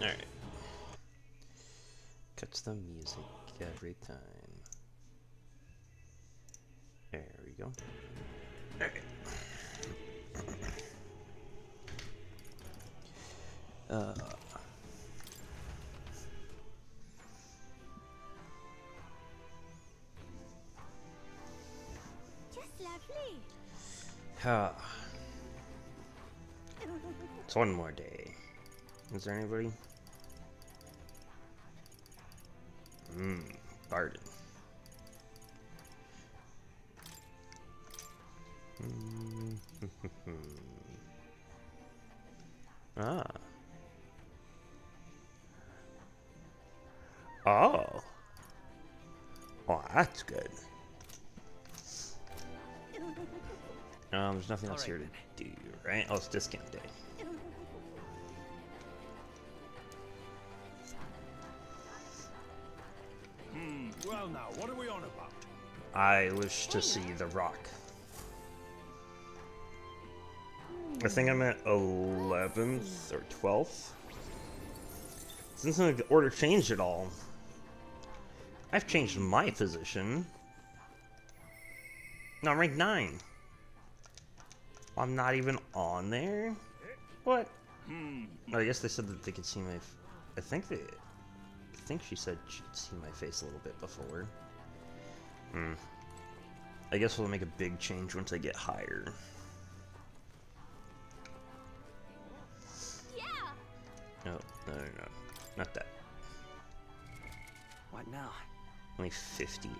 Alright. Cuts the music every time. There we go. Alright. Just lovely. It's one more day. Is there anybody? Barden. Ah. Oh. Oh, that's good. There's nothing else here to do, right? Oh, it's discount day. Well now, what are we on about? I wish to see the rock. I think I'm at 11th or 12th. Since the order changed at all, I've changed my position. No, I'm ranked 9. I'm not even on there? What? I guess they said that they could see my... I think she said she could see my face a little bit before. I guess we'll make a big change once I get higher. Yeah. No, not that. What now? Only 58.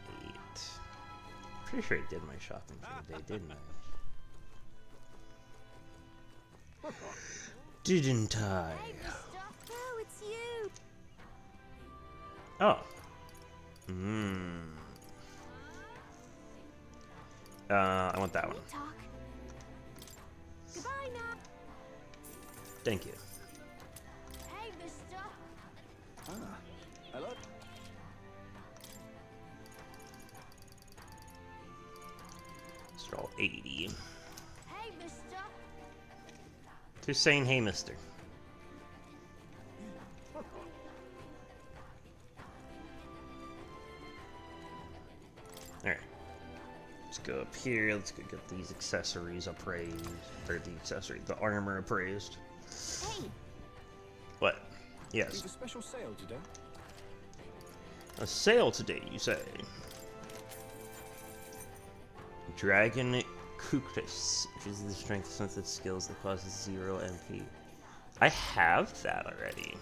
Pretty sure I did my shopping for the day, didn't I? Didn't I? Hey, Mr. Oh, it's you. Oh. I want that one. Can we talk? Goodbye now. Thank you. Hey, Mister. Hello? These are all 80. Hey, Mister. Who's saying, hey, mister? Alright. Let's go up here. Let's go get these accessories appraised. Or the armor appraised. Hey. What? Yes. There's a special sale today. A sale today, you say? Dragon Kukris, which is the strength sensitive skills that causes 0 MP. I have that already.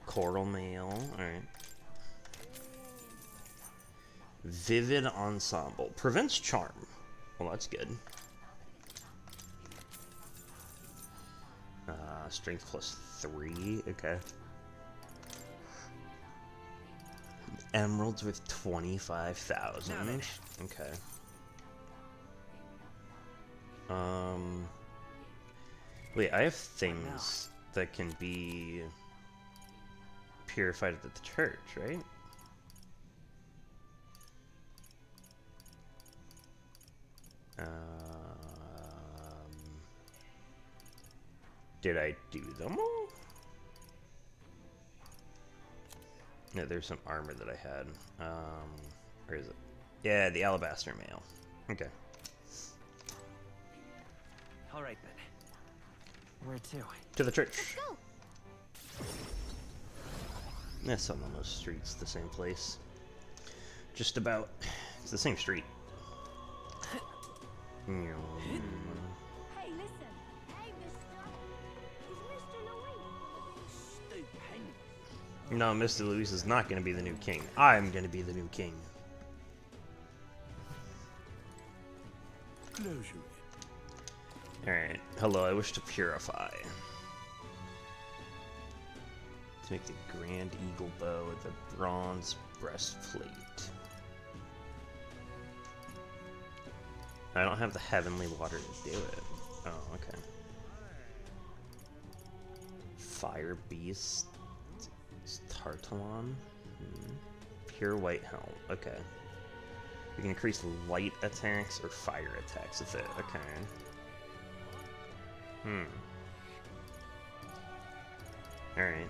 Coral Mail, alright. Vivid Ensemble. Prevents Charm. Well, that's good. Strength plus 3, okay. Emeralds with 25,000. Okay. Wait, I have things that can be purified at the church, right? Did I do them all? No, there's some armor that I had. Where is it? Yeah, the alabaster mail. Okay. All right then. Where to? To the church. Let's go. That's on those streets, the same place. Just about. It's the same street. Hey, listen. Hey, Mister. Is Mr. Louis? Stupendous. No, Mr. Luis is not going to be the new king. I'm going to be the new king. Closure. Alright. Hello, I wish to purify. To make the Grand Eagle Bow with a bronze breastplate. I don't have the heavenly water to do it. Oh, okay. Fire Beast. Tartalon. Pure White Helm. Okay. We can increase light attacks or fire attacks with it. Okay. Alright.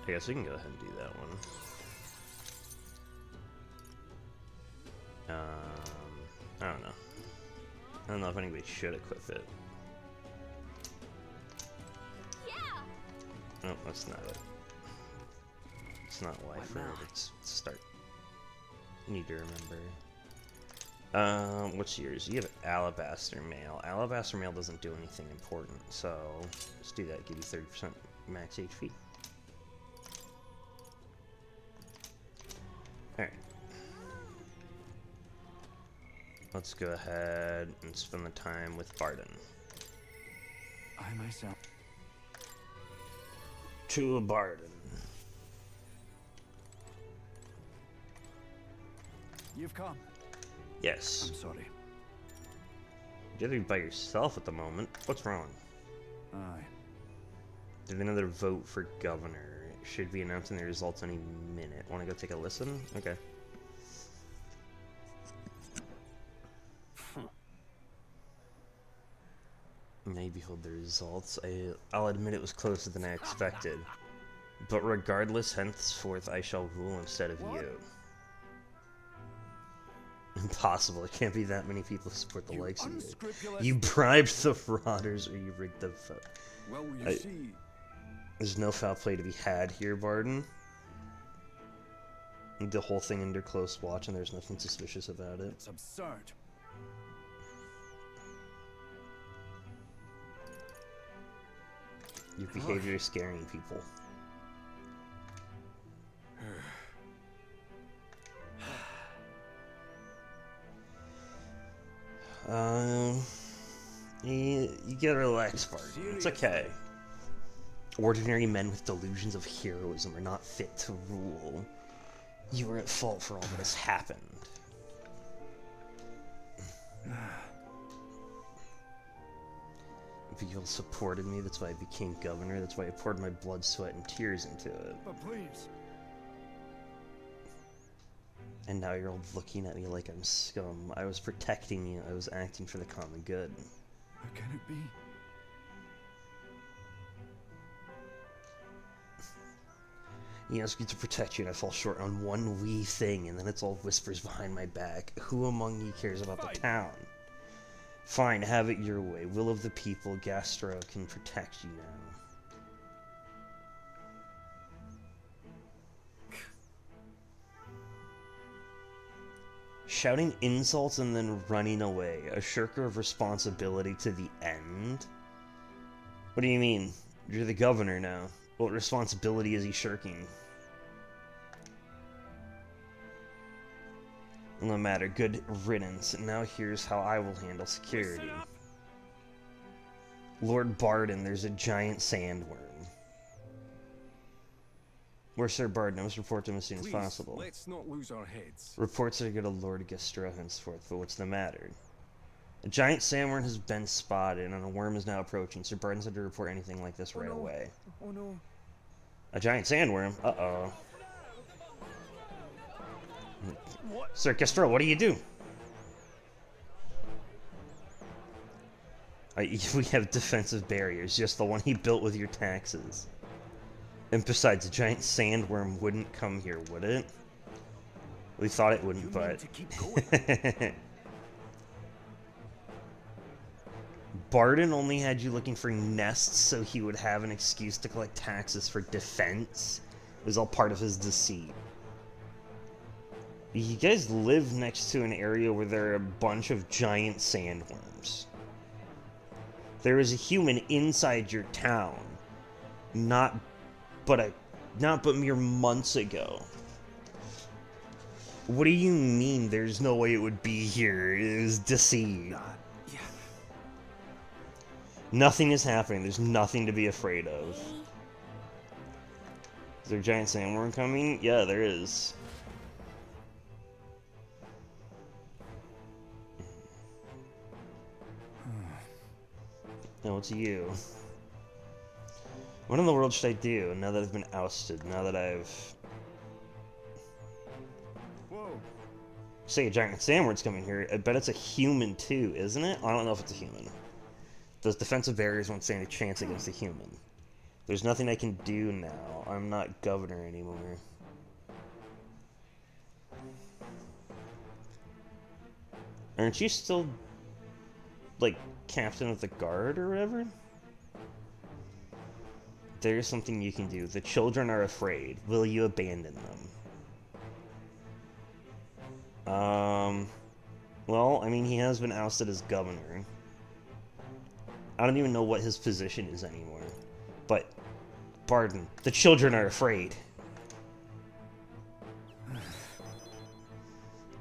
I guess we can go ahead and do that one. I don't know. I don't know if anybody should equip it. Yeah. No, that's not it. It's not life What or now? it's start. Need to remember. What's yours? You have alabaster mail. Alabaster mail doesn't do anything important, so let's do that. Give you 30% max HP. Alright. Let's go ahead and spend the time with Barden. I myself. To a Barden. You've come. Yes. I'm sorry. You're be by yourself at the moment. What's wrong? Aye. There's another vote for governor. Should be announcing the results any minute. Want to go take a listen? Okay. May behold the results. I'll admit it was closer than I expected. But regardless, henceforth I shall rule instead of you. Impossible. It can't be that many people who support the likes of you. You bribed the frauders or you rigged the vote. Well, you see. There's no foul play to be had here, Barden. The whole thing under close watch and there's nothing suspicious about it. It's absurd. Your behavior is scaring people. You gotta relax, Barden. It's okay. Ordinary men with delusions of heroism are not fit to rule. You were at fault for all that has happened. People supported me, that's why I became governor, that's why I poured my blood, sweat, and tears into it. But please. And now you're all looking at me like I'm scum. I was protecting you, I was acting for the common good. How can it be? He asked me to protect you and I fall short on one wee thing and then it's all whispers behind my back. Who among you cares about the town? Fine, have it your way. Will of the people, Gastro can protect you now. Shouting insults and then running away. A shirker of responsibility to the end? What do you mean? You're the governor now. What responsibility is he shirking? No matter, good riddance. Now here's how I will handle security. Lord Barden, there's a giant sandworm. Where's Sir Barden? I must report to him as soon as possible. Let's not lose our heads. Reports are good to Lord Gastro henceforth, but what's the matter? A giant sandworm has been spotted, and a worm is now approaching. Sir Barden said to report anything like this right away. Oh no. A giant sandworm? Uh-oh. What? Sir Gastro, what do you do? We have defensive barriers, just the one he built with your taxes. And besides, a giant sandworm wouldn't come here, would it? We thought it wouldn't, but... To keep going. Barden only had you looking for nests so he would have an excuse to collect taxes for defense. It was all part of his deceit. You guys live next to an area where there are a bunch of giant sandworms. There is a human inside your town. Not but mere months ago. What do you mean there's no way it would be here? It was deceit. Yeah. Nothing is happening. There's nothing to be afraid of. Is there a giant sandworm coming? Yeah, there is. No, it's you. What in the world should I do now that I've been ousted? Now that I've... Whoa. Say a giant sandworm's coming here. I bet it's a human too, isn't it? I don't know if it's a human. Those defensive barriers won't stand a chance against a human. There's nothing I can do now. I'm not governor anymore. Aren't you still, like, captain of the guard or whatever? There's something you can do. The children are afraid. Will you abandon them? Well, I mean, he has been ousted as governor. I don't even know what his position is anymore. But, pardon, the children are afraid.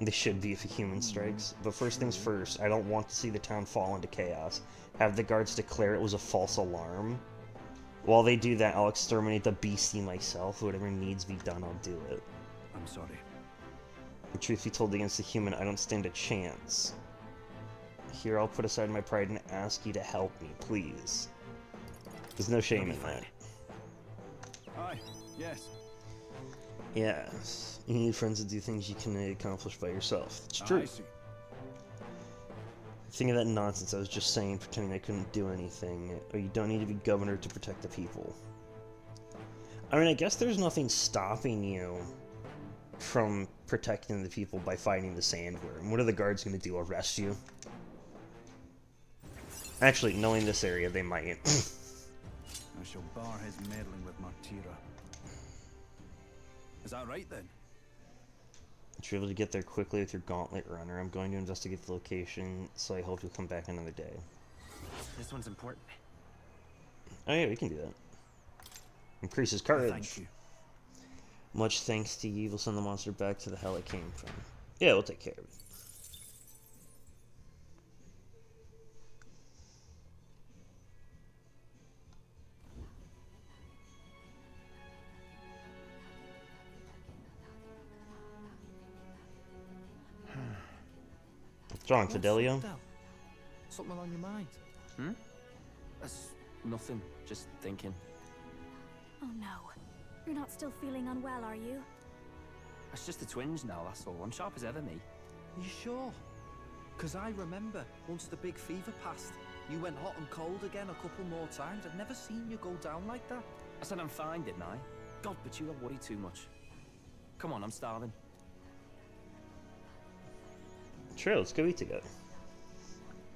They should be if a human strikes. But first things first, I don't want to see the town fall into chaos. Have the guards declare it was a false alarm. While they do that, I'll exterminate the beastie myself. Whatever needs to be done, I'll do it. I'm sorry. The truth be told, against a human, I don't stand a chance. Here, I'll put aside my pride and ask you to help me, please. There's no shame in that. Aye, yes. Yes. You need friends to do things you can accomplish by yourself. It's true. I see. Think of that nonsense I was just saying, pretending I couldn't do anything. Or you don't need to be governor to protect the people. I mean, I guess there's nothing stopping you from protecting the people by fighting the sandworm. What are the guards going to do? Arrest you? Actually, knowing this area, they might. I shall bar his meddling with Martira. Is that right then? If you're able to get there quickly with your gauntlet runner, I'm going to investigate the location, so I hope you'll come back another day. This one's important. Oh yeah, we can do that. Increases courage. Thank you. Much thanks to you, we'll send the monster back to the hell it came from. Yeah, we'll take care of it. What's wrong, Fidelio? Something on your mind? Hmm? That's nothing. Just thinking. Oh no. You're not still feeling unwell, are you? It's just the twinge now, that's all. I'm sharp as ever, me. You sure? Because I remember, once the big fever passed, you went hot and cold again a couple more times. I've never seen you go down like that. I said I'm fine, didn't I? God, but you don't worry too much. Come on, I'm starving. Sure, let's go eat together.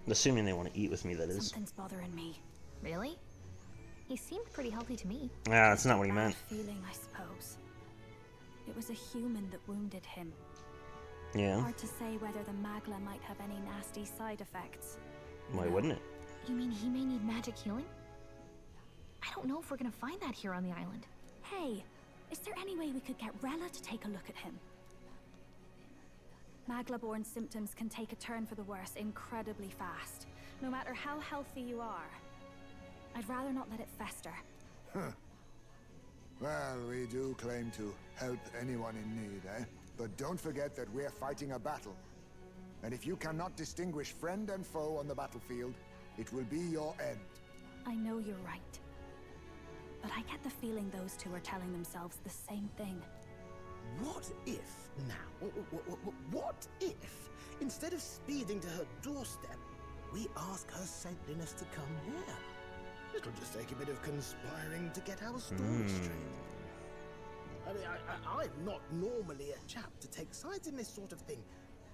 Assuming they want to eat with me, that is. Something's bothering me. Really? He seemed pretty healthy to me. Ah, that's not what he meant. Bad feeling, I suppose. It was a human that wounded him. Yeah. Hard to say whether the magla might have any nasty side effects. Why wouldn't it? You mean he may need magic healing? I don't know if we're gonna find that here on the island. Hey, is there any way we could get Rella to take a look at him? Magla-born symptoms can take a turn for the worse incredibly fast, no matter how healthy you are. I'd rather not let it fester. Well, we do claim to help anyone in need, eh? But don't forget that we're fighting a battle. And if you cannot distinguish friend and foe on the battlefield, it will be your end. I know you're right. But I get the feeling those two are telling themselves the same thing. What if now? What if, instead of speeding to her doorstep, we ask her saintliness to come here? It'll just take a bit of conspiring to get our story straight. I mean, I'm not normally a chap to take sides in this sort of thing,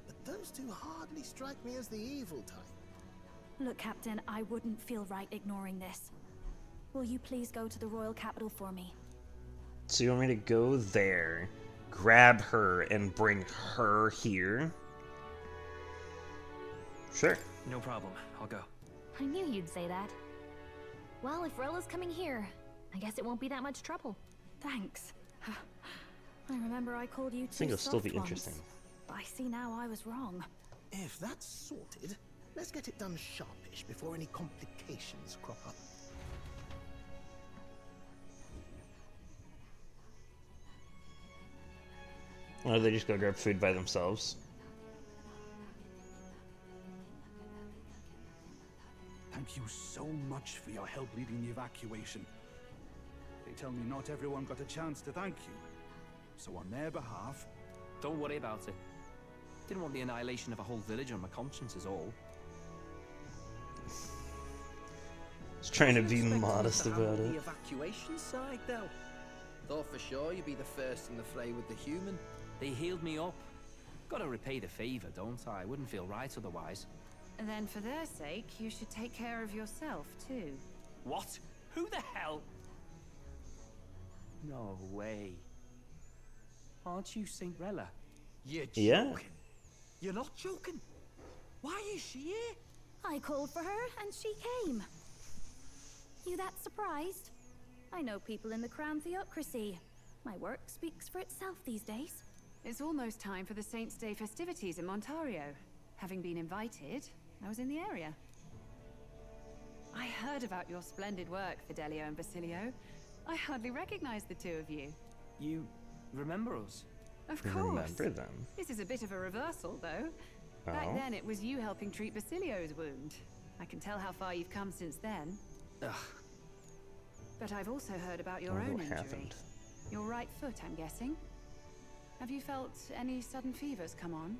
but those two hardly strike me as the evil type. Look, Captain, I wouldn't feel right ignoring this. Will you please go to the royal capital for me? So you want me to go there, grab her, and bring her here? Sure. No problem. I'll go. I knew you'd say that. Well, if Rella's coming here, I guess it won't be that much trouble. Thanks. I remember I called you I think two it'll still be soft ones, interesting. but I see now I was wrong. If that's sorted, let's get it done sharpish before any complications crop up. Or they just go grab food by themselves. Thank you so much for your help leading the evacuation. They tell me not everyone got a chance to thank you. So on their behalf... Don't worry about it. Didn't want the annihilation of a whole village on my conscience is all. He's trying to be Expecting you modest to handle about the it. evacuation side, though. Thought for sure you'd be the first in the fray with the human. They healed me up. Gotta repay the favor, don't I? Wouldn't feel right otherwise. And then for their sake, you should take care of yourself, too. What? Who the hell? No way. Aren't you Saint Rella? You're joking. Yeah. You're not joking. Why is she here? I called for her, and she came. You that surprised? I know people in the Crown Theocracy. My work speaks for itself these days. It's almost time for the Saints' Day festivities in Montario. Having been invited, I was in the area. I heard about your splendid work, Fidelio and Basilio. I hardly recognized the two of you. You remember us? Of course. Remember them. This is a bit of a reversal, though. Back Oh. then, it was you helping treat Basilio's wound. I can tell how far you've come since then. Ugh. But I've also heard about your Wonder own what injury. happened. Your right foot, I'm guessing. Have you felt any sudden fevers come on?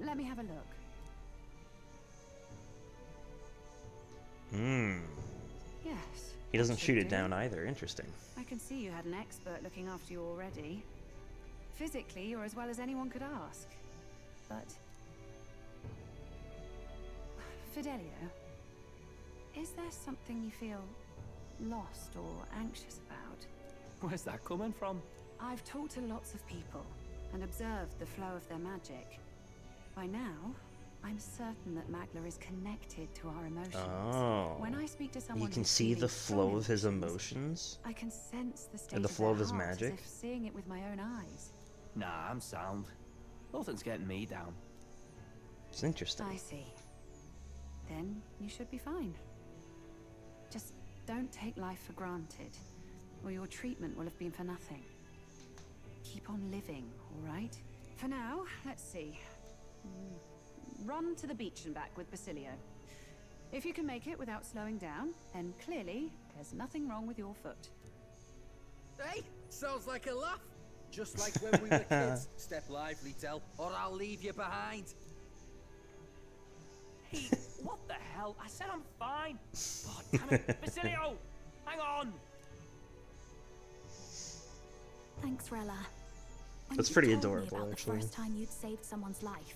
Let me have a look. Hmm. Yes. He doesn't that shoot should it do. down either. Interesting. I can see you had an expert looking after you already. Physically, you're as well as anyone could ask. But... Fidelio, is there something you feel lost or anxious about? Where's that coming from? I've talked to lots of people and observed the flow of their magic. By now, I'm certain that Magla is connected to our emotions. Oh. When I speak to someone You can who's see the feeling strong flow of his emotions, emotions. I can sense the state the of flow their of his heart, magic? as if seeing it with my own eyes. Nah, I'm sound. Nothing's getting me down. It's interesting. I see. Then you should be fine. Just don't take life for granted, or your treatment will have been for nothing. Keep on living, all right? For now, let's see. Run to the beach and back with Basilio. If you can make it without slowing down, then clearly there's nothing wrong with your foot. Hey, sounds like a laugh. Just like when we were kids. Step lively, Tell, or I'll leave you behind. Hey, what the hell? I said I'm fine. Oh, damn it. Basilio! Hang on! Thanks, Rella. When That's you pretty told me adorable, about actually. the first time you'd saved someone's life,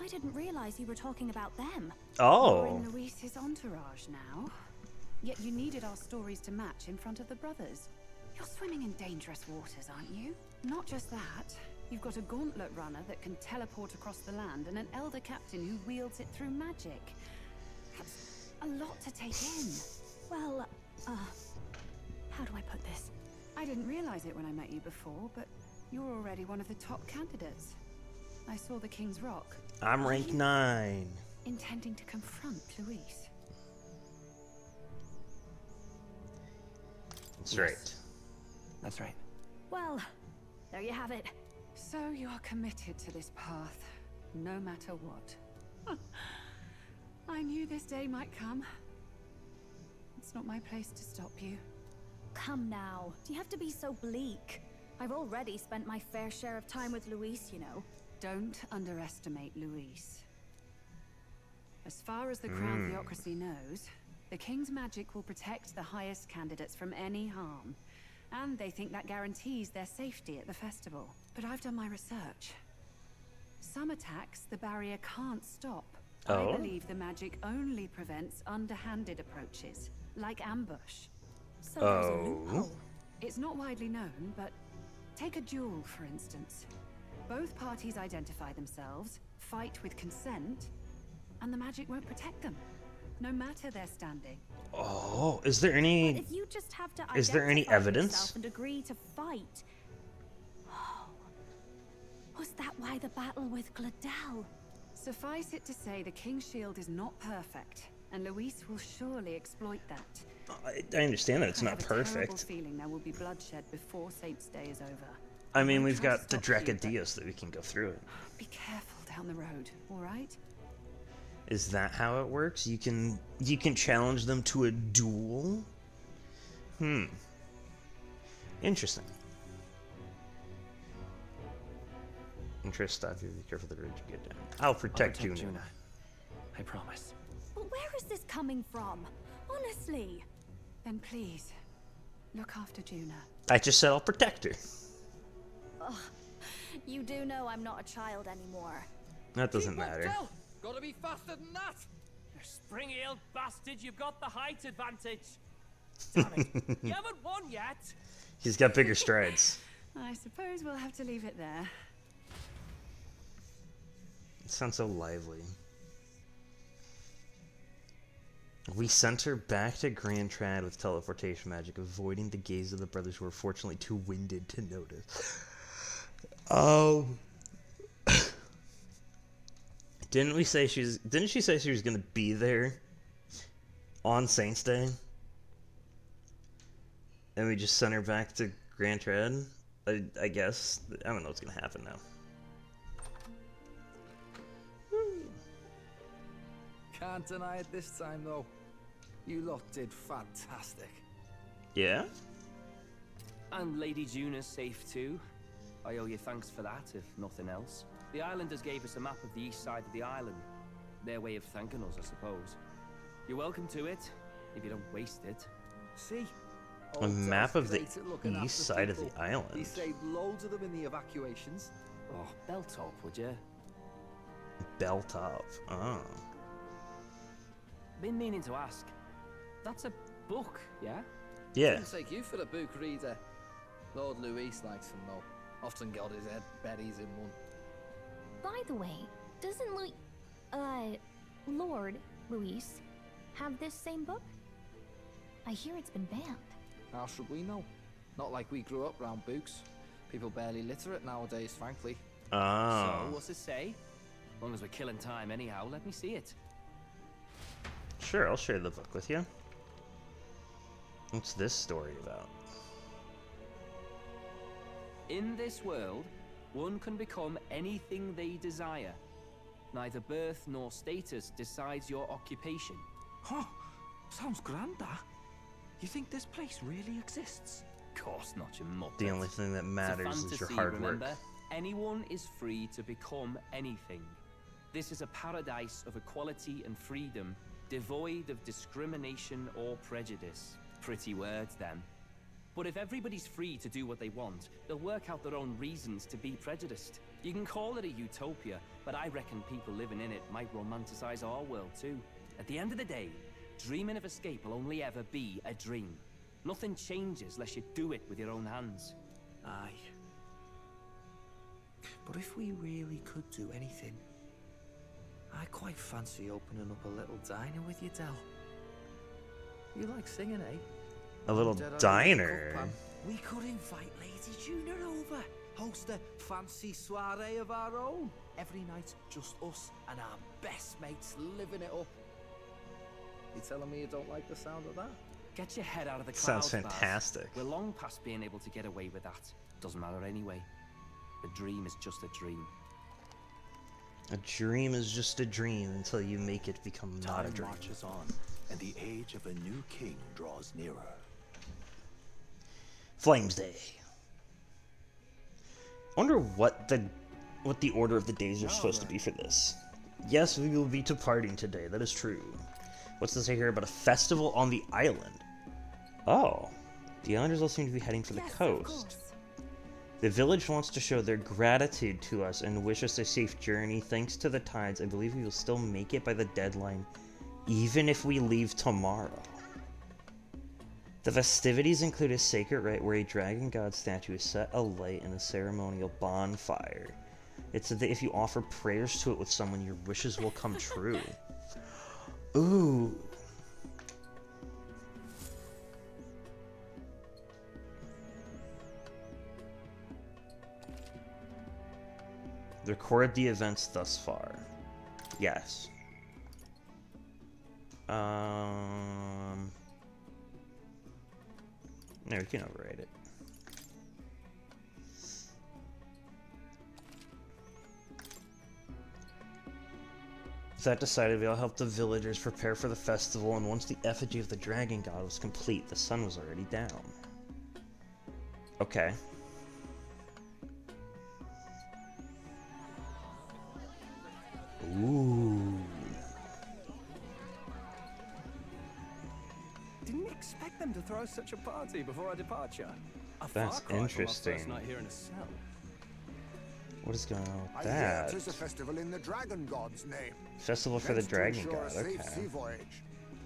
I didn't realize you were talking about them. You're Oh. in Luis's entourage now. Yet you needed our stories to match in front of the brothers. You're swimming in dangerous waters, aren't you? Not just that. You've got a gauntlet runner that can teleport across the land and an elder captain who wields it through magic. That's a lot to take in. Well, how do I put this? I didn't realize it when I met you before, but you're already one of the top candidates. I saw the King's Rock. I'm rank 9. Intending to confront Luis. That's Yes. right. That's right. Well, there you have it. So you are committed to this path, no matter what. I knew this day might come. It's not my place to stop you. Come now. Do you have to be so bleak? I've already spent my fair share of time with Luis, you know. Don't underestimate Luis. As far as the Crown Theocracy knows, the King's magic will protect the highest candidates from any harm. And they think that guarantees their safety at the festival. But I've done my research. Some attacks the barrier can't stop. Oh? I believe the magic only prevents underhanded approaches, like ambush. So there's a Oh. loophole. It's not widely known, but take a duel, for instance. Both parties identify themselves, fight with consent, and the magic won't protect them, no matter their standing. Oh, is there But any... if you just have to Is there any identify evidence? yourself and agree to fight. Oh, was that why the battle with Gladel? Suffice it to say, the King's Shield is not perfect, and Luis will surely exploit that. I understand that it's I not have a terrible perfect. feeling there will be bloodshed before Saints' Day is over. I mean, won't we've try to got the stop you, but Dracadios that we can go through it. Be careful down the road, all right? Is that how it works? You can challenge them to a duel? Interesting. Interest stop you. Be careful the road you get down. I'll protect you. Juna. I promise. But where is this coming from? On Honestly. Then please, look after Juna. I just said I'll protect her. Ugh. You do know I'm not a child anymore. That doesn't matter. Gotta be faster than that. You spring-heeled bastard, you've got the height advantage. Damn it, you haven't won yet. He's got bigger strides. I suppose we'll have to leave it there. It sounds so lively. We sent her back to Grand Trad with teleportation magic, avoiding the gaze of the brothers who were fortunately too winded to notice. Oh. Didn't she say she was gonna be there on Saints Day? And we just sent her back to Grand Trad? I guess. I don't know what's gonna happen now. Can't deny it this time, though. You lot did fantastic. Yeah? And Lady Juna's safe too. I owe you thanks for that, if nothing else. The islanders gave us a map of the east side of the island. Their way of thanking us, I suppose. You're welcome to it, if you don't waste it. See? A map of the Great at looking east after side of people. the island. He saved loads of them in the evacuations. Oh, belt up, would you? Belt up. Oh. Been meaning to ask. That's a book, yeah? Yeah. Didn't take you for a book reader. Lord Luis likes them though. Often got his head berries in one. By the way, doesn't Lord Luis have this same book? I hear it's been banned. How should we know? Not like we grew up round books. People barely literate nowadays, frankly. Oh. So, what's it say? As long as we're killing time anyhow, let me see it. Sure, I'll share the book with you. What's this story about? In this world, one can become anything they desire. Neither birth nor status decides your occupation. Huh? Sounds grand, that. You think this place really exists? Of course not, you muppet. The only thing that matters It's a is your fantasy, hard remember? work. Anyone is free to become anything. This is a paradise of equality and freedom, devoid of discrimination or prejudice. Pretty words, then. But if everybody's free to do what they want, they'll work out their own reasons to be prejudiced. You can call it a utopia, but I reckon people living in it might romanticize our world too. At the end of the day, dreaming of escape will only ever be a dream. Nothing changes unless you do it with your own hands. Aye. But if we really could do anything, I quite fancy opening up a little diner with you, Del. You like singing, eh? A little Dead on the diner. cup, we could invite Lady Juna over. Host a fancy soiree of our own. Every night, just us and our best mates living it up. You telling me you don't like the sound of that? Get your head out of the clouds, Sounds Baz. fantastic. We're long past being able to get away with that. Doesn't matter anyway. The dream is just a dream. A dream is just a dream until you make it become not a Time dream. marches on, and the age of a new king draws nearer. Flames Day. I wonder what the order of the days are supposed to be for this. Yes, we will be departing today. That is true. What's this I hear about a festival on the island? Oh, the islanders all seem to be heading for the coast. The village wants to show their gratitude to us and wish us a safe journey. Thanks to the tides, I believe we will still make it by the deadline, even if we leave tomorrow. The festivities include a sacred rite where a dragon god statue is set alight in a ceremonial bonfire. It said that if you offer prayers to it with someone, your wishes will come true. Ooh. Record the events thus far. Yes. No, we can override it. That decided, we all helped the villagers prepare for the festival, and once the effigy of the dragon god was complete, the sun was already down. Okay. Ooh. time to throw such a party before our departure. A That's far cry from our interesting. first night here in a cell. What is going on with I hear that? 'tis a festival in the Dragon God's name. Festival for the Meant to Dragon ensure God, a safe sea okay. voyage.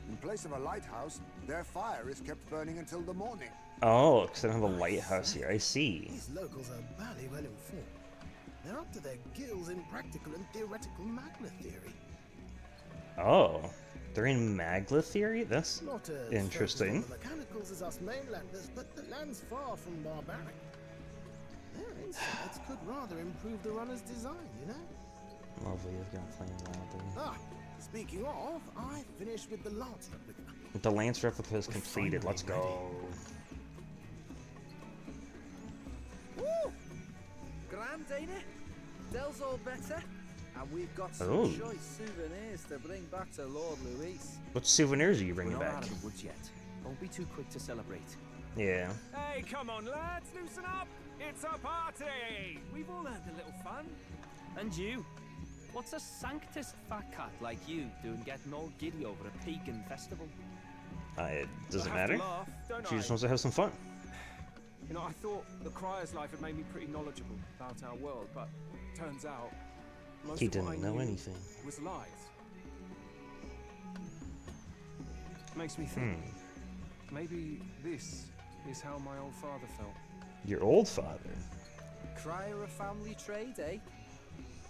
In place of a lighthouse, their fire is kept burning until the morning. Oh, because I don't have a lighthouse here. I see. These locals are barely well informed. They're up to their gills in practical and theoretical magna theory. Oh, they're in Magla theory? That's Not as interesting. focused on the mechanicals as us mainlanders, but the land's far from barbaric. Their insights could rather improve the runner's design, you know? Lovely, I've got playing loudly. Ah, speaking of, I finished with the lance replica. The Lance replica is completed. Let's go. Woo! Grand, ain't it? Dell's all better. And we've got some Oh. choice souvenirs to bring back to Lord Luis. What souvenirs are you We're bringing not back? out of the woods yet. Don't be too quick to celebrate. Yeah. Hey, come on, lads, loosen up! It's a party! We've all had a little fun. And you? What's a sanctus fat cat like you doing getting all giddy over a pagan festival? It doesn't I have to matter. laugh, don't She I? just wants to have some fun. You know, I thought the Crier's life had made me pretty knowledgeable about our world, but turns out most He of what I didn't know knew anything. was lies. Makes me think. Maybe this is how my old father felt. Your old father? Crier a family trade, eh?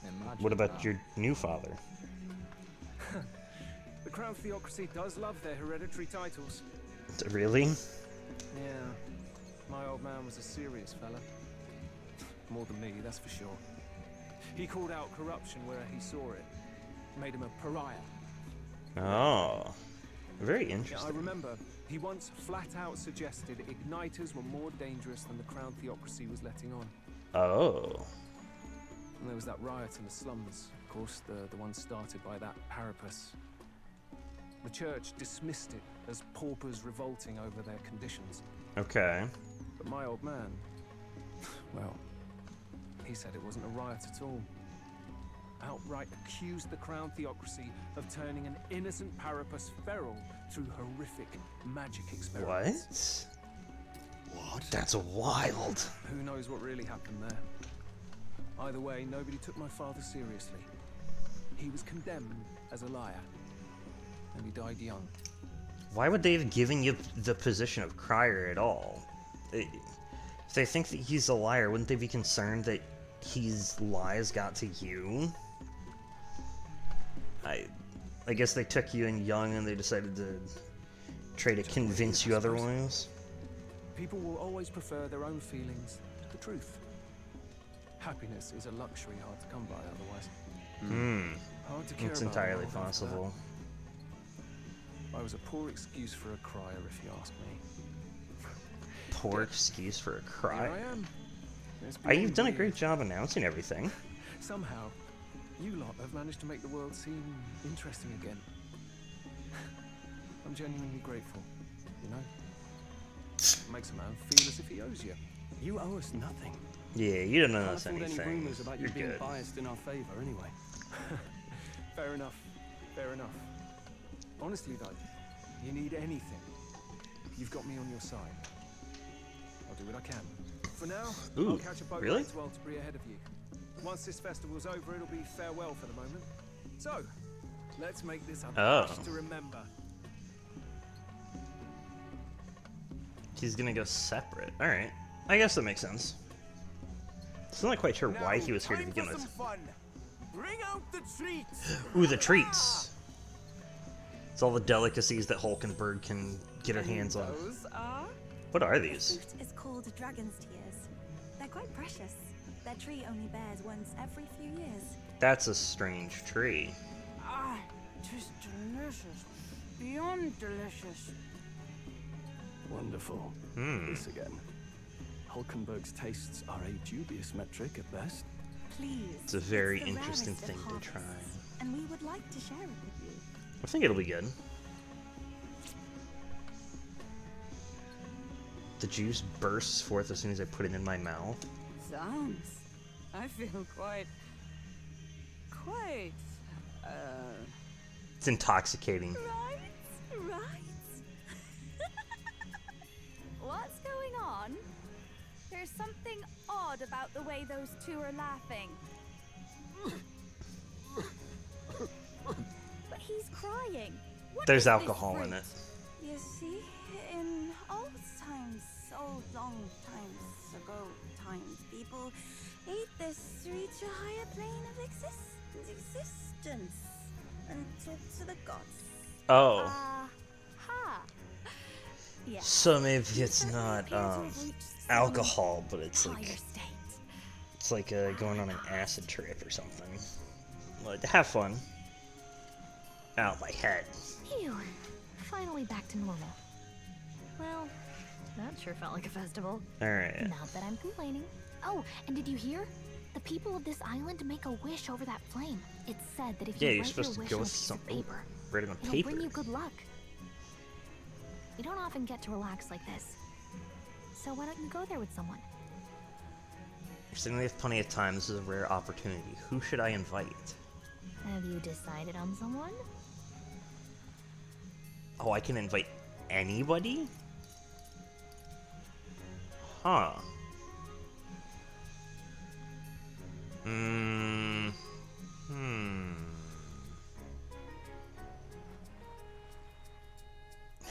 Imagine What about that. your new father? The Crown Theocracy does love their hereditary titles. Really? Yeah, my old man was a serious fella. More than me, that's for sure. He called out corruption where he saw it. Made him a pariah. Oh. Very Yeah, I interesting. remember he once flat out suggested igniters were more dangerous than the Crown Theocracy was letting on. Oh. And there was that riot in the slums, of course, the one started by that Parapus. The church dismissed it as paupers revolting over their conditions. Okay. But my old man, well, he said it wasn't a riot at all. Outright accused the Crown Theocracy of turning an innocent Parapus feral through horrific magic experiments. What? That's wild. Who knows what really happened there? Either way, nobody took my father seriously. He was condemned as a liar, and he died young. Why would they have given you the position of crier at all? If they think that he's a liar, wouldn't they be concerned that his lies got to you? I guess they took you in young and they decided to try to convince you otherwise. People will always prefer their own feelings to the truth. Happiness is a luxury hard to come by otherwise. Hard to care It's about entirely the world after that. possible. I was a poor excuse for a crier, if you ask me. Poor excuse for a Here cry. I am. It's You've beyond done a years. great job announcing everything. Somehow, you lot have managed to make the world seem interesting again. I'm genuinely grateful, you know? It makes a man feel as if he owes you. You owe us nothing. Yeah, you don't know Can't us afford any anything. rumors about you You're being good. biased in our favor, anyway. Fair enough. Fair enough. Honestly, though, you need anything, you've got me on your side. I'll do what I can. For now, Ooh, I'll catch a boat really? ride to Altabury ahead of you. Once this festival's over, it'll be farewell for the moment. So, let's make this a Oh. match to remember. He's gonna go separate. Alright. I guess that makes sense. Still not quite sure why he was here to begin with. Fun. Bring out the treats. Ooh, the treats! It's all the delicacies that Hulkenberg can get her hands on. Those are? What are these? Fruit is called dragon's tears. They're quite precious. Their tree only bears once every few years. That's a strange tree. Ah, 'tis delicious. Beyond delicious. Wonderful. This again. Hulkenberg's tastes are a dubious metric at best. Please. It's a very the interesting rarest of thing to harvests, try. And we would like to share it with you. I think it'll be good. The juice bursts forth as soon as I put it in my mouth. Sounds. I feel quite. It's intoxicating. Right, right. What's going on? There's something odd about the way those two are laughing. But he's crying. What There's is alcohol this in it. You see, in old times, so long times, people ate this to reach a higher plane of existence and talk to the gods. Oh. Ha! Yeah. So maybe it's not alcohol, but it's like going on an acid trip or something. Like, have fun. Out my head. Phew. Finally back to normal. Well, that sure felt like a festival. Alright. Not that I'm complaining. Oh, and did you hear? The people of this island make a wish over that flame. It's said that if you Yeah, you're write supposed your to wish go on a with piece some of paper, write it on it'll paper. bring you good luck. You don't often get to relax like this. So why don't you go there with someone? You're saying we have plenty of time. This is a rare opportunity. Who should I invite? Have you decided on someone? Oh, I can invite anybody? Huh.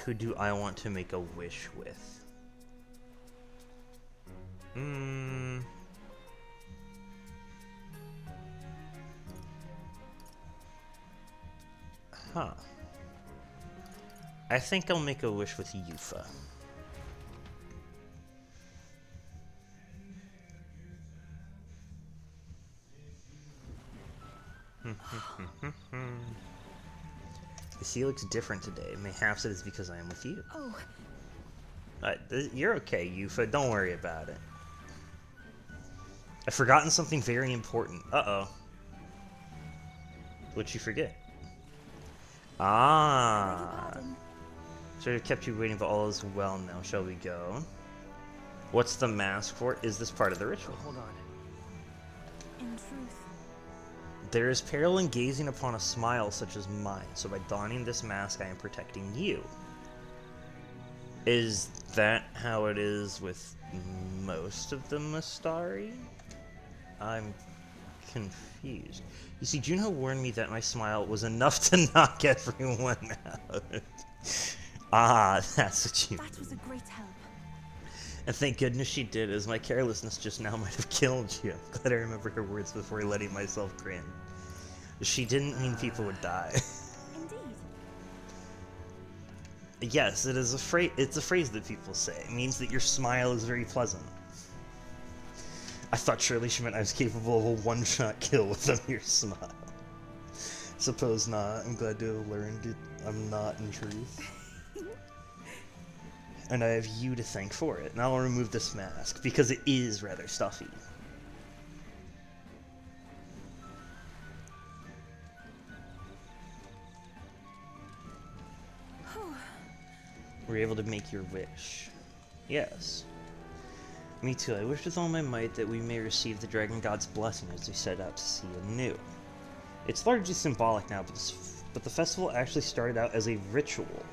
Who do I want to make a wish with? Huh. I think I'll make a wish with Yufa. The sea looks different today. Mayhaps it is because I am with you. Oh. You're okay, Yufa. Don't worry about it. I've forgotten something very important. Uh-oh. What'd you forget? Ah. Should have kept you waiting, but all is well now. Shall we go? What's the mask for? Is this part of the ritual? Hold on. In truth, There is peril in gazing upon a smile such as mine, so by donning this mask I am protecting you. Is that how it is with most of the Mystari? I'm confused. You see, Junho warned me that my smile was enough to knock everyone out. Ah, that's what you mean. that was a great help. And thank goodness she did, as my carelessness just now might have killed you. I'm glad I remember her words before letting myself grin. She didn't mean people would die. Indeed. Yes, it is a phrase. It's a phrase that people say. It means that your smile is very pleasant. I thought surely she meant I was capable of a one-shot kill with a mere smile. Suppose not. I'm glad to have learned it. I'm not in truth. And I have you to thank for it. Now I'll remove this mask, because it is rather stuffy. Were you able to make your wish? Yes. Me too. I wish with all my might that we may receive the Dragon God's blessing as we set out to sea anew. It's largely symbolic now, but the festival actually started out as a ritual.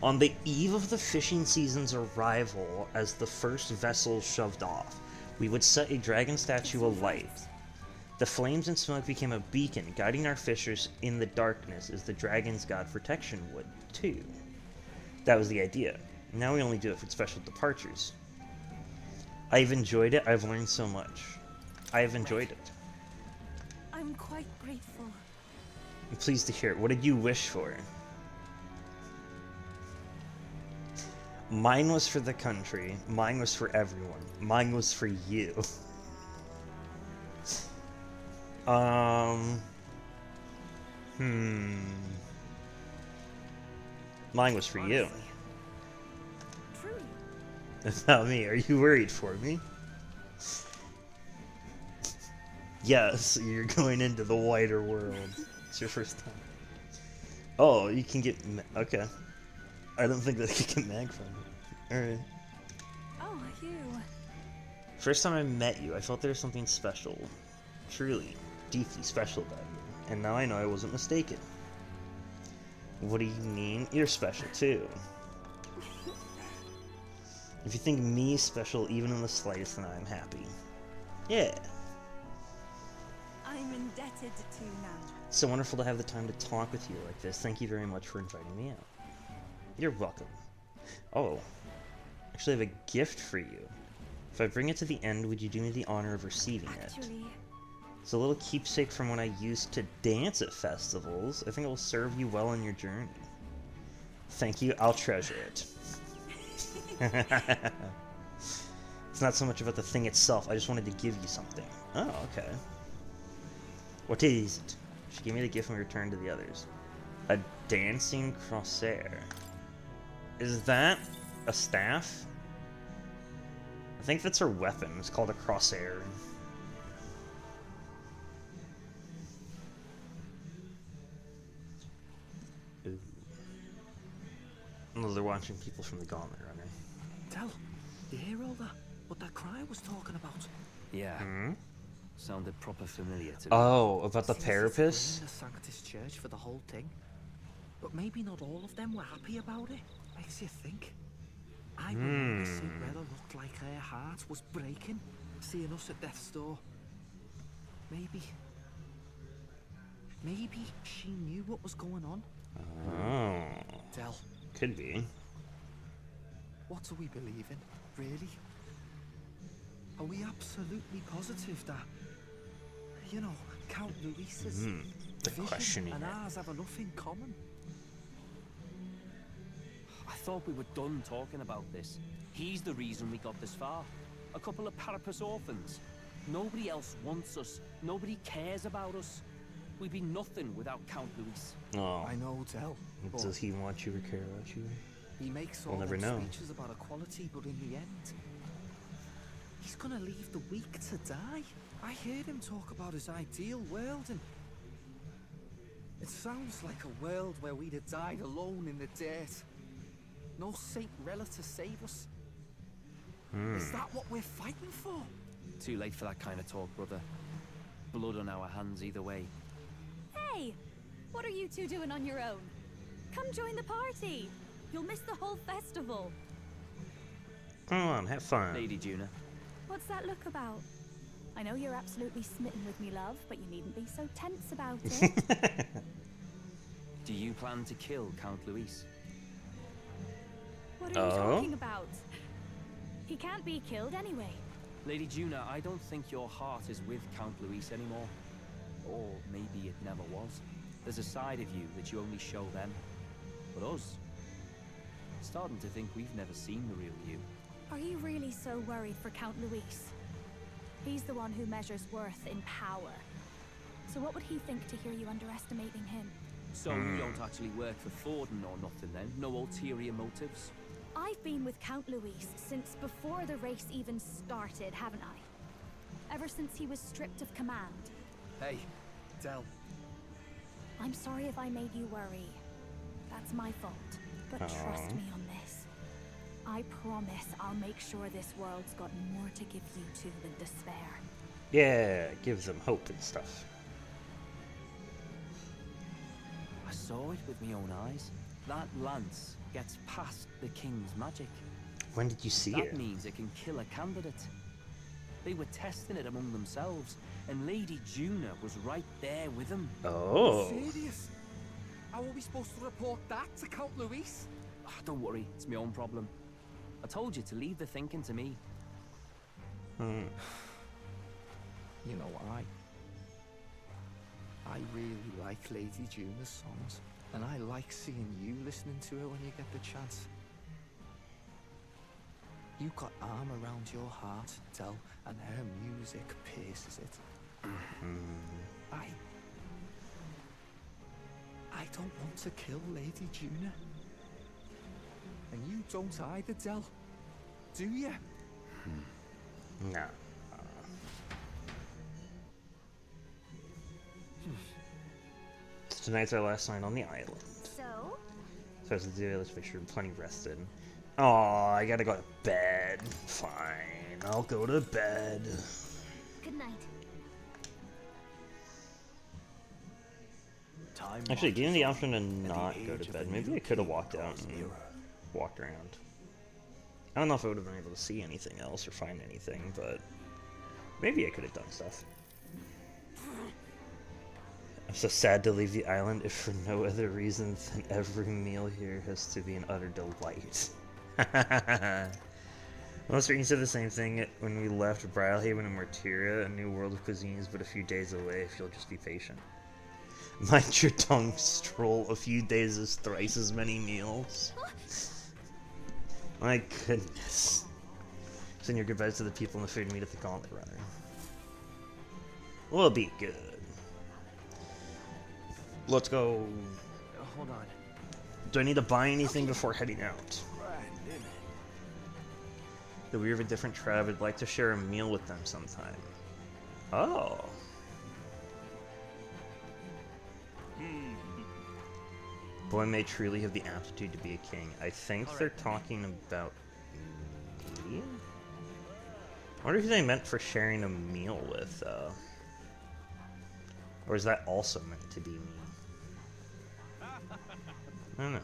On the eve of the fishing season's arrival, as the first vessel shoved off, we would set a dragon statue alight. The flames and smoke became a beacon, guiding our fishers in the darkness as the dragon's god protection would, too. That was the idea. Now we only do it for special departures. I've enjoyed it. I've learned so much. I've enjoyed it. I'm quite grateful. I'm pleased to hear it. What did you wish for? Mine was for the country. Mine was for everyone. Mine was for you. Mine was for you. Truly. That's not me. Are you worried for me? Yes, you're going into the wider world. It's your first time. Oh, you can get... Okay. I don't think that I can get mag from it. Alright. Oh, you. First time I met you, I felt there was something special. Truly, deeply special about you. And now I know I wasn't mistaken. What do you mean? You're special too. If you think me special even in the slightest, then I'm happy. Yeah. I'm indebted to now. It's so wonderful to have the time to talk with you like this. Thank you very much for inviting me out. You're welcome. Oh. Actually, I have a gift for you. If I bring it to the end, would you do me the honor of receiving it? It's a little keepsake from when I used to dance at festivals. I think it will serve you well on your journey. Thank you. I'll treasure it. It's not so much about the thing itself. I just wanted to give you something. Oh, okay. What is it? She gave me the gift when we returned to the others. A dancing crosshair. Is that a staff? I think that's her weapon. It's called a crosshair. Ooh. Oh, they're watching people from the Gauntlet Runner. Tell, you hear all that? What that cry was talking about? Yeah. Hmm? Sounded proper familiar to me. Oh, about the Seems Parapus? it's the Sanctus Church for the whole thing. But maybe not all of them were happy about it. Makes you think. I remember Cinderella looked like her heart was breaking, seeing us at death's door. Maybe she knew what was going on. Oh. Del. Could be. What do we believe in, really? Are we absolutely positive that, you know, Count Luis's The vision questioning and it. ours have enough in common? I thought we were done talking about this. He's the reason we got this far. A couple of Parapus orphans. Nobody else wants us. Nobody cares about us. We'd be nothing without Count Luis. Oh. I know, Del. Does he want you or care about you? He makes all We'll never them know. speeches about equality, but in the end, he's gonna leave the weak to die. I heard him talk about his ideal world, and it sounds like a world where we'd have died alone in the dirt. No Saint Rella to save us. Is that what we're fighting for? Too late for that kind of talk, brother. Blood on our hands either way. Hey! What are you two doing on your own? Come join the party! You'll miss the whole festival. Come on, have fun. Lady Juna. What's that look about? I know you're absolutely smitten with me, love, but you needn't be so tense about it. Do you plan to kill Count Luis? What are you talking about? He can't be killed anyway. Lady Juna, I don't think your heart is with Count Luis anymore. Or maybe it never was. There's a side of you that you only show them. But us, starting to think we've never seen the real you. Are you really so worried for Count Luis? He's the one who measures worth in power. So what would he think to hear you underestimating him? So you don't actually work for Forden or nothing then? No ulterior motives? I've been with Count Luis since before the race even started, haven't I? Ever since he was stripped of command. Hey, Del. I'm sorry if I made you worry. That's my fault. But trust me on this. I promise I'll make sure this world's got more to give you two than despair. Yeah, gives them hope and stuff. I saw it with my own eyes. That lance gets past the king's magic. When did you see That it? means it can kill a candidate. They were testing it among themselves, and Lady Juna was right there with them. Oh. Serious? How are we supposed to report that to Count Luis? Oh, don't worry, it's my own problem. I told you to leave the thinking to me. You know, I really like Lady Juna's songs, and I like seeing you listening to her when you get the chance. You've got arm around your heart, Del, and her music pierces it. I don't want to kill Lady Juna. And you don't either, Del. Do you? No. Tonight's our last night on the island. So? So as to do, let's make sure we're plenty rested. Oh, I gotta go to bed. Fine, I'll go to bed. Good night. Actually, give me the option to not go to bed. Maybe I could have walked out and walked around. I don't know if I would have been able to see anything else or find anything, but maybe I could have done stuff. I'm so sad to leave the island if for no other reason than every meal here has to be an utter delight. Well, you said the same thing when we left Brylehaven and Mortiria, a new world of cuisines but a few days away if you'll just be patient. Mind your tongue, stroll. A few days is thrice as many meals. My goodness. Send your goodbyes to the people in the food meet at the Gauntlet Runner. We'll be good. Let's go. Hold on. Do I need to buy anything before heading out? That we have a different tribe. I'd like to share a meal with them sometime. Oh. Boy may truly have the aptitude to be a king. I think they're talking about me? I wonder if they meant for sharing a meal with, or is that also meant to be me? I don't know.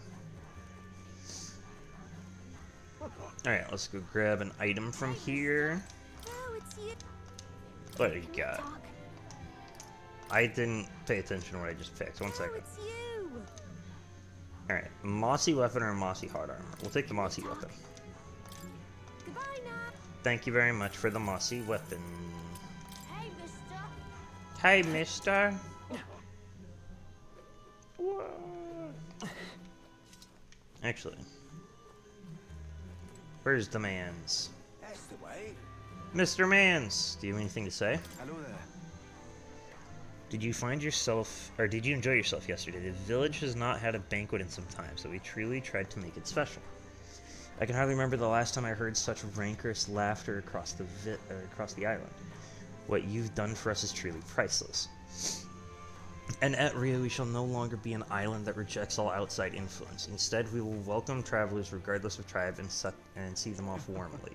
Alright, let's go grab an item from here. What do you got? I didn't pay attention to what I just picked. One second. Alright, mossy weapon or mossy hard armor? We'll take the mossy weapon. Thank you very much for the mossy weapon. Hey, mister. Hey, mister. Actually, where's the mans? That's the way. Mr. Mans, do you have anything to say? Hello there. Did you find yourself, or did you enjoy yourself yesterday? The village has not had a banquet in some time, so we truly tried to make it special. I can hardly remember the last time I heard such rancorous laughter across the island. What you've done for us is truly priceless. And at Rio, we shall no longer be an island that rejects all outside influence. Instead, we will welcome travelers regardless of tribe and see them off warmly.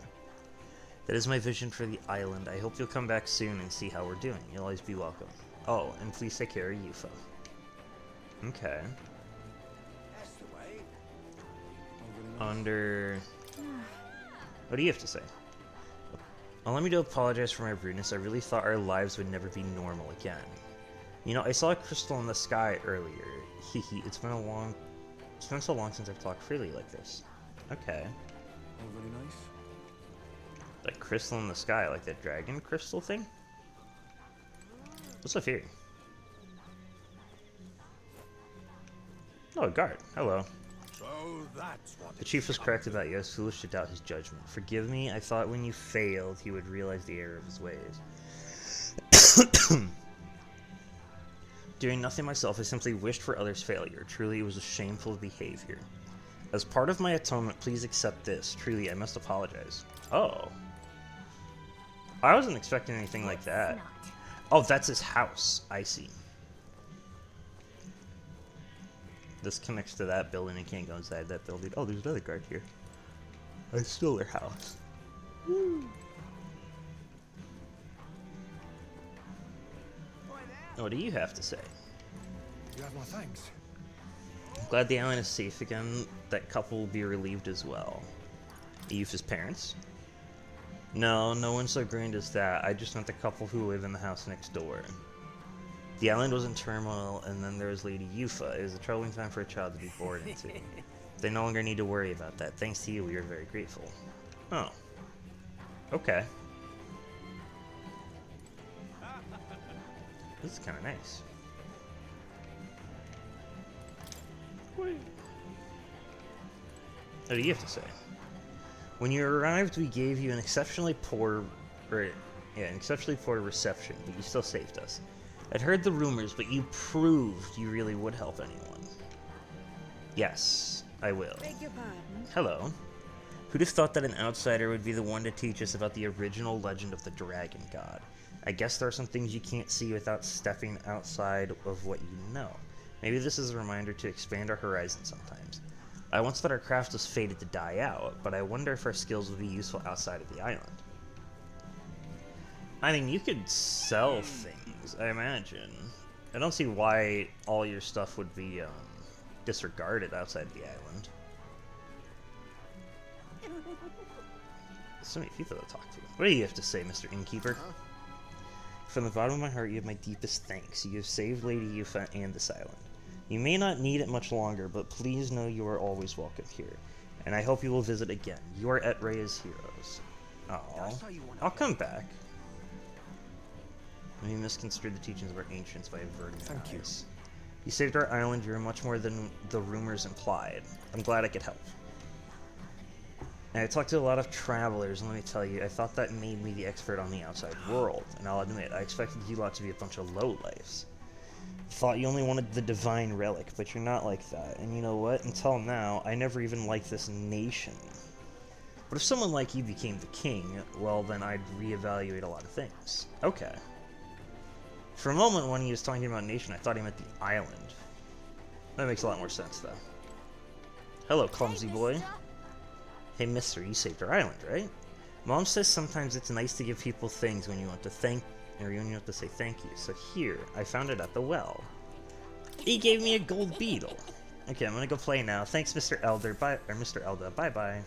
That is my vision for the island. I hope you'll come back soon and see how we're doing. You'll always be welcome. Oh, and please take care of Yufa. Okay. That's the way. Under... What do you have to say? Allow me to apologize for my rudeness. I really thought our lives would never be normal again. You know, I saw a crystal in the sky earlier. Hehe, it's been so long since I've talked freely like this. Okay. Oh, very nice. That crystal in the sky, like that dragon crystal thing? What's up here? Oh, a guard. Hello. So that's what The chief was correct about you. I was foolish to doubt his judgment. Forgive me, I thought when you failed, he would realize the error of his ways. Doing nothing myself, I simply wished for others' failure. Truly, it was a shameful behavior. As part of my atonement, please accept this. Truly, I must apologize. Oh. I wasn't expecting anything like that. Oh, that's his house. I see. This connects to that building. I can't go inside that building. Oh, there's another guard here. I stole their house. Woo. What do you have to say? You have my thanks. I'm glad the island is safe again. That couple will be relieved as well. Yufa's parents? No, no one so grand as that. I just meant the couple who live in the house next door. The island was in turmoil, and then there was Lady Yufa. It was a troubling time for a child to be born into. They no longer need to worry about that. Thanks to you, we are very grateful. Oh. Okay. This is kind of nice. What do you have to say? When you arrived, we gave you an exceptionally poor reception, but you still saved us. I'd heard the rumors, but you proved you really would help anyone. Yes, I will. Beg your pardon? Hello. Who'd have thought that an outsider would be the one to teach us about the original legend of the Dragon God? I guess there are some things you can't see without stepping outside of what you know. Maybe this is a reminder to expand our horizons sometimes. I once thought our craft was fated to die out, but I wonder if our skills would be useful outside of the island. I mean, you could sell things, I imagine. I don't see why all your stuff would be disregarded outside of the island. So many people to talk to. What do you have to say, Mr. Innkeeper? From the bottom of my heart, you have my deepest thanks. You have saved Lady Yufa and this island. You may not need it much longer, but please know you are always welcome here. And I hope you will visit again. You are at Rhea's heroes. Oh, I'll come back. We misconstrued the teachings of our ancients by averting their eyes. You saved our island. You are much more than the rumors implied. I'm glad I could help. And I talked to a lot of travelers, and let me tell you, I thought that made me the expert on the outside world. And I'll admit, I expected you lot to be a bunch of lowlifes. Thought you only wanted the divine relic, but you're not like that. And you know what? Until now, I never even liked this nation. But if someone like you became the king, well, then I'd reevaluate a lot of things. Okay. For a moment, when he was talking about nation, I thought he meant the island. That makes a lot more sense, though. Hello, clumsy boy. Hey, mister, you saved our island, right? Mom says sometimes it's nice to give people things when you want to say thank you. So here, I found it at the well. He gave me a gold beetle. Okay, I'm gonna go play now. Thanks, Mr. Elder. Bye, or Mr. Elda. Bye-bye.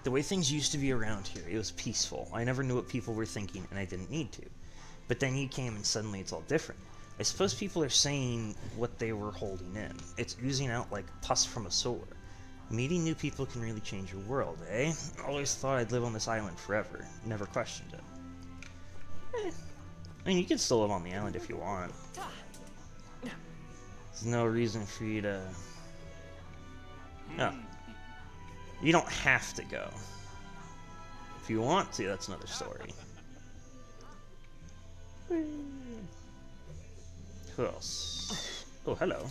The way things used to be around here, it was peaceful. I never knew what people were thinking, and I didn't need to. But then you came, and suddenly it's all different. I suppose people are saying what they were holding in. It's oozing out like pus from a sore. Meeting new people can really change your world, eh? Always thought I'd live on this island forever. Never questioned it. I mean, you can still live on the island if you want. There's no reason for you to... No. You don't have to go. If you want to, that's another story. Who else? Oh, hello.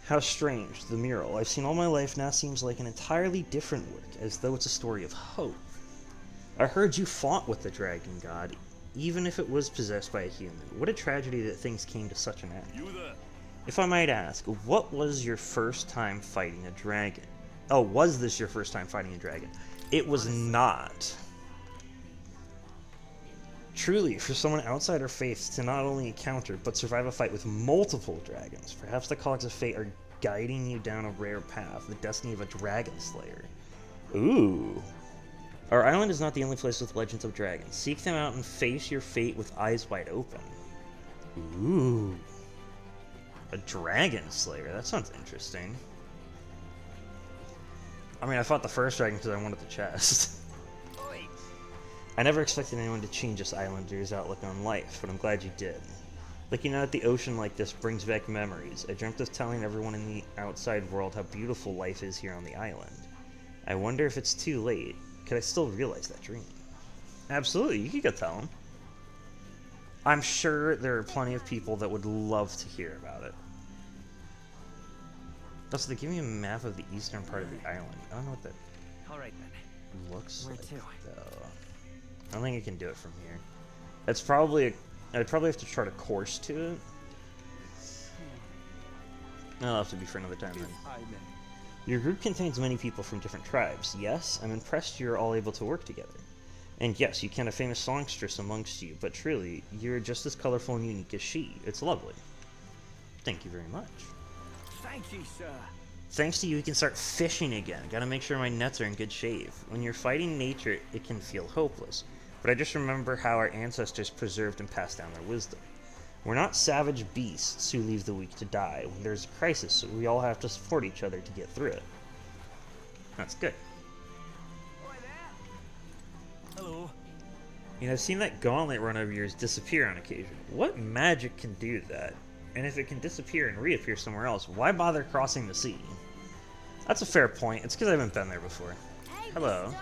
How strange, the mural. I've seen all my life now seems like an entirely different work, as though it's a story of hope. I heard you fought with the dragon god, even if it was possessed by a human. What a tragedy that things came to such an end. If I might ask, what was your first time fighting a dragon? Oh, was this your first time fighting a dragon? It was not. Truly, for someone outside our faiths to not only encounter, but survive a fight with multiple dragons, perhaps the cogs of fate are guiding you down a rare path, the destiny of a dragon slayer. Ooh. Our island is not the only place with legends of dragons. Seek them out and face your fate with eyes wide open. Ooh. A dragon slayer, that sounds interesting. I mean, I fought the first dragon because I wanted the chest. I never expected anyone to change this islander's outlook on life, but I'm glad you did. Looking out at the ocean like this brings back memories. I dreamt of telling everyone in the outside world how beautiful life is here on the island. I wonder if it's too late. Could I still realize that dream? Absolutely, you could go tell them. I'm sure there are plenty of people that would love to hear about it. Also, they give me a map of the eastern part of the island. I don't know what that looks like, though. I don't think I can do it from here. That's probably I'd probably have to chart a course to it. That'll have to be for another time then. Your group contains many people from different tribes. Yes, I'm impressed you're all able to work together. And yes, you can have famous songstress amongst you, but truly, you're just as colorful and unique as she. It's lovely. Thank you very much. Thank you, sir. Thanks to you, we can start fishing again. Gotta make sure my nets are in good shape. When you're fighting nature, it can feel hopeless. But I just remember how our ancestors preserved and passed down their wisdom. We're not savage beasts who leave the weak to die. When there's a crisis, we all have to support each other to get through it. That's good. Hello. You know, I've seen that gauntlet run over yours disappear on occasion. What magic can do that? And if it can disappear and reappear somewhere else, why bother crossing the sea? That's a fair point. It's because I haven't been there before. Hey, hello. mister.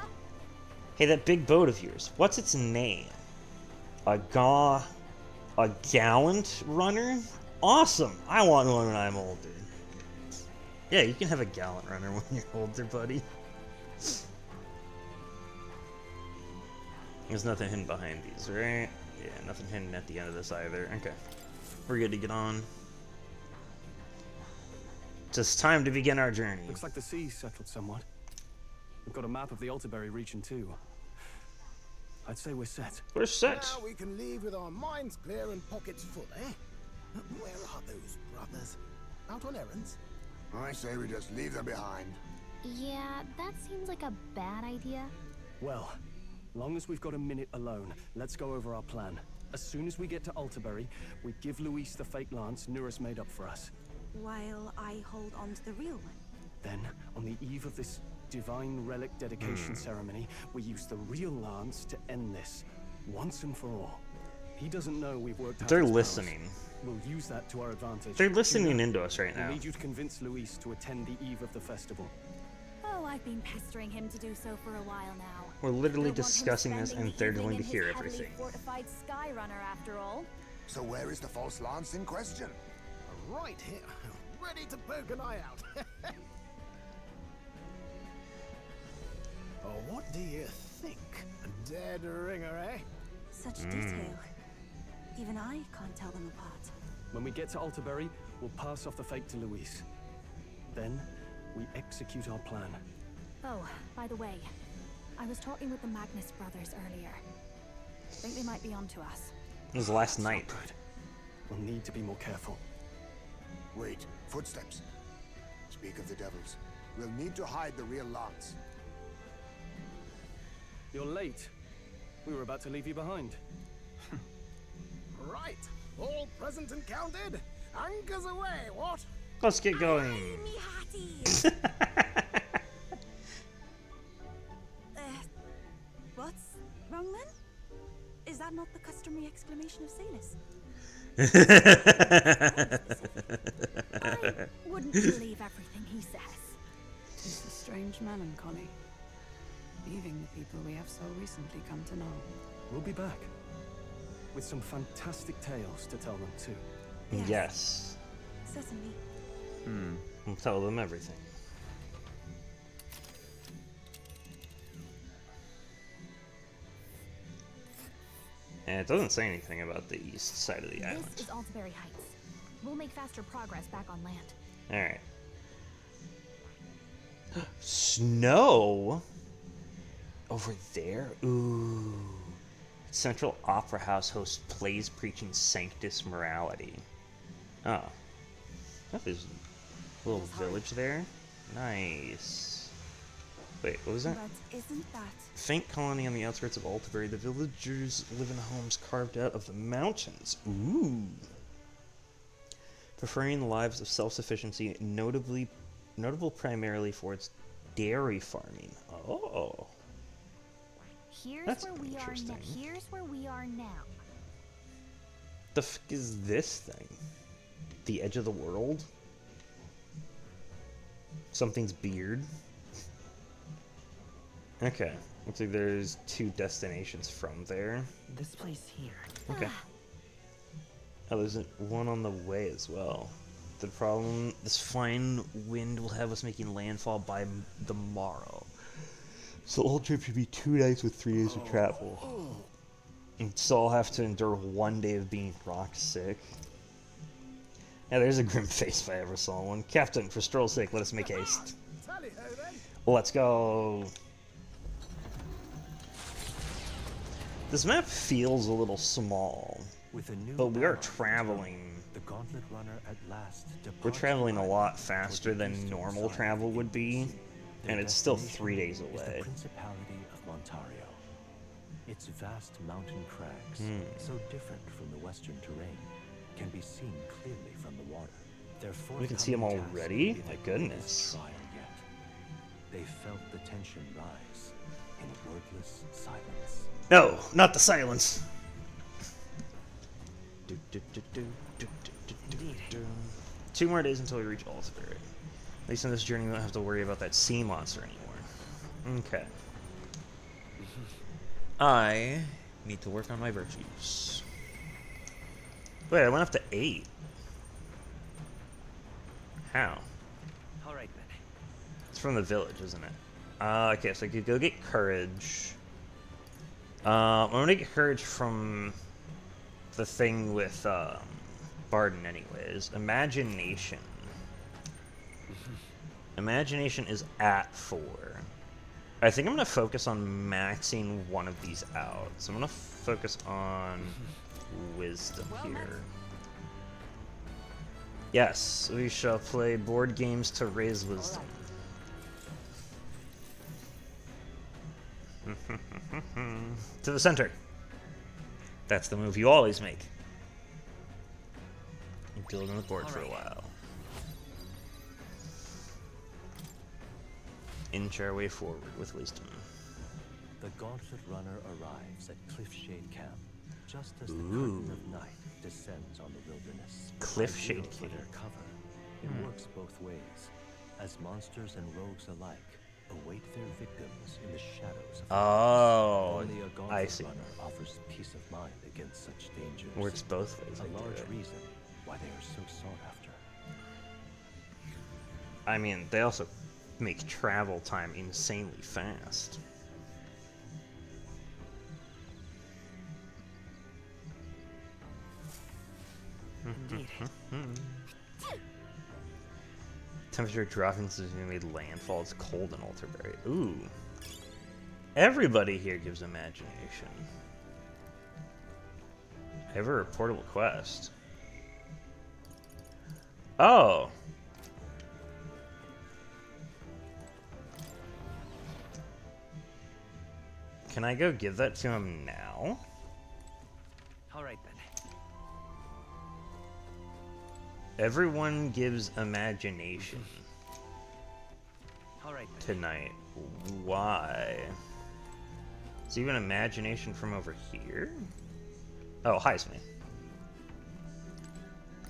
Hey, that big boat of yours, what's its name? A gallant runner? Awesome! I want one when I'm older. Yeah, you can have a gallant runner when you're older, buddy. There's nothing hidden behind these, right? Yeah, nothing hidden at the end of this either. Okay. We're good to get on. Just time to begin our journey. Looks like the sea's settled somewhat. We've got a map of the Altaberry region too. I'd say we're set. We're set. Now we can leave with our minds clear and pockets full, eh? Where are those brothers? Out on errands? I say we just leave them behind. Yeah, that seems like a bad idea. Well, long as we've got a minute alone, let's go over our plan. As soon as we get to Alterbury, we give Luis the fake lance Nuris made up for us. While I hold on to the real one. Then, on the eve of this divine relic dedication ceremony, we use the real lance to end this, once and for all. He doesn't know we've worked out. They're listening. We'll use that to our advantage. They're listening into us right now. We need you to convince Luis to attend the eve of the festival. Oh, I've been pestering him to do so for a while now. We're literally Don't want him discussing this, spending and the they're evening going to in hear his heavily everything. Fortified Skyrunner, after all. So where is the false lance in question? Right here, ready to poke an eye out. Oh, what do you think? A dead ringer, eh? Such detail. Even I can't tell them apart. When we get to Alterbury, we'll pass off the fake to Luis. Then, we execute our plan. Oh, by the way, I was talking with the Magnus brothers earlier. Think they might be onto us. It was last night. Good. We'll need to be more careful. Wait, footsteps. Speak of the devils. We'll need to hide the real lance. You're late. We were about to leave you behind. Right, all present and counted. Anchors away, what? Let's get going. Me hearty. What's wrong then? Is that not the customary exclamation of sailors? I wouldn't believe everything he says. It's a strange melancholy, leaving the people we have so recently come to know. We'll be back. With some fantastic tales to tell them, too. Yes. Certainly. We'll tell them everything. And it doesn't say anything about the east side of the island. This is Alterbury Heights. We'll make faster progress back on land. Alright. Snow? Over there? Ooh. Central Opera House hosts plays preaching Sanctus Morality. Oh. There's a little village there. Nice. Wait, what was that? But isn't that... Faint colony on the outskirts of Alterbury. The villagers live in homes carved out of the mountains. Ooh. Preferring the lives of self-sufficiency, notable primarily for its dairy farming. Oh. That's interesting. Here's where we are now. The f is this thing? The edge of the world? Something's beard? Okay. Looks like there's 2 destinations from there. This place here. Okay. Oh, there's one on the way as well. The problem, this fine wind will have us making landfall by the morrow. So the whole trip should be 2 nights with 3 days of travel. And so I'll have to endure 1 day of being rock sick. Yeah, there's a grim face if I ever saw one. Captain, for stroll's sake, let us make haste. Let's go. This map feels a little small, but we are traveling. The Gauntlet Runner at last We're traveling a lot faster than normal travel would be, and it's still 3 days away. The Principality of Montario. Its vast mountain crags, so different from the western terrain, can be seen clearly from the water. We can see them already? My goodness. They felt the tension rise in wordless silence. No, not the silence. 2 more days until we reach Alterbury. At least on this journey, we don't have to worry about that sea monster anymore. Okay. I need to work on my virtues. Wait, I went up to 8. How? Alright then. It's from the village, isn't it? Okay, so I could go get courage. I'm gonna get courage from the thing with Barden anyways. Imagination. Imagination is at 4. I think I'm gonna focus on maxing one of these out. So I'm gonna focus on wisdom here. Yes, we shall play board games to raise wisdom. To the center. That's the move you always make. And build on the board for a while. Inch our way forward with wisdom. The Gauntlet Runner arrives at Cliffshade Camp just as the curtain of night descends on the wilderness. Cliffshade For their cover, it works both ways, as monsters and rogues alike await their victims in the shadows of the Oh, Only a Gauntlet I see. Runner offers peace of mind against such dangers. Works both ways. A large reason why they are so sought after. I mean, they also make travel time insanely fast. Indeed. Temperature dropping since we made landfall. It's cold in Alterberry. Ooh. Everybody here gives imagination. Ever a portable quest? Oh. Can I go give that to him now? Alright then. Everyone gives imagination Alright then. tonight. Why? Is even imagination from over here? Oh, hi, Smee.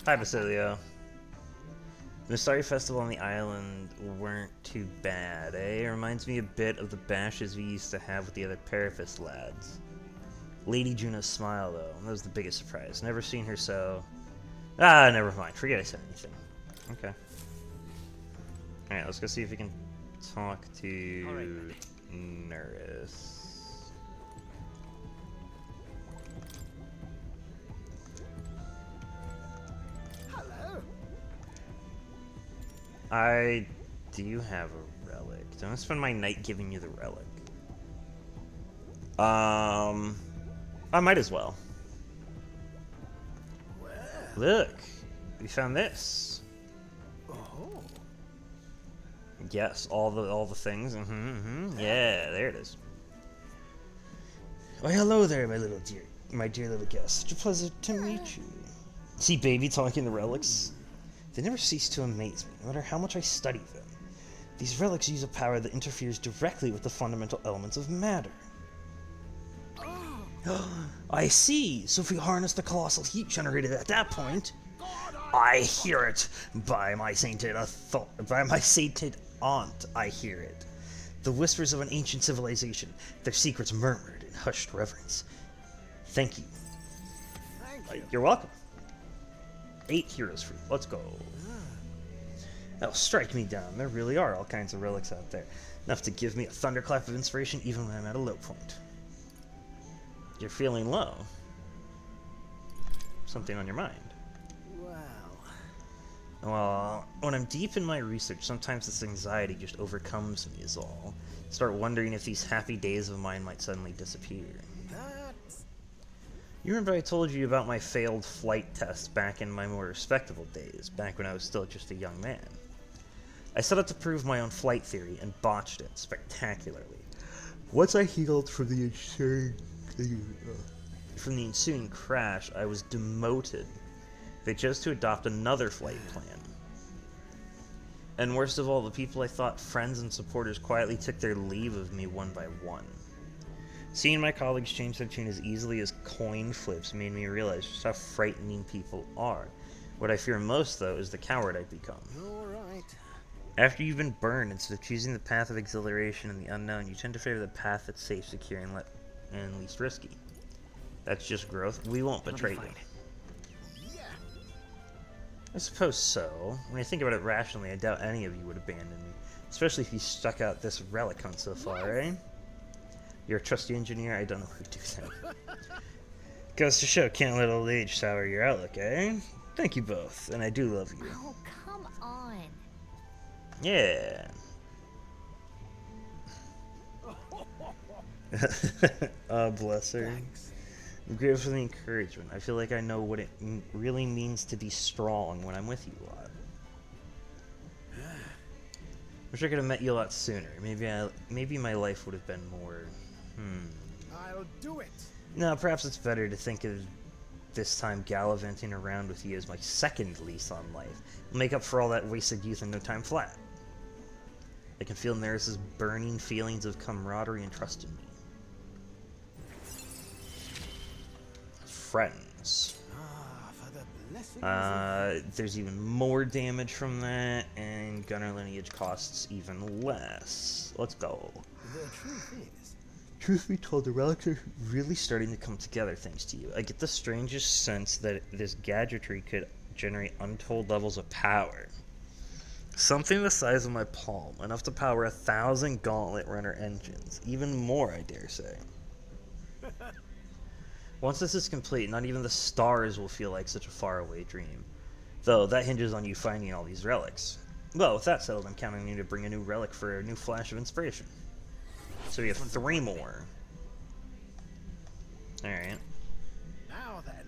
Hi, Basilio. The Starry Festival on the island weren't too bad, eh? It reminds me a bit of the bashes we used to have with the other Parafist lads. Lady Juno's smile, though, that was the biggest surprise. Never seen her so... Ah, never mind. Forget I said anything. Okay. Alright, let's go see if we can talk to Nurse. Hello. I do have a relic. Don't I spend my night giving you the relic? I might as well. Look, we found this. Oh. Yes, all the things. Yeah, there it is. Why, hello there, my dear little guest. Such a pleasure to meet you. See, baby, talking the relics. They never cease to amaze me, no matter how much I study them. These relics use a power that interferes directly with the fundamental elements of matter. I see. So if we harness the colossal heat generated at that point, I hear it. By my sainted aunt, I hear it. The whispers of an ancient civilization, their secrets murmured in hushed reverence. Thank you. You're welcome. 8 heroes for you. Let's go. That'll strike me down. There really are all kinds of relics out there. Enough to give me a thunderclap of inspiration even when I'm at a low point. You're feeling low. Something on your mind. Well, when I'm deep in my research, sometimes this anxiety just overcomes me is all. Start wondering if these happy days of mine might suddenly disappear. You remember I told you about my failed flight test back in my more respectable days, back when I was still just a young man. I set out to prove my own flight theory and botched it spectacularly. Once I healed from the ensuing crash, I was demoted. They chose to adopt another flight plan. And worst of all, the people I thought friends and supporters quietly took their leave of me one by one. Seeing my colleagues change their tune as easily as coin flips made me realize just how frightening people are. What I fear most, though, is the coward I've become. Alright. After you've been burned, instead of choosing the path of exhilaration and the unknown, you tend to favor the path that's safe, secure, and least risky. That's just growth. We won't betray you. I suppose so. When I think about it rationally, I doubt any of you would abandon me. Especially if you stuck out this relic hunt so far, eh? You're a trusty engineer, I don't know who'd do that. Goes to show, can't let old age sour your outlook, eh? Thank you both, and I do love you. Oh, come on. Yeah. Bless her. Thanks. I'm grateful for the encouragement. I feel like I know what it really means to be strong when I'm with you a lot. Wish I could have met you a lot sooner. Maybe my life would have been more I'll do it. No, perhaps it's better to think of this time gallivanting around with you as my second lease on life. I'll make up for all that wasted youth in no time flat. I can feel Neris's burning feelings of camaraderie and trust in me. Friends. For the blessings There's even more damage from that, and gunner lineage costs even less. Let's go. The truth is, Truth be told, the relics are really starting to come together thanks to you. I get the strangest sense that this gadgetry could generate untold levels of power. Something the size of my palm, enough to power 1,000 Gauntlet Runner engines. Even more, I dare say. Once this is complete, not even the stars will feel like such a faraway dream. Though, that hinges on you finding all these relics. Well, with that settled, I'm counting on you to bring a new relic for a new flash of inspiration. So we have 3 more. Alright. now then.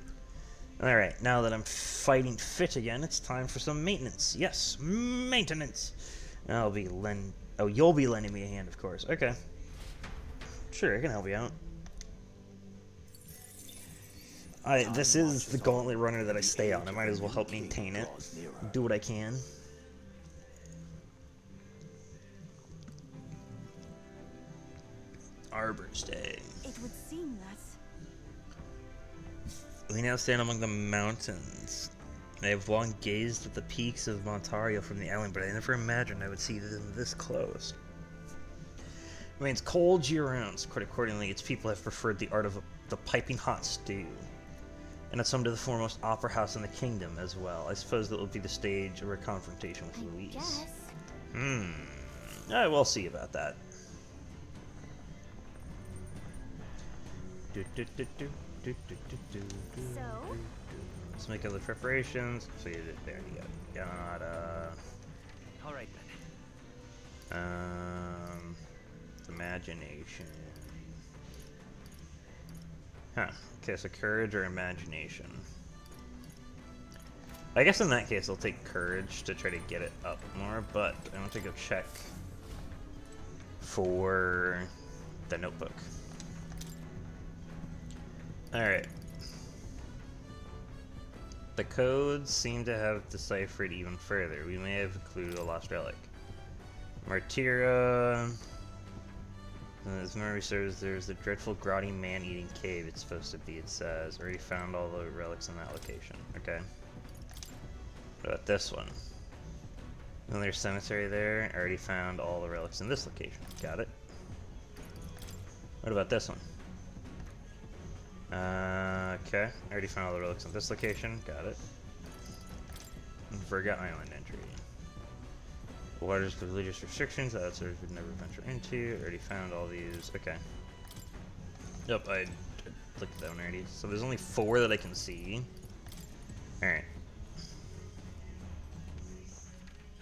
Alright, now that I'm fighting fit again, it's time for some maintenance. Yes, maintenance! I'll be Oh, you'll be lending me a hand, of course. Okay. Sure, I can help you out. This is the Gauntlet Runner that I stay on. I might as well help maintain it. Do what I can. Arbor's Day. It would seem that. We now stand among the mountains. I have long gazed at the peaks of Montario from the island, but I never imagined I would see them this close. It remains cold year-round, so quite accordingly, its people have preferred the art of the piping hot stew. And it's home to the foremost opera house in the kingdom as well. I suppose that will be the stage of our confrontation with Louise. Guess. Alright, we'll see about that. So? Let's make other preparations. So you did, there you go. Got Alright then. Imagination. Huh. Okay, so courage or imagination. I guess in that case I'll take courage to try to get it up more, but I want to go check for the notebook. Alright. The codes seem to have deciphered even further. We may have included a lost relic. Martyra. As memory serves, there's the dreadful grotty man-eating cave it's supposed to be, it says. Already found all the relics in that location. Okay. What about this one? Then there's cemetery there. Already found all the relics in this location. Got it. What about this one? Okay. Already found all the relics in this location. Got it. Forgotten Island entry. Waters of religious restrictions that outsiders would never venture into. Already found all these. Okay. Yep, I looked at that one already. So there's only 4 that I can see. Alright.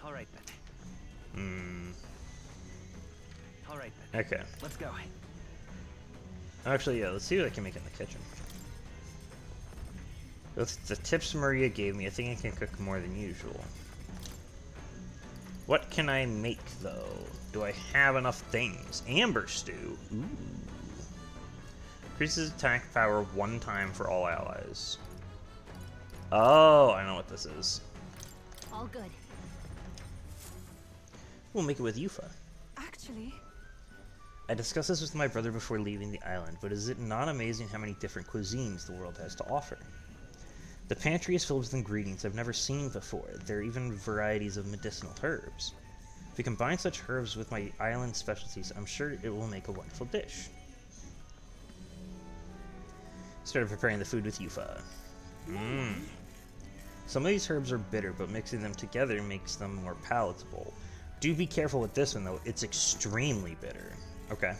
Alright then. Alright then. Okay. Let's go. Actually, yeah, let's see what I can make in the kitchen. With the tips Maria gave me, I think I can cook more than usual. What can I make, though? Do I have enough things? Amber stew. Ooh. Increases attack power 1 time for all allies. Oh, I know what this is. All good. We'll make it with Yufa. Actually, I discussed this with my brother before leaving the island, but is it not amazing how many different cuisines the world has to offer? The pantry is filled with ingredients I've never seen before. There are even varieties of medicinal herbs. If we combine such herbs with my island specialties, I'm sure it will make a wonderful dish. Started preparing the food with Yufa. Some of these herbs are bitter, but mixing them together makes them more palatable. Do be careful with this one, though. It's extremely bitter. Okay.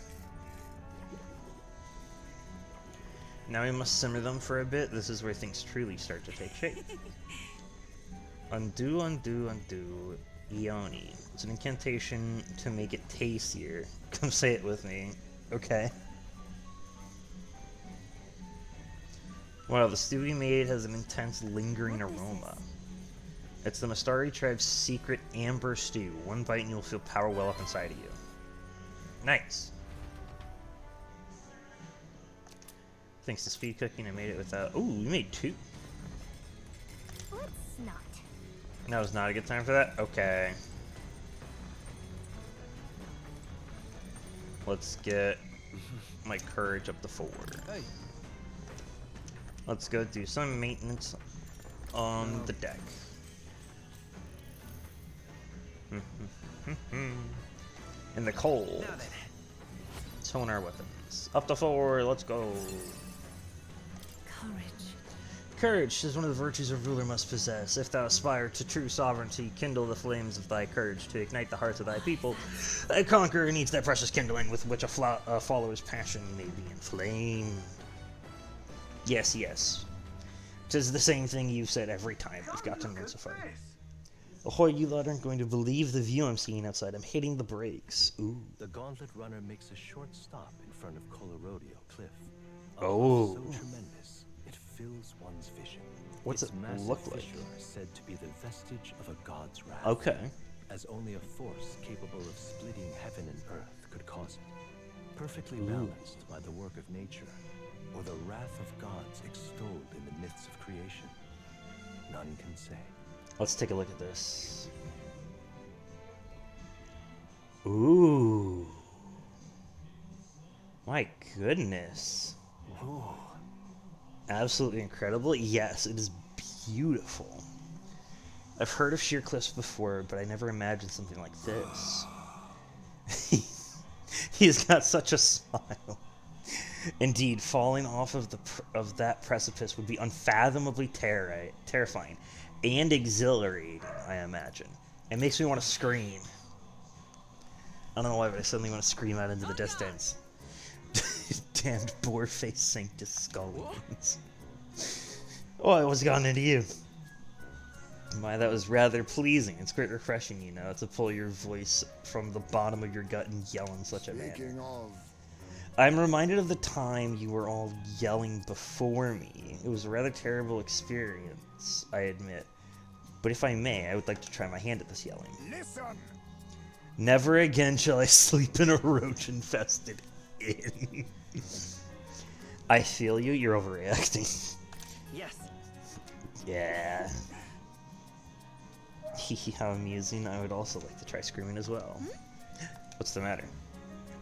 Now we must simmer them for a bit. This is where things truly start to take shape. Undo, undo, undo. Ioni. It's an incantation to make it tastier. Come say it with me. Okay. Wow, the stew we made has an intense, lingering aroma. It's the Mastari tribe's secret amber stew. One bite and you'll feel power well up inside of you. Nice. Thanks to speed cooking, I made it without. Oh, we made 2. Let's not. That was not a good time for that? Okay. Let's get my courage up to 4. Hey. Let's go do some maintenance on the deck. In the cold. Tone our weapons. Up to 4, let's go. Courage. Courage is one of the virtues a ruler must possess. If thou aspire to true sovereignty, kindle the flames of thy courage to ignite the hearts of thy people. Thy conqueror needs that precious kindling with which a follower's passion may be inflamed. Yes, yes. 'Tis the same thing you've said every time we've gotten in so far. Ahoy, you lot aren't going to believe the view I'm seeing outside. I'm hitting the brakes. Ooh. The Gauntlet Runner makes a short stop in front of Colorodeo Cliff. Oh. So tremendous, it fills one's vision. What's its it massive look like? fissure is said to be the vestige of a god's wrath. Okay. As only a force capable of splitting heaven and earth could cause it. Perfectly Ooh. balanced by the work of nature, or the wrath of gods extolled in the myths of creation. None can say. Let's take a look at this. Ooh. My goodness. Ooh. Absolutely incredible. Yes, it is beautiful. I've heard of sheer cliffs before, but I never imagined something like this. He's got such a smile. Indeed, falling off of that precipice would be unfathomably terrifying and exhilarating, I imagine. It makes me want to scream. I don't know why, but I suddenly want to scream out into the distance. Damned boar-faced Sanctus Scullions. Oh, I was gone into you. My, that was rather pleasing. It's quite refreshing, you know, to pull your voice from the bottom of your gut and yell in such a manner. Speaking of, I'm reminded of the time you were all yelling before me. It was a rather terrible experience, I admit. But if I may, I would like to try my hand at this yelling. listen. Never again shall I sleep in a roach-infested inn. I feel you. You're overreacting. Yes. Yeah. Hehe, how amusing. I would also like to try screaming as well. What's the matter?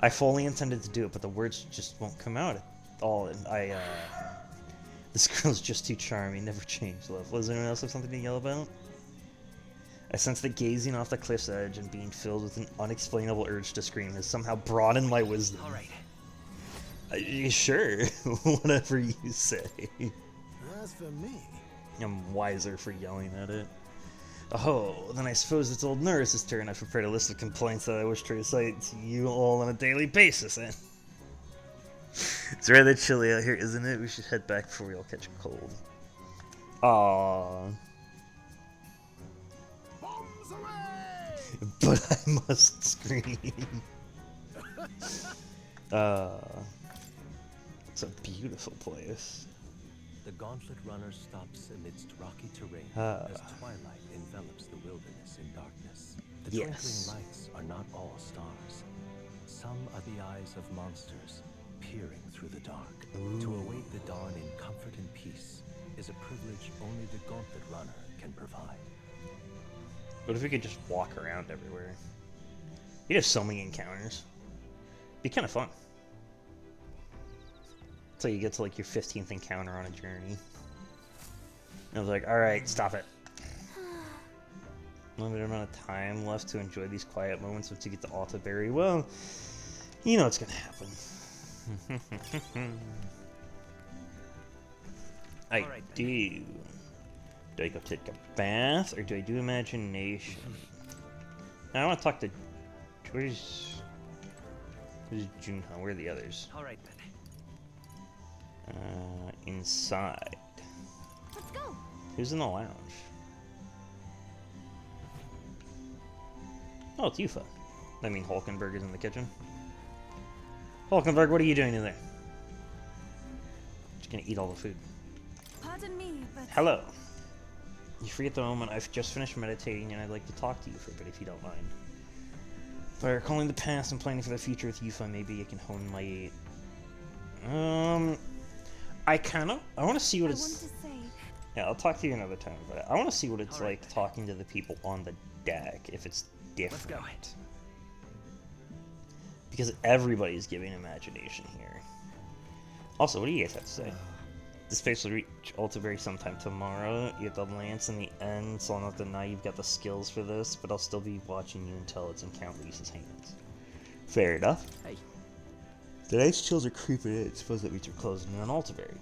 I fully intended to do it, but the words just won't come out at all. And this girl's just too charming. Never change, love. Does anyone else have something to yell about? I sense that gazing off the cliff's edge and being filled with an unexplainable urge to scream has somehow broadened my wisdom. All right. Sure, whatever you say. As for me, I'm wiser for yelling at it. Oh, then I suppose it's old Nurse's turn. I've prepared a list of complaints that I wish to recite to you all on a daily basis, eh? It's rather chilly out here, isn't it? We should head back before we all catch a cold. Aww. Bombs away! But I must scream. It's a beautiful place. The Gauntlet Runner stops amidst rocky terrain as twilight envelops the wilderness in darkness. The Yes. twinkling lights are not all stars. Some are the eyes of monsters peering through the dark. To await the dawn in comfort and peace is a privilege only the Gauntlet Runner can provide. What if we could just walk around everywhere? You'd have so many encounters. Be kind of fun. So you get to like your 15th encounter on a journey. And I was like, alright, stop it. Limited amount of time left to enjoy these quiet moments once you get to Altaberry. Well, you know what's gonna happen. I do. Do I go take a bath or do I do imagination? I want to talk to. Where's Junho? Where are the others? All right, then. Inside. Let's go. Who's in the lounge? Oh, it's Yufa. I mean, Hulkenberg is in the kitchen. Hulkenberg, what are you doing in there? Just gonna eat all the food. Pardon me, but Hello. You free at the moment? I've just finished meditating and I'd like to talk to you for a bit if you don't mind. By recalling the past and planning for the future with Yufa, maybe I can hone my... I want to see what I want it's... to say, Yeah, I'll talk to you another time about it. I want to see what it's like talking to the people on the deck, if it's different. Let's go. Because everybody's giving imagination here. Also, what do you guys have to say? This face will reach Ultiberry sometime tomorrow. You have the lance in the end, so I'll not deny you've got the skills for this, but I'll still be watching you until it's in Count Luis's hands. Fair enough. Hey. The nice chills are creeping in. Suppose that means you're closing in on Ultiberry.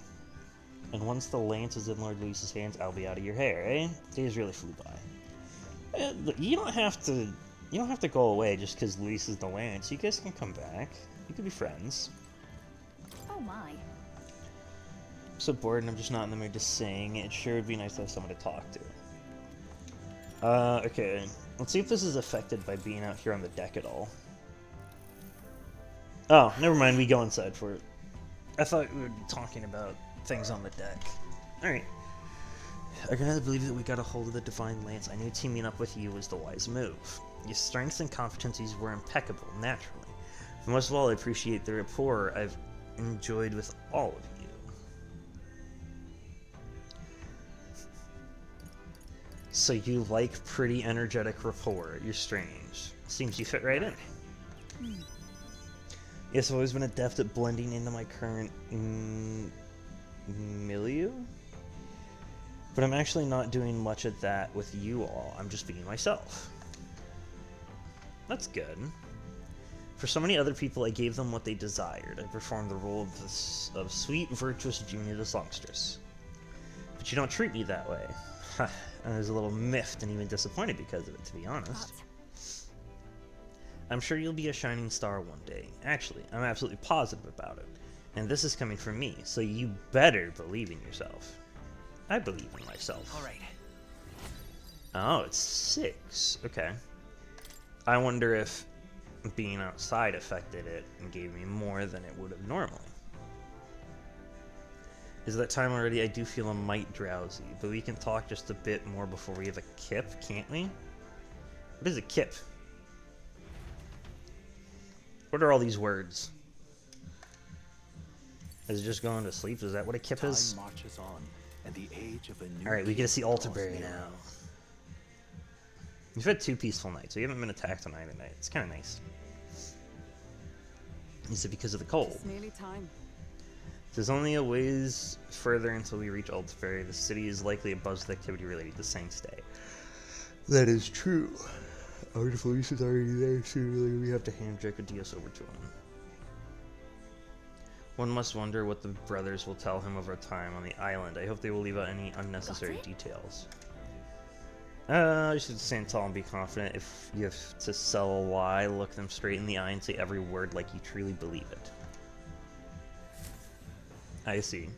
And once the lance is in Lord Luis's hands, I'll be out of your hair, eh? Days really flew by. Look, you don't have to go away just because Luis is the lance. You guys can come back. You can be friends. Oh my. I'm so bored and I'm just not in the mood to sing. It sure would be nice to have someone to talk to. Okay. Let's see if this is affected by being out here on the deck at all. Oh, never mind. We go inside for it. I thought we would be talking about things on the deck. Alright. I cannot believe that we got a hold of the Divine Lance. I knew teaming up with you was the wise move. Your strengths and competencies were impeccable, naturally. But most of all, I appreciate the rapport I've enjoyed with all of you. So you like pretty energetic rapport. You're strange. Seems you fit right in. Yes, I've always been adept at blending into my current milieu. But I'm actually not doing much of that with you all. I'm just being myself. That's good. For so many other people, I gave them what they desired. I performed the role of sweet, virtuous junior songstress. But you don't treat me that way. And I was a little miffed and even disappointed because of it, to be honest. I'm sure you'll be a shining star one day. Actually, I'm absolutely positive about it. And this is coming from me, so you better believe in yourself. I believe in myself. Alright. Oh, it's 6. Okay. I wonder if being outside affected it and gave me more than it would have normally. Is that time already? I do feel a mite drowsy, but we can talk just a bit more before we have a kip, can't we? What is a kip? What are all these words? Is it just going to sleep? Is that what a kip is? Time marches on, and the age of a new Alright, we get to see draws Ultiberry nearer. now. You've had 2 peaceful nights, so you haven't been attacked on either night. It's kind of nice. Is it because of the cold? It's nearly time. There's only a ways further until we reach Ultiberry. The city is likely abuzz with activity related to Saint's Day. That is true. Our police is already there, so we have to hand Dracodius over to him. One must wonder what the brothers will tell him over time on the island. I hope they will leave out any unnecessary details. You should stand tall and be confident. If you have to sell a lie, look them straight in the eye and say every word like you truly believe it. I see.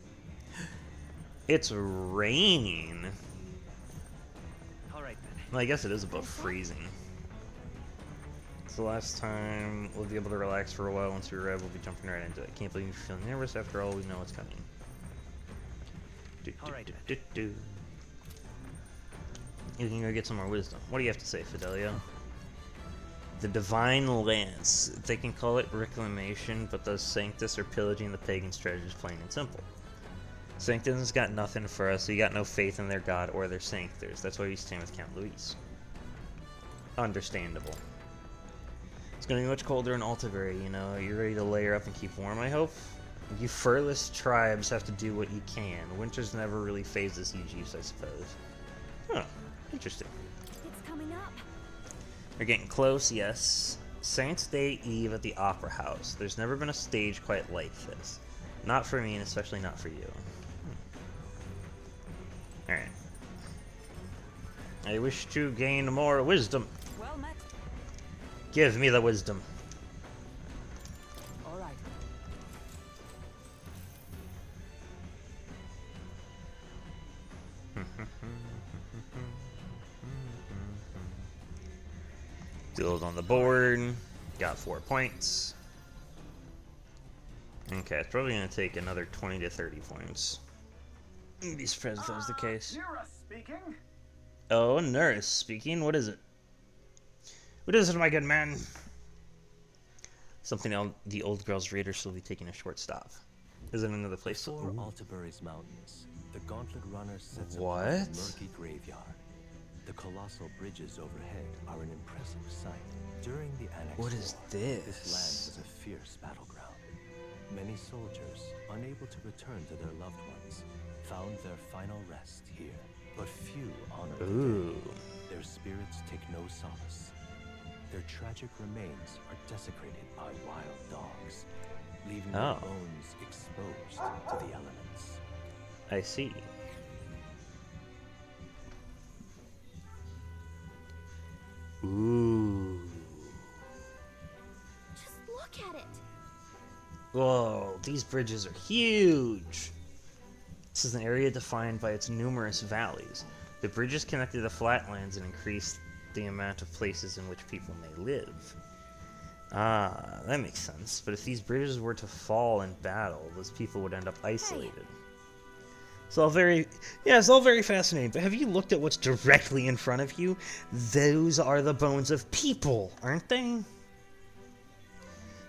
It's raining. Alright then. Well, I guess it is above freezing. It's the last time we'll be able to relax for a while. Once we arrive, we'll be jumping right into it. Can't believe you're feeling nervous. After all, we know what's coming. Alright. You can go get some more wisdom. What do you have to say, Fidelio? The Divine Lance. They can call it reclamation, but those Sanctus are pillaging the pagan treasures, plain and simple. Sanctus has got nothing for us, so you got no faith in their god or their Sanctors. That's why you stand with Count Luis. Understandable. It's gonna be much colder in Ultiberry, you know. You're ready to layer up and keep warm, I hope? You furless tribes have to do what you can. Winter's never really phases you Jeeves, I suppose. Huh. Interesting. It's coming up. We're getting close, yes. Saints' Day Eve at the Opera House. There's never been a stage quite like this. Not for me, and especially not for you. Alright. I wish to gain more wisdom. Well met. Give me the wisdom. All right. Duels on the board. Got 4 points. Okay, it's probably going to take another 20 to 30 points. I'd be surprised if that was the case. Speaking. Oh, nurse speaking. What is it? What is it, my good man? Something else. The old girl's raider will be taking a short stop. Is it another place? Before Ooh. Altabury's mountains, the Gauntlet Runner sets What? upon a murky graveyard. The colossal bridges overhead are an impressive sight. During the Annex What War, is this? this land was a fierce battleground. Many soldiers, unable to return to their loved ones, found their final rest here. But few honor the Ooh. dead. Their spirits take no solace. Their tragic remains are desecrated by wild dogs, leaving their bones exposed to the elements. I see. Ooh. Just look at it. Whoa, these bridges are huge. This is an area defined by its numerous valleys. The bridges connected the flatlands and increased the amount of places in which people may live. Ah, that makes sense. But if these bridges were to fall in battle, those people would end up isolated. It's all very, yeah, it's all very fascinating. But have you looked at what's directly in front of you? Those are the bones of people, aren't they?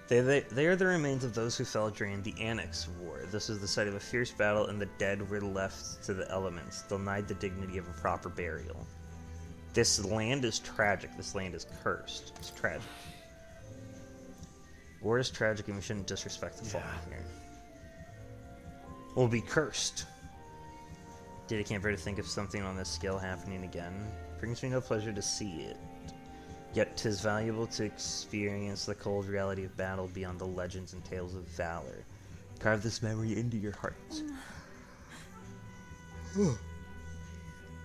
They are the remains of those who fell during the Annex War. This is the site of a fierce battle, and the dead were left to the elements, denied the dignity of a proper burial. This land is tragic. This land is cursed. It's tragic. War is tragic, and we shouldn't disrespect the fallen here. We'll be cursed. Did I can't bear to think of something on this scale happening again. Brings me no pleasure to see it. Yet 'tis valuable to experience the cold reality of battle beyond the legends and tales of valor. Carve this memory into your hearts.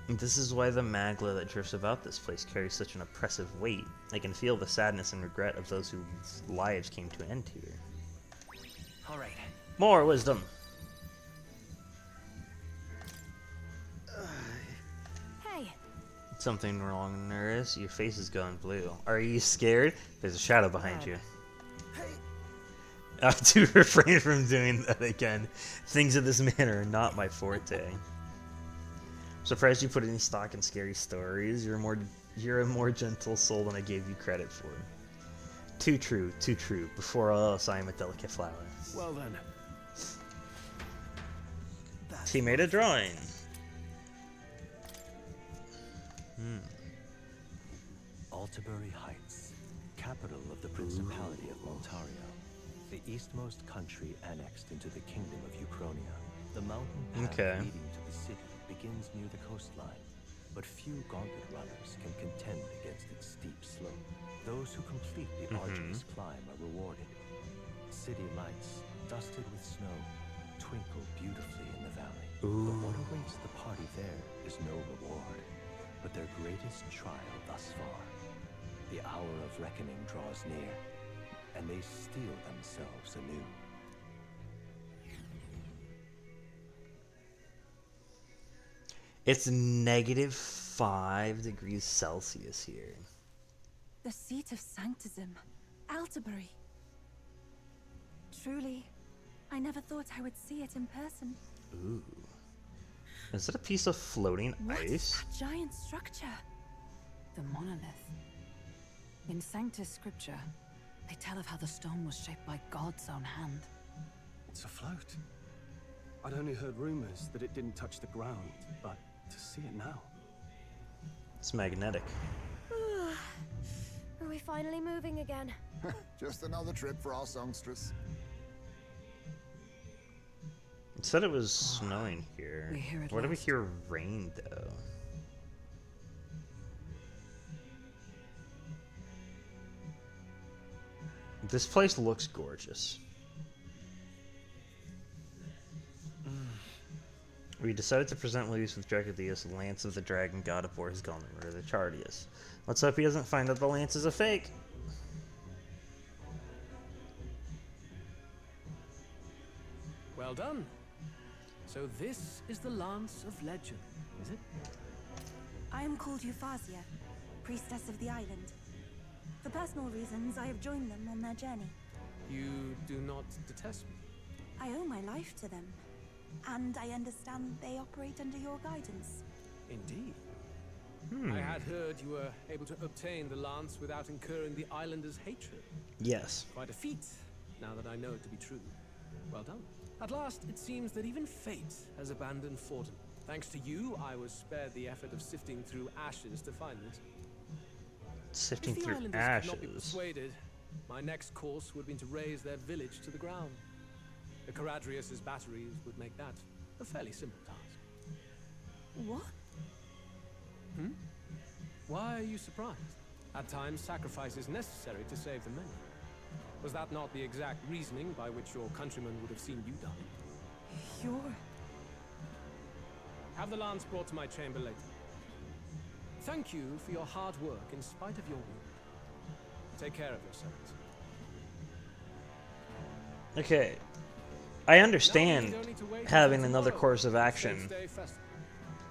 And this is why the magla that drifts about this place carries such an oppressive weight. I can feel the sadness and regret of those whose lives came to an end here. Alright. More wisdom! Hey. Something wrong, Nurse. Your face is going blue. Are you scared? There's a shadow behind you. I have to refrain from doing that again. Things of this manner are not my forte. Surprised you put any stock in scary stories. You're a more gentle soul than I gave you credit for. Too true, too true. Before all else, I am a delicate flower. Well then. He made a drawing. Altabury Heights, capital of the Principality of Montario, the eastmost country annexed into the Kingdom of Ucronia. The mountain path leading to the city begins near the coastline, but few Gauntlet runners can contend against its steep slope. Those who complete the arduous climb are rewarded. City lights, dusted with snow, twinkle beautifully in the valley. But what awaits the party there is no reward, but their greatest trial thus far. The hour of reckoning draws near, and they steel themselves anew. It's -5 degrees Celsius here. The seat of Sanctism, Altabury. Truly, I never thought I would see it in person. Ooh. Is that a piece of floating ice? What's that giant structure? The monolith. In Sanctus scripture, they tell of how the stone was shaped by God's own hand. It's afloat. I'd only heard rumors that it didn't touch the ground, but to see it now. It's magnetic. Are we finally moving again? Just another trip for our songstress. It said it was snowing here. We hear it Why do we last. hear rain, though? This place looks gorgeous. We decided to present Luis with Dracodius, Lance of the Dragon, God of War, has gone to murder Chardius. Let's hope he doesn't find that the lance is a fake. Well done. So this is the Lance of Legend, is it? I am called Euphazia, priestess of the island. For personal reasons, I have joined them on their journey. You do not detest me? I owe my life to them, and I understand they operate under your guidance. Indeed. I had heard you were able to obtain the lance without incurring the islanders' hatred. Yes. Quite a feat, now that I know it to be true. Well done. At last, it seems that even fate has abandoned Forden. Thanks to you, I was spared the effort of sifting through ashes to find it. Sifting If the through islanders could not be ashes. persuaded, my next course would have been to raise their village to the ground. The Caradrius's batteries would make that a fairly simple task. What? Hmm? Why are you surprised? At times, sacrifice is necessary to save the many. Was that not the exact reasoning by which your countrymen would have seen you die? You're... Have the lance brought to my chamber later. Thank you for your hard work in spite of your wound. Take care of yourselves. Okay. I understand having another course of action,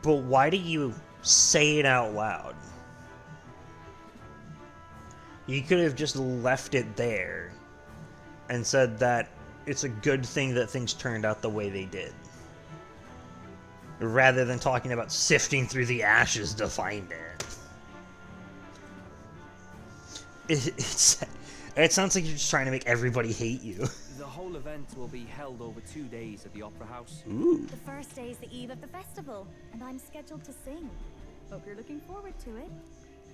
but why do you say it out loud? You could have just left it there and said that it's a good thing that things turned out the way they did, rather than talking about sifting through the ashes to find it. It sounds like you're just trying to make everybody hate you. The whole event will be held over 2 days at the Opera House. Ooh. The first day is the eve of the festival, and I'm scheduled to sing. Hope you're looking forward to it.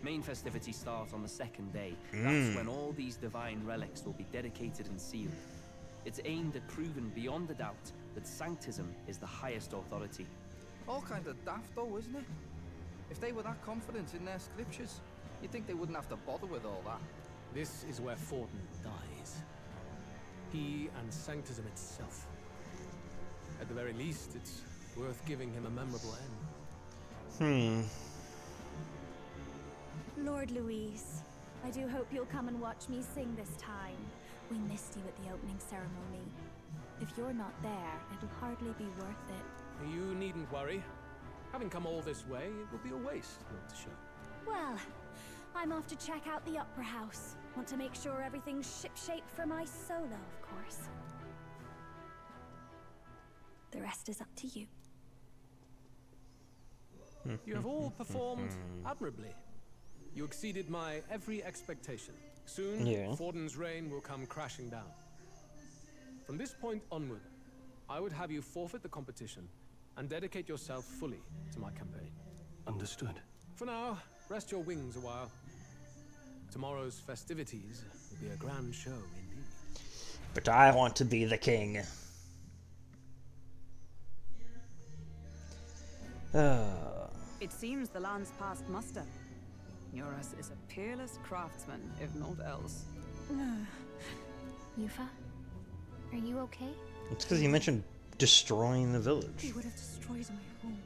Main festivities start on the second day. That's when all these divine relics will be dedicated and sealed. It's aimed at proving beyond a doubt that Sanctism is the highest authority. All kind of daft though, isn't it? If they were that confident in their scriptures, you'd think they wouldn't have to bother with all that. This is where Forden dies. He and Sanctism itself. At the very least, it's worth giving him a memorable end. Lord Louise, I do hope you'll come and watch me sing this time. We missed you at the opening ceremony. If you're not there, it'll hardly be worth it. You needn't worry. Having come all this way, it would be a waste not to show. Well, I'm off to check out the Opera House. Want to make sure everything's shipshape for my solo, of course. The rest is up to you. You have all performed admirably. You exceeded my every expectation. Soon, Forden's reign will come crashing down. From this point onward, I would have you forfeit the competition and dedicate yourself fully to my campaign. Understood. For now, rest your wings a while. Tomorrow's festivities will be a grand show indeed. But I want to be the king. It seems the land's passed muster. Eurus is a peerless craftsman, if not else. Yufa, are you okay? It's because you mentioned destroying the village. He would have destroyed my home.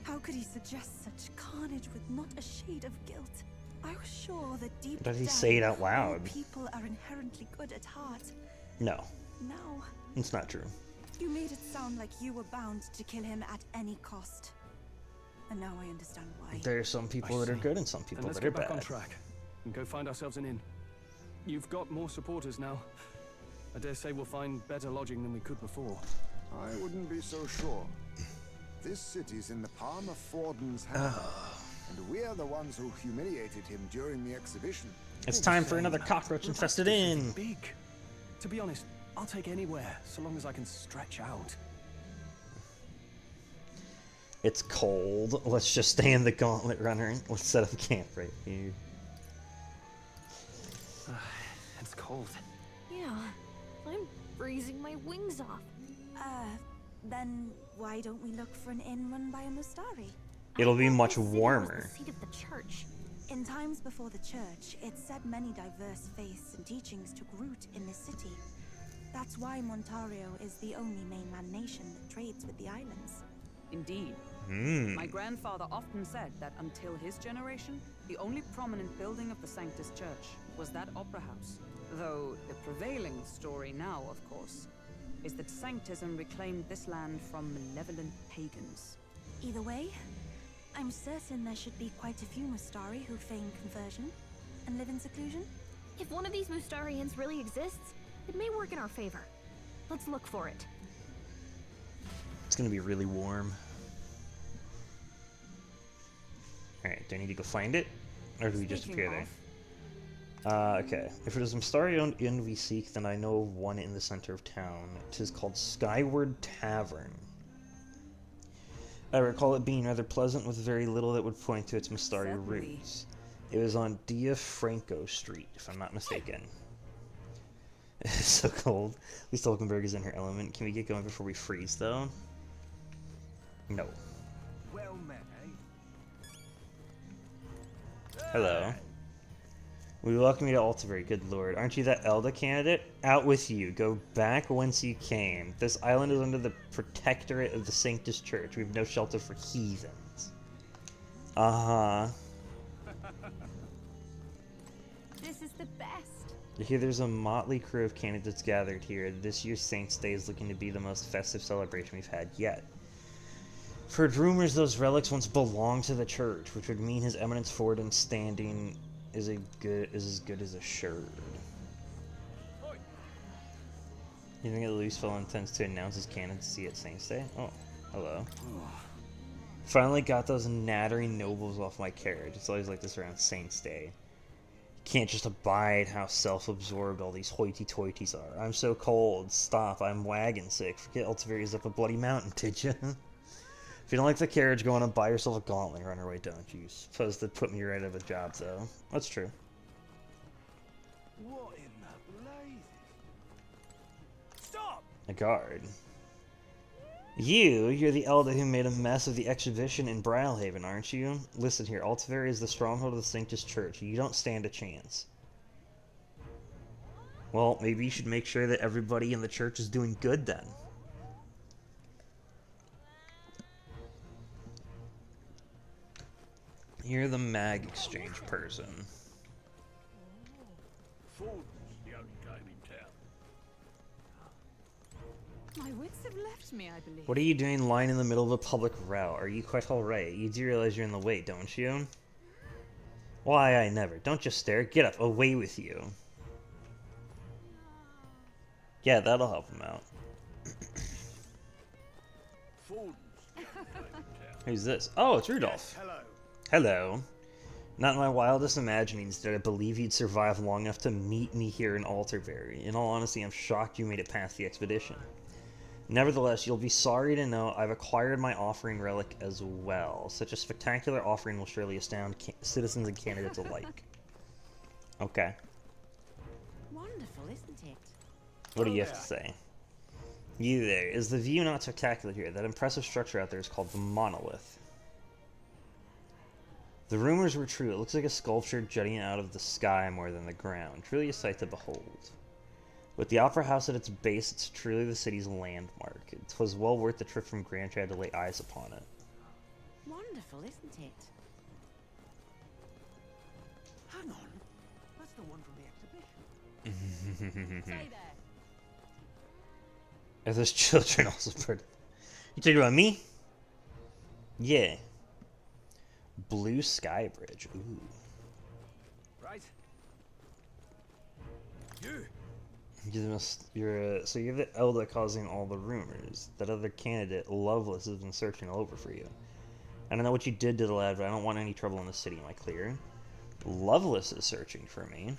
How could he suggest such carnage with not a shade of guilt? I was sure that deep Does he down, say it out all loud? people are inherently good at heart. No, Now, it's not true. you made it sound like you were bound to kill him at any cost. And now I understand why. There are some people that are good and some people Then let's that are get back bad. on track and go find ourselves an inn. You've got more supporters now. I dare say we'll find better lodging than we could before. I wouldn't be so sure. This city's in the palm of Forden's hand. And we're the ones who humiliated him during the exhibition. It's time for another cockroach-infested inn. Big. To be honest, I'll take anywhere, so long as I can stretch out. It's cold. Let's just stay in the Gauntlet Runner. Let's set up camp right here. It's cold. Yeah, I'm freezing my wings off. Then why don't we look for an inn run by a Mustari? It'll be much This city was warmer. the seat of the church. In times before the church, it said many diverse faiths and teachings took root in this city. That's why Montario is the only mainland nation that trades with the islands. Indeed. My grandfather often said that until his generation, the only prominent building of the Sanctus Church was that opera house. Though the prevailing story now, of course, is that Sanctism reclaimed this land from malevolent pagans. Either way, I'm certain there should be quite a few Mustari who feign conversion and live in seclusion. If one of these Mustarians really exists, it may work in our favor. Let's look for it. It's gonna be really warm. Alright, do I need to go find it? Or do we just appear there? Okay. If it is Mystarian Inn we seek, then I know of one in the center of town. It is called Skyward Tavern. I recall it being rather pleasant with very little that would point to its Mystaria roots. It was on Dia Franco Street, if I'm not mistaken. It's so cold. At least Hulkenberg is in her element. Can we get going before we freeze, though? No. Well met, eh? Hello. We welcome you to Altivery, good lord. Aren't you that Elda candidate? Out with you. Go back whence you came. This island is under the protectorate of the Sanctus Church. We have no shelter for heathens. Uh-huh. This is the best. You hear there's a motley crew of candidates gathered here. This year's Saints' Day is looking to be the most festive celebration we've had yet. I've heard rumors those relics once belonged to the church, which would mean His Eminence Ford in standing is as good as assured. You think the loose fellow intends to announce his candidacy at Saints' Day? Oh, hello. Finally got those nattering nobles off my carriage. It's always like this around Saints' Day. Can't just abide how self-absorbed all these hoity-toities are. I'm so cold. Stop. I'm wagon sick. Forget Altivery's up a bloody mountain, did you? If you don't like the carriage, go on and buy yourself a gauntlet and run away, don't you? Supposed to put me right out of a job, though. That's true. What in the blazes? Stop! A guard. You're the elder who made a mess of the exhibition in Brylehaven, aren't you? Listen here, Altivery is the stronghold of the Sanctus Church. You don't stand a chance. Well, maybe you should make sure that everybody in the church is doing good then. You're the mag exchange person. Ford's the only game in town. My wits have left me, I believe. What are you doing lying in the middle of a public row? Are you quite alright? You do realize you're in the way, don't you? Why, I never. Don't just stare. Get up. Away with you. Yeah, that'll help him out. Ford's the only game in town. Who's this? Oh, it's Rudolph. Hello. Hello. Not in my wildest imaginings did I believe you'd survive long enough to meet me here in Alterberry. In all honesty, I'm shocked you made it past the expedition. Nevertheless, you'll be sorry to know I've acquired my offering relic as well. Such a spectacular offering will surely astound citizens and candidates alike. Okay. Wonderful, isn't it? What do you have to say? You there. Is the view not spectacular here? That impressive structure out there is called the Monolith. The rumors were true. It looks like a sculpture jutting out of the sky more than the ground. Truly a sight to behold. With the Opera House at its base, it's truly the city's landmark. It was well worth the trip from Grantry to lay eyes upon it. Wonderful, isn't it? Hang on. That's the one from the exhibition. Stay there. Are those children also part of... You talking about me? Yeah. Blue Sky Bridge. Ooh. Right. So you're the Elder causing all the rumors. That other candidate, Loveless, has been searching all over for you. I don't know what you did to the lad, but I don't want any trouble in the city. Am I clear? Loveless is searching for me.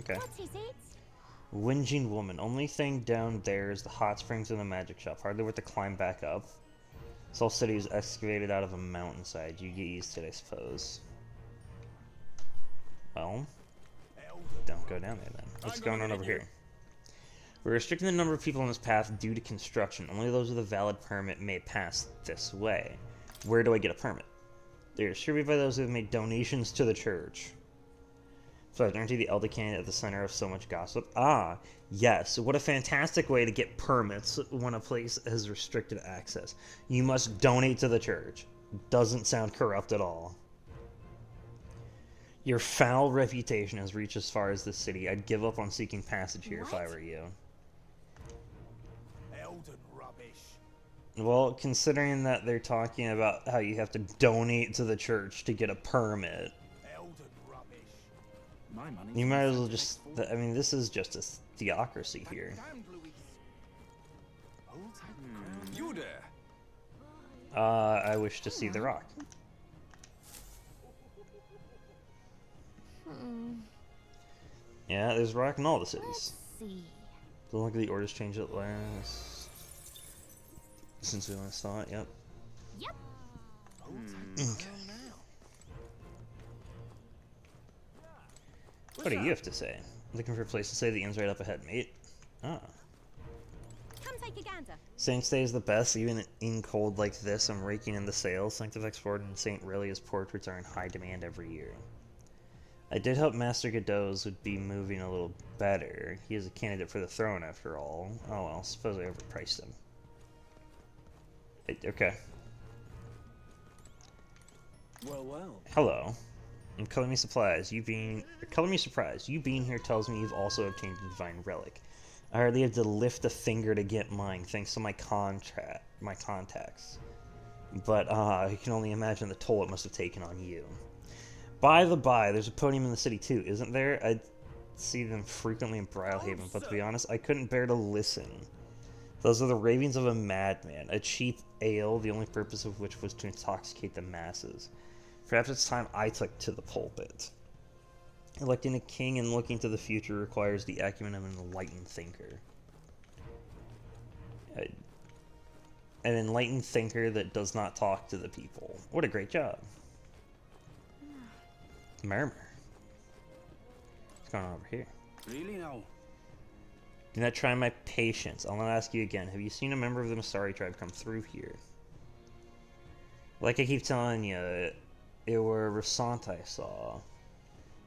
Okay. What's his it? Whinging woman. Only thing down there is the hot springs and the magic shop. Hardly worth to climb back up. This whole city was excavated out of a mountainside. You get used to it, I suppose. Well, don't go down there then. What's going on over here? We're restricting the number of people on this path due to construction. Only those with a valid permit may pass this way. Where do I get a permit? They're distributed by those who have made donations to the church. So aren't you the elder candidate at the center of so much gossip? Ah, yes. What a fantastic way to get permits when a place has restricted access. You must donate to the church. Doesn't sound corrupt at all. Your foul reputation has reached as far as this city. I'd give up on seeking passage here if I were you. Elden rubbish. Well, considering that they're talking about how you have to donate to the church to get a permit. Elden rubbish. My money. You might as well just... I mean, this is just a theocracy here. You there. I wish to see the rock. Yeah, there's rock in all the cities. Let's see. Don't look at the orders change at last. Since we last saw it, yep. Yep. Okay. What do you have to say? Looking for a place to stay? The inn's right up ahead, mate. Ah. Come take a gander. Saint's Day is the best, even in cold like this. I'm raking in the sales. Sanctifex Ford and St. Relia's portraits are in high demand every year. I did hope Master Godot's would be moving a little better. He is a candidate for the throne, after all. Oh well, suppose I overpriced him. Okay. Well. Hello. And color me surprised. You being surprised. You being here tells me you've also obtained a divine relic. I hardly have to lift a finger to get mine, thanks to my contacts. But I can only imagine the toll it must have taken on you. By the by, there's a podium in the city too, isn't there? I see them frequently in Bridlehaven, but to be honest, I couldn't bear to listen. Those are the ravings of a madman, a cheap ale, the only purpose of which was to intoxicate the masses. Perhaps it's time I took to the pulpit. Electing a king and looking to the future requires the acumen of an enlightened thinker. An enlightened thinker that does not talk to the people. What a great job. Murmur. What's going on over here? Really now? Do not try my patience. I'll not ask you again. Have you seen a member of the Masari tribe come through here? Like I keep telling you, it were Rasant I saw.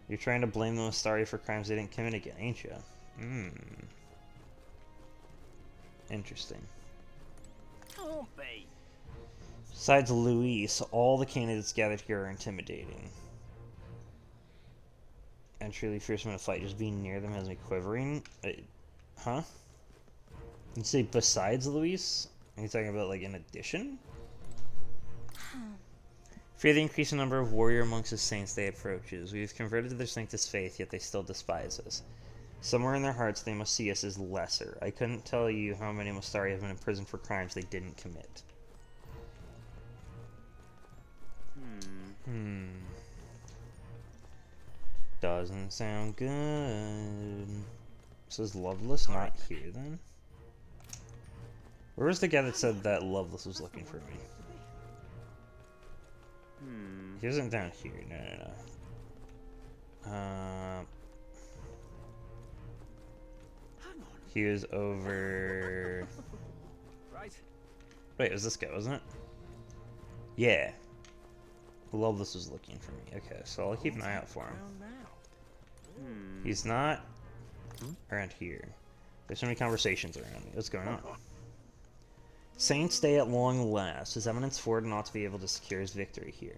You're trying to blame the Masari for crimes they didn't commit again, ain't you? Interesting. Can't be. Besides Luis, all the candidates gathered here are intimidating. And truly fearsome in a fight. Just being near them has me quivering. Huh? You say besides Luis? Are you talking about like in addition? Fear the increasing number of warrior monks as Saints Day approaches. We have converted to their sanctus faith, yet they still despise us. Somewhere in their hearts they must see us as lesser. I couldn't tell you how many Mostari have been imprisoned for crimes they didn't commit. Doesn't sound good. So is Loveless not here then? Where was the guy that said that Loveless was looking for me? He wasn't down here. No. He was over. Right. Wait, it was this guy, wasn't it? Yeah. Loveless was looking for me. Okay, so I'll keep an eye out for him. He's not around here. There's so many conversations around me. What's going on? Saints Day at long last. His Eminence Ford ought to be able to secure his victory here.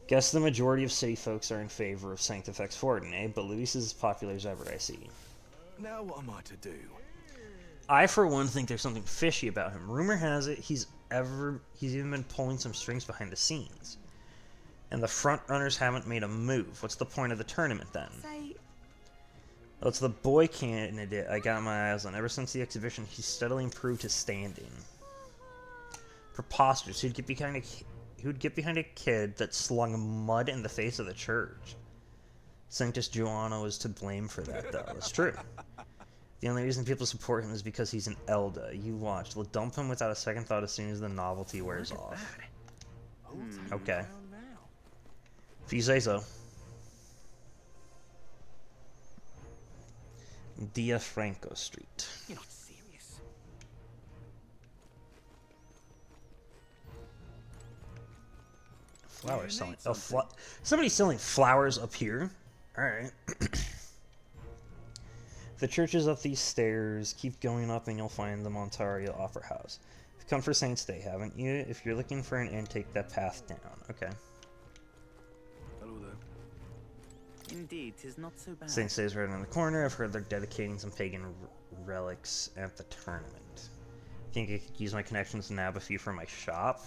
Guess the majority of city folks are in favor of Sanctifex Forden, eh? But Luis is as popular as ever, I see. Now what am I to do? I, for one, think there's something fishy about him. Rumor has it he's even been pulling some strings behind the scenes. And the front runners haven't made a move. What's the point of the tournament, then? Well, it's the boy candidate I got my eyes on. Ever since the exhibition, he's steadily improved his standing. Preposterous. Who'd get behind a kid that slung mud in the face of the church? Sanctus Joanna was to blame for that, though. It's true. The only reason people support him is because he's an Elda. You watch. They'll dump him without a second thought as soon as the novelty wears off. Okay. If you say so. Dia Franco Street. You're not serious. Flowers selling. Oh, somebody's selling flowers up here. Alright. The church is up these stairs. Keep going up and you'll find the Montario Opera House. You've come for Saints Day, haven't you? If you're looking for an inn, take that path down. Okay. Hello there. Indeed, 'tis not so bad. Saints Day is right around the corner. I've heard they're dedicating some pagan relics at the tournament. Think I could use my connections to nab a few for my shop?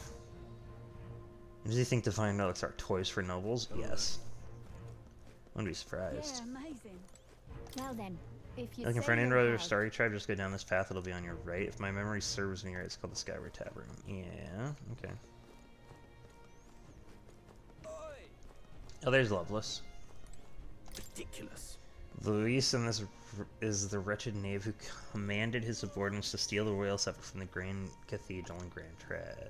Does he think divine relics are toys for nobles? Yes. Wouldn't be surprised. Yeah, amazing. Well then, if you Looking say for an you're inroad or allowed. Starry Tribe, just go down this path, it'll be on your right. If my memory serves me right, it's called the Skyward Tavern. Yeah, okay. Oh, there's Loveless. ridiculous. Luis and this is the wretched knave who commanded his subordinates to steal the royal scepter from the Grand Cathedral in Grand Trad.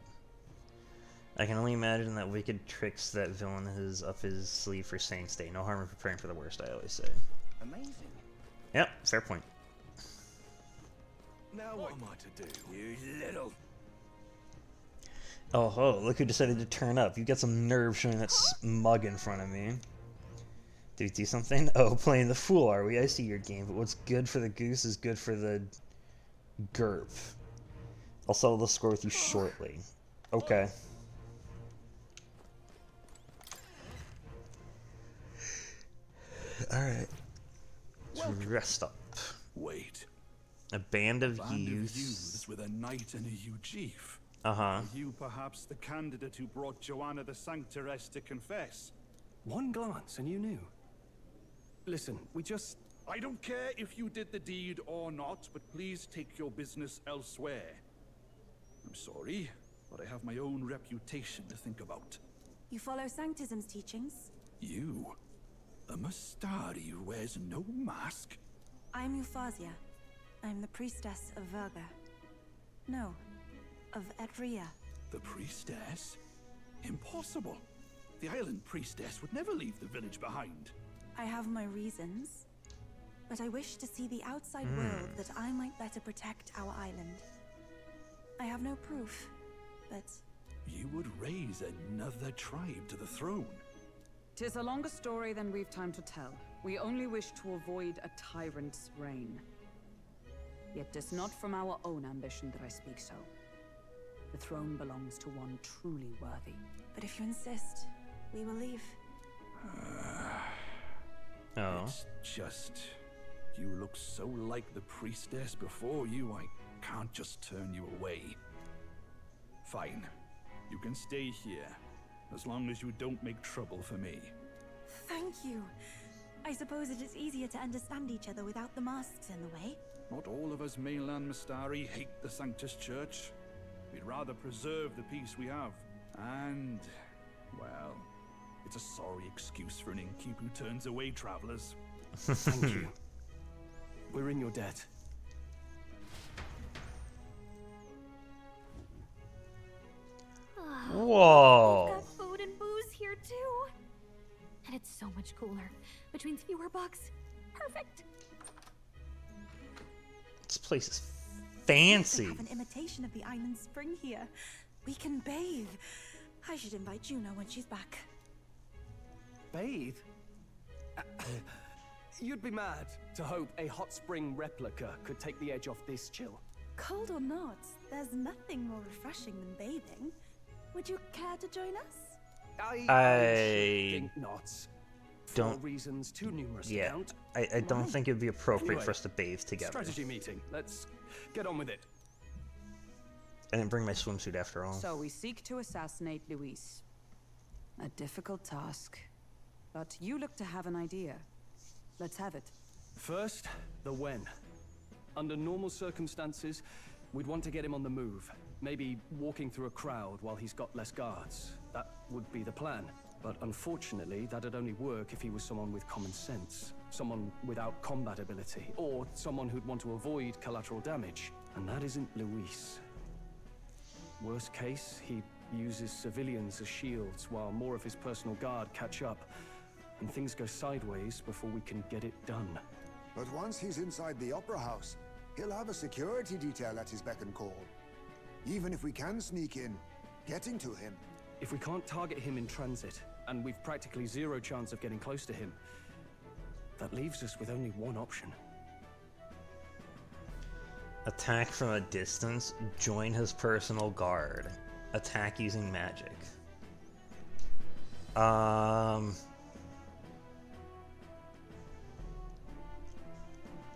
I can only imagine that wicked tricks that villain has up his sleeve for Saint's Day. No harm in preparing for the worst, I always say. Amazing. Yep, fair point. Now what am I to do? You little... Oh, look who decided to turn up. You got some nerve showing that smug in front of me. Do you do something? Oh, playing the fool, are we? I see your game, but what's good for the goose is good for the GURP. I'll settle the score with you shortly. Okay. Alright. Rest up. Wait. A band of youths youths. with a knight and a huge chief. Uh-huh. Are you perhaps the candidate who brought Joanna the Sanctoress to confess? One glance and you knew. Listen, we just... I don't care if you did the deed or not, but please take your business elsewhere. I'm sorry, but I have my own reputation to think about. You follow Sanctism's teachings? You? A Mastari who wears no mask? I'm Euphazia. I'm the priestess of Verga. No, of Etria. The priestess? Impossible. The island priestess would never leave the village behind. I have my reasons, but I wish to see the outside world that I might better protect our island. I have no proof, but... You would raise another tribe to the throne. 'Tis a longer story than we've time to tell. We only wish to avoid a tyrant's reign. Yet 'tis not from our own ambition that I speak so. The throne belongs to one truly worthy. But if you insist, we will leave. Oh. It's just... You look so like the priestess before you, I can't just turn you away. Fine. You can stay here, as long as you don't make trouble for me. Thank you. I suppose it is easier to understand each other without the masks in the way. Not all of us mainland Mastari hate the Sanctus Church. We'd rather preserve the peace we have. And, well, it's a sorry excuse for an innkeep who turns away travelers. Thank you. We're in your debt. Whoa. We've got food and booze here too. And it's so much cooler, which means fewer bugs. Perfect. This place is We fancy. have an imitation of the island spring here. We can bathe. I should invite Juno when she's back. Bathe? You'd be mad to hope a hot spring replica could take the edge off this chill. Cold or not, there's nothing more refreshing than bathing. Would you care to join us? I think not. Don't- For reasons too numerous to Yeah, count. I don't think it'd be appropriate Anyway, for us to bathe together. Strategy meeting. Let's get on with it. I didn't bring my swimsuit after all. So we seek to assassinate Luis. A difficult task. But you look to have an idea. Let's have it. First, the when. Under normal circumstances, we'd want to get him on the move. Maybe walking through a crowd while he's got less guards. That would be the plan. But unfortunately, that'd only work if he was someone with common sense. Someone without combat ability. Or someone who'd want to avoid collateral damage. And that isn't Luis. Worst case, he uses civilians as shields while more of his personal guard catch up. And things go sideways before we can get it done. But once he's inside the Opera House, he'll have a security detail at his beck and call. Even if we can sneak in, getting to him. If we can't target him in transit, and we've practically zero chance of getting close to him, that leaves us with only one option. Attack from a distance. Join his personal guard. Attack using magic.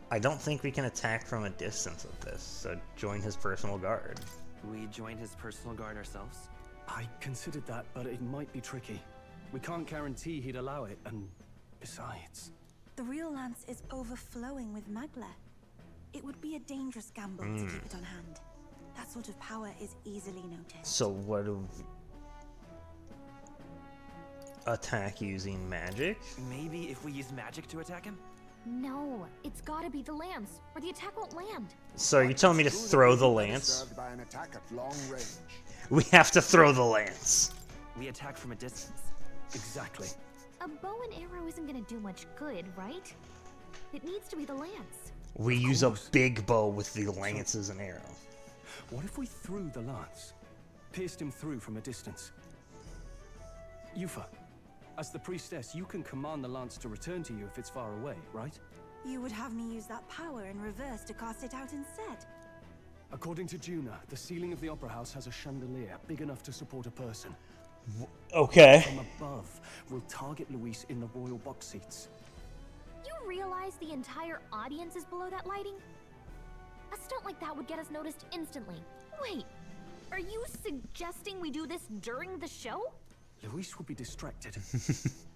I don't think we can attack from a distance with this, so join his personal guard. We join his personal guard ourselves? I considered that, but it might be tricky. We can't guarantee he'd allow it, and besides... The real lance is overflowing with magla. It would be a dangerous gamble to keep it on hand. That sort of power is easily noticed. So what do attack using magic? Maybe if we use magic to attack him? No, it's gotta be the lance, or the attack won't land. So you're telling me to throw the lance? Served by an attack at long range. We have to throw the lance. We attack from a distance. Exactly. A bow and arrow isn't gonna do much good, right? It needs to be the lance. We use a big bow with the lance as an arrow. What if we threw the lance? Pierced him through from a distance? Yufa, as the priestess, you can command the lance to return to you if it's far away, right? You would have me use that power in reverse to cast it out instead. According to Juna, the ceiling of the Opera House has a chandelier big enough to support a person. Okay. From above, we'll target Luis in the royal box seats. You realize the entire audience is below that lighting? A stunt like that would get us noticed instantly. Wait, are you suggesting we do this during the show? Luis will be distracted.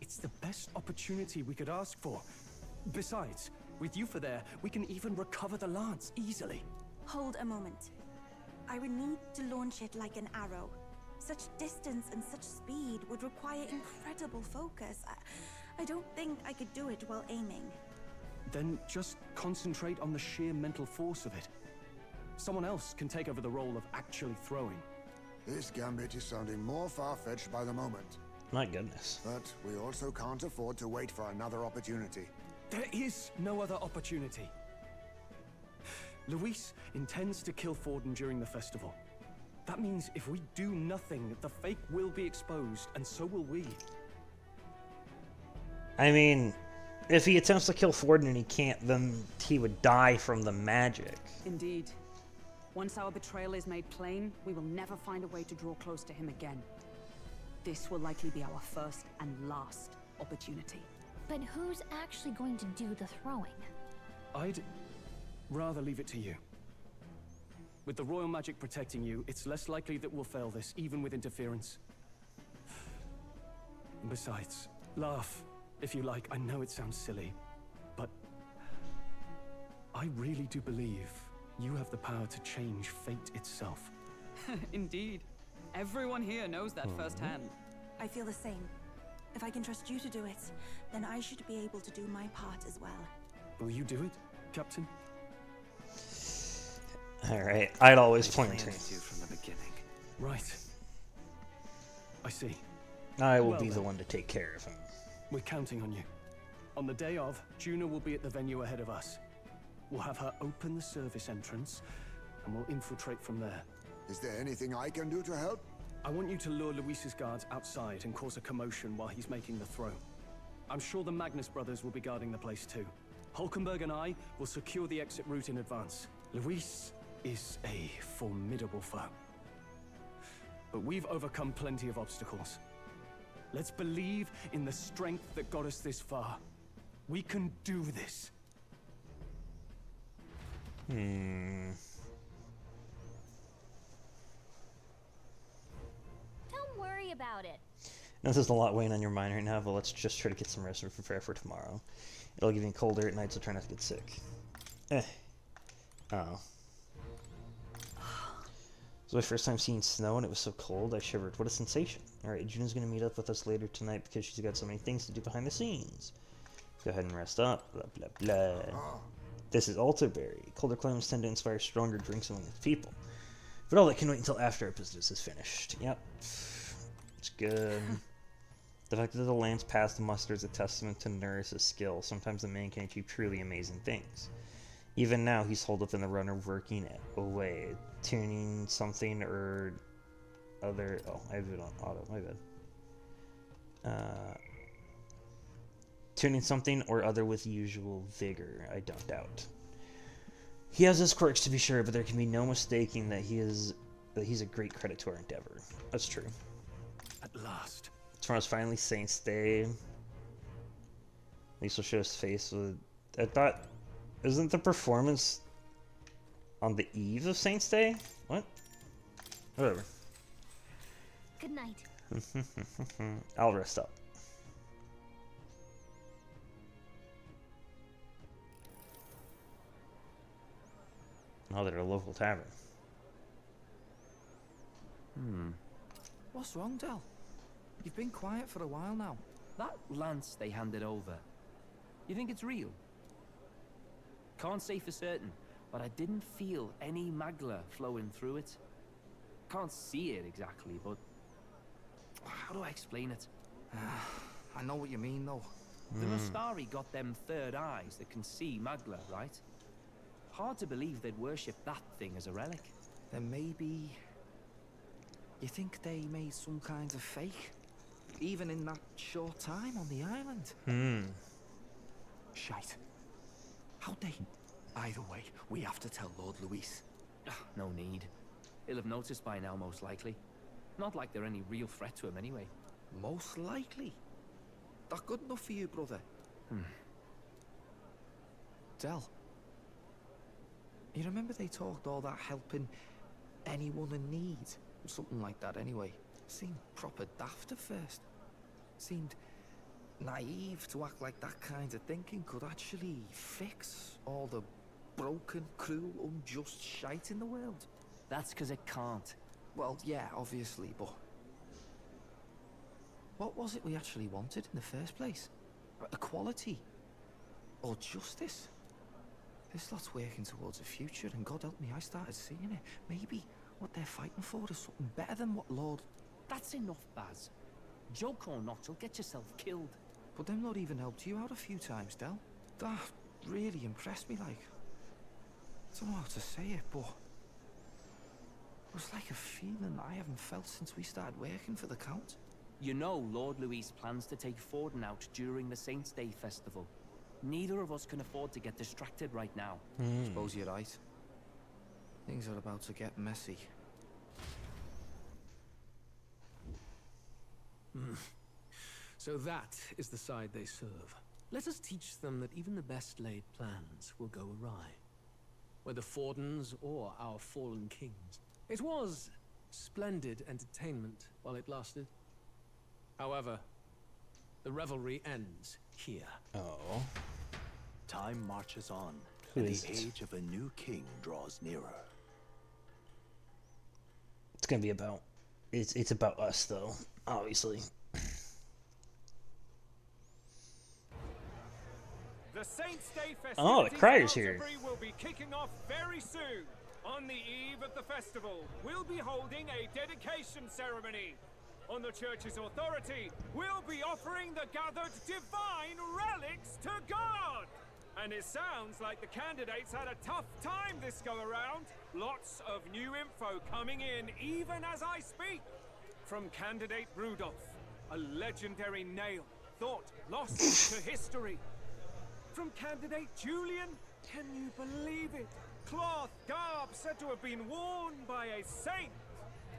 It's the best opportunity we could ask for. Besides, with Yufa there, we can even recover the lance easily. Hold a moment. I would need to launch it like an arrow. Such distance and such speed would require incredible focus. I don't think I could do it while aiming. Then just concentrate on the sheer mental force of it. Someone else can take over the role of actually throwing. This gambit is sounding more far-fetched by the moment. My goodness. But we also can't afford to wait for another opportunity. There is no other opportunity. Luis intends to kill Forden during the festival. That means if we do nothing, the fake will be exposed, and so will we. I mean, if he attempts to kill Forden and he can't, then he would die from the magic. Indeed. Once our betrayal is made plain, we will never find a way to draw close to him again. This will likely be our first and last opportunity. But who's actually going to do the throwing? I'd rather leave it to you. With the royal magic protecting you, it's less likely that we'll fail this, even with interference. Besides, laugh, if you like. I know it sounds silly, but I really do believe you have the power to change fate itself. Indeed. Everyone here knows that firsthand. I feel the same. If I can trust you to do it, then I should be able to do my part as well. Will you do it, Captain? Alright, I'd always planned to. From the beginning. Right. I see. I will Well be the then. one to take care of him. We're counting on you. On the day of, Juna will be at the venue ahead of us. We'll have her open the service entrance, and we'll infiltrate from there. Is there anything I can do to help? I want you to lure Luis's guards outside and cause a commotion while he's making the throw. I'm sure the Magnus brothers will be guarding the place too. Hulkenberg and I will secure the exit route in advance. Luis is a formidable foe. But we've overcome plenty of obstacles. Let's believe in the strength that got us this far. We can do this. Don't worry about it. Now, there's a lot weighing on your mind right now, but let's just try to get some rest and prepare for tomorrow. It'll give you colder at night, so try not to get sick. Oh. It was my first time seeing snow, and it was so cold, I shivered. What a sensation. Alright, Juna's gonna meet up with us later tonight because she's got so many things to do behind the scenes. Go ahead and rest up. Blah, blah, blah. This is Alterberry. Colder climates tend to inspire stronger drinks among its people. But all that can wait until after our business is finished. Yep. It's good. The fact that the lance passed muster is a testament to Nurse's skill. Sometimes the man can achieve truly amazing things. Even now, he's holed up in the runner working away, tuning something or other. Oh, I have it on auto, my bad. Tuning something or other with usual vigor, I don't doubt. He has his quirks to be sure, but there can be no mistaking that he's a great credit to our endeavor. That's true. At last. Tomorrow's finally Saints Day. At least we'll show his face with. I thought. Isn't the performance on the eve of Saints Day? What? Whatever. Good night. I'll rest up. Now they're at a local tavern. What's wrong, Del? You've been quiet for a while now. That lance they handed over, you think it's real? Can't say for certain, but I didn't feel any magla flowing through it. Can't see it exactly, but how do I explain it? I know what you mean, though. The Nostari got them third eyes that can see magla, right? Hard to believe they'd worship that thing as a relic. Then maybe... You think they made some kind of fake? Even in that short time on the island? Shite. How'd they... Either way, we have to tell Lord Luis. No need. He'll have noticed by now, most likely. Not like they're any real threat to him anyway. Most likely? That good enough for you, brother? Del. You remember they talked all that helping anyone in need? Something like that anyway. Seemed proper daft at first. Seemed naive to act like that kind of thinking could actually fix all the broken, cruel, unjust shite in the world. That's because it can't. Well, yeah, obviously, but... What was it we actually wanted in the first place? Equality? Or justice? This lot's working towards a future, and God help me, I started seeing it. Maybe what they're fighting for is something better than what Lord... That's enough, Baz. Joke or not, you'll get yourself killed. But them not even helped you out a few times, Del. That really impressed me, like... I don't know how to say it, but... It was like a feeling I haven't felt since we started working for the Count. You know Lord Luis plans to take Forden out during the Saints' Day festival. Neither of us can afford to get distracted right now. Suppose you're right. Things are about to get messy. So that is the side they serve. Let us teach them that even the best laid plans will go awry. Whether Fordens or our fallen kings. It was splendid entertainment while it lasted. However, the revelry ends here. Oh. Time marches on, Who and is the it? age of a new king draws nearer. It's gonna be about... It's about us, though, obviously. The Saints' Day Oh, the festivities Crier's in here. Altenbury will be kicking off very soon. On the eve of the festival, we'll be holding a dedication ceremony. On the church's authority, we'll be offering the gathered divine relics to God. And it sounds like the candidates had a tough time this go around. Lots of new info coming in even as I speak. From candidate Rudolph, a legendary nail thought lost to history. From candidate Julian, can you believe it? Cloth garb said to have been worn by a saint.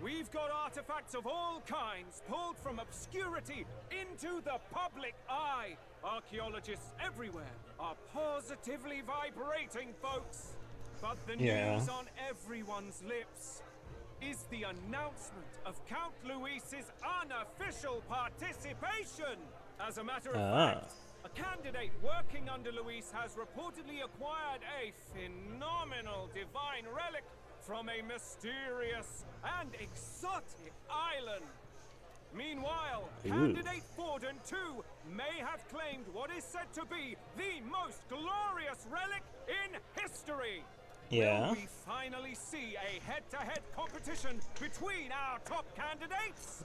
We've got artifacts of all kinds pulled from obscurity into the public eye. Archaeologists everywhere are positively vibrating, folks. But the news on everyone's lips is the announcement of Count Luis's unofficial participation. As a matter of fact, a candidate working under Luis has reportedly acquired a phenomenal divine relic from a mysterious and exotic island. Meanwhile, candidate Forden too may have claimed what is said to be the most glorious relic in history. Yeah. Will we finally see a head-to-head competition between our top candidates?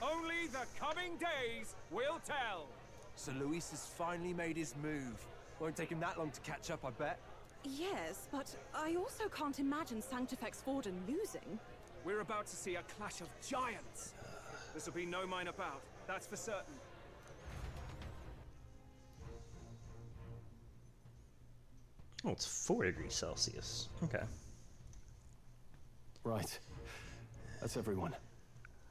Only the coming days will tell. So Luis has finally made his move. Won't take him that long to catch up, I bet. Yes, but I also can't imagine Sanctifex Forden losing. We're about to see a clash of giants. This will be no minor bout, that's for certain. Oh, it's 4 degrees Celsius. Okay. Right. That's everyone.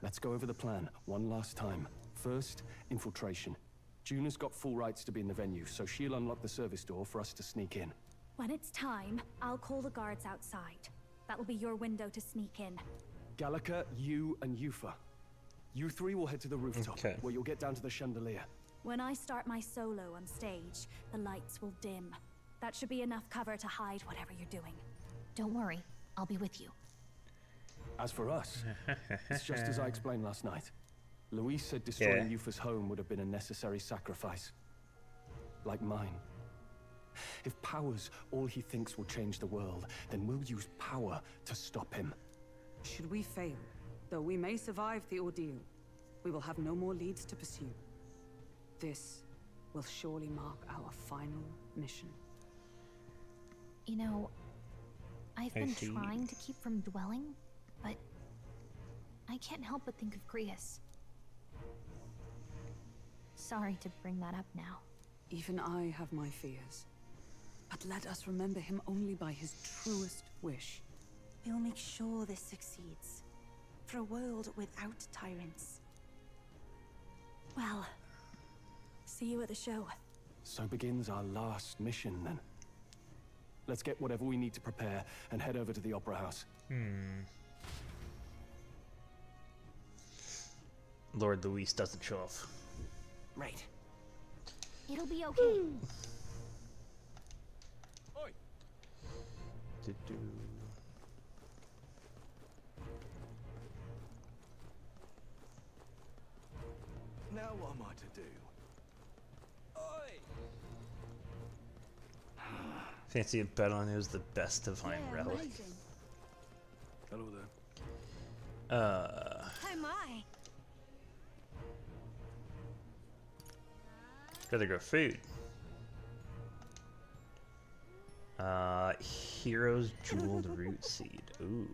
Let's go over the plan one last time. First, infiltration. Juna's got full rights to be in the venue, so she'll unlock the service door for us to sneak in. When it's time, I'll call the guards outside. That'll be your window to sneak in. Gallica, you, and Yufa. You three will head to the rooftop, where you'll get down to the chandelier. When I start my solo on stage, the lights will dim. That should be enough cover to hide whatever you're doing. Don't worry, I'll be with you. As for us, it's just as I explained last night. Louise said destroying Yeah. Yufa's home would have been a necessary sacrifice. Like mine. If power's all he thinks will change the world, then we'll use power to stop him. Should we fail, though we may survive the ordeal, we will have no more leads to pursue. This will surely mark our final mission. You know, I've I been see. trying to keep from dwelling, but I can't help but think of Grius. Sorry to bring that up now. Even I have my fears. But let us remember him only by his truest wish. We'll make sure this succeeds. For a world without tyrants. Well, see you at the show. So begins our last mission, then. Let's get whatever we need to prepare and head over to the Opera House. Lord Luis doesn't show off. Right. It'll be okay. Now what am I to do? Fancy a bet on who's the best divine relic. Hello there. Hi, my. Rather go food. Hero's jeweled root seed. Ooh.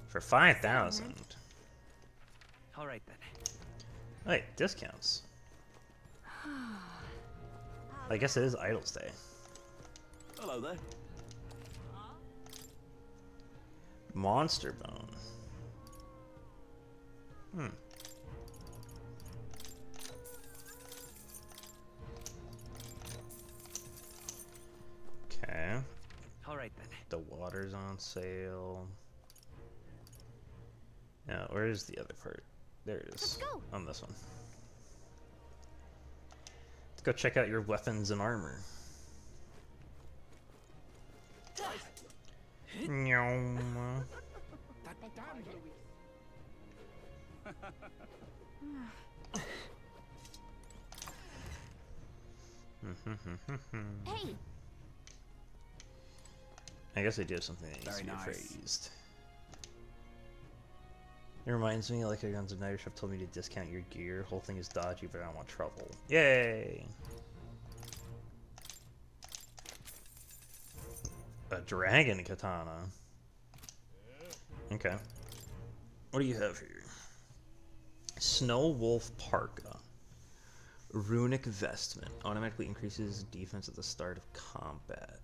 For 5,000. All right then. Wait, discounts. I guess it is Idol's Day. Hello there. Monster bone. Okay. All right then. The water's on sale. Now, where's the other part? There it is. Let's go. On this one. Let's go check out your weapons and armor. Nyom. Hey, I guess I do have something that needs Very to be nice. appraised. It reminds me, like a Guns of Night shop told me to discount your gear. Whole thing is dodgy, but I don't want trouble. Yay! A dragon katana. Okay. What do you have here? Snow Wolf Parka. Runic Vestment. Automatically increases defense at the start of combat.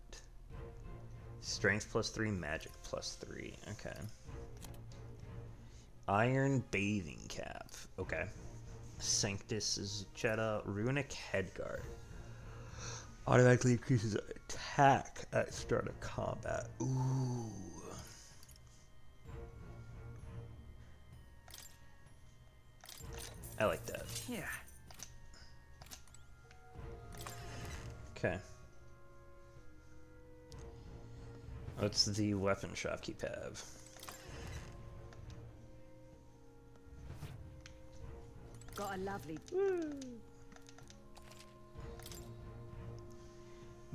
Strength +3, magic +3. Okay. Iron Bathing Cap. Okay. Sanctus Jetta. Runic Headguard. Automatically increases attack at start of combat. Ooh. I like that. Yeah. Okay. What's the weapon shopkeep have? Got a lovely...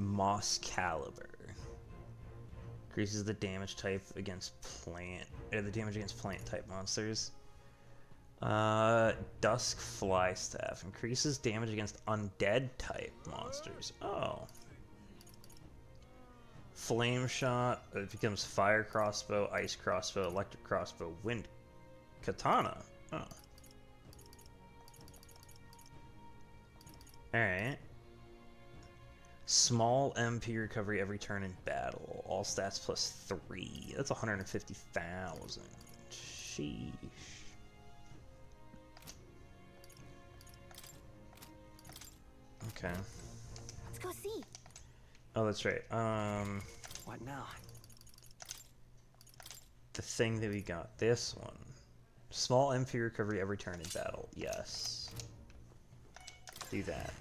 Moss Caliber. Increases the damage type against plant, or the damage against plant type monsters. Dusk Fly Staff. Increases damage against undead type monsters. Oh. Flame Shot. It becomes Fire Crossbow, Ice Crossbow, Electric Crossbow, Wind Katana. Oh. Alright. Small MP recovery every turn in battle. All stats +3. That's 150,000. Sheesh. Okay. let's go see. Oh, that's right. What now? The thing that we got. This one. Small MP recovery every turn in battle. Yes. Do that.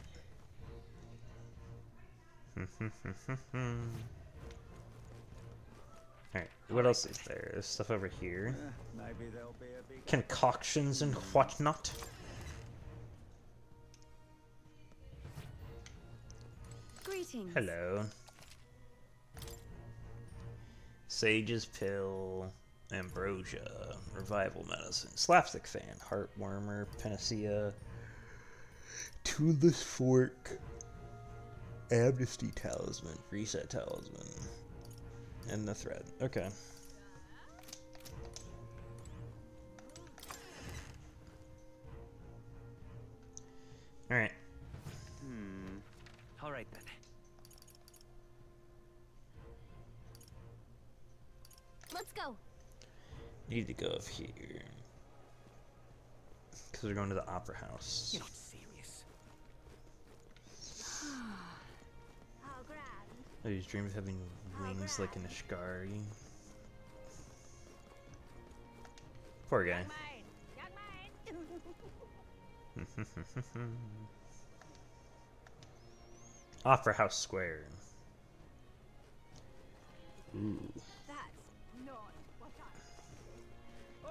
Alright, what else is there? There's stuff over here. Maybe there'll be a big Concoctions and whatnot. Greetings. Hello. Sage's Pill, Ambrosia, Revival Medicine, Slapstick Fan, Heartwarmer, Panacea, Toothless Fork, Amnesty Talisman, Reset Talisman, and the Thread. Okay. Alright. Alright then. Let's go. Need to go up here. Because we're going to the Opera House. You're not serious. How grand. I just dream of having wings like an Ishgari. Poor guy. Opera House Square. Ooh. That's not what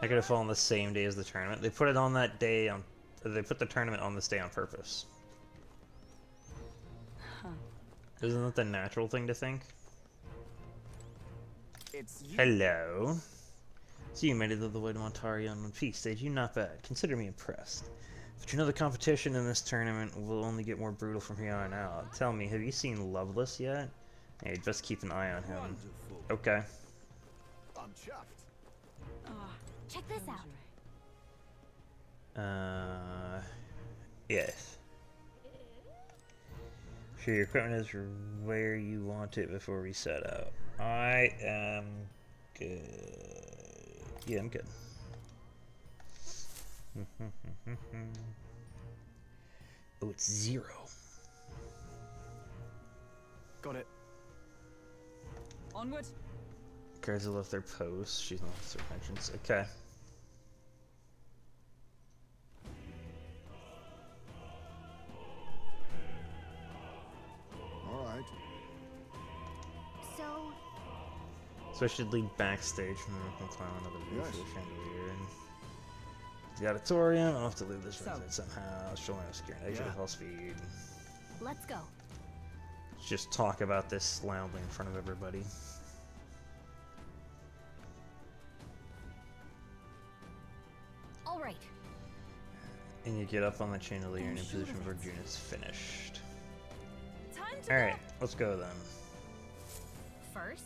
I could have fallen the same day as the tournament. They put it on that day on. They put the tournament on this day on purpose. Huh. Isn't that the natural thing to think? It's you. Hello. So you made it all the way to Montaria on One Piece stage. You not bad. Consider me impressed. But you know the competition in this tournament will only get more brutal from here on out. Tell me, have you seen Loveless yet? Hey, just keep an eye on him. Wonderful. Okay. I'm chuffed. Check this out. Yes. Sure, your equipment is where you want it before we set out. I am good. Yeah, I'm good. Oh, it's 0. Got it. Onward. Guards have left their posts. She's not left their entrance. Okay. All right. So I should leave backstage and then we can climb another roof Yes. for the chandelier. The auditorium. I'll have to leave this resident somehow. Show my obscure negative all speed. Let's go. Just talk about this loudly in front of everybody. All right. And you get up on the chandelier and in position where June is finished. Time to Alright, let's go then. First.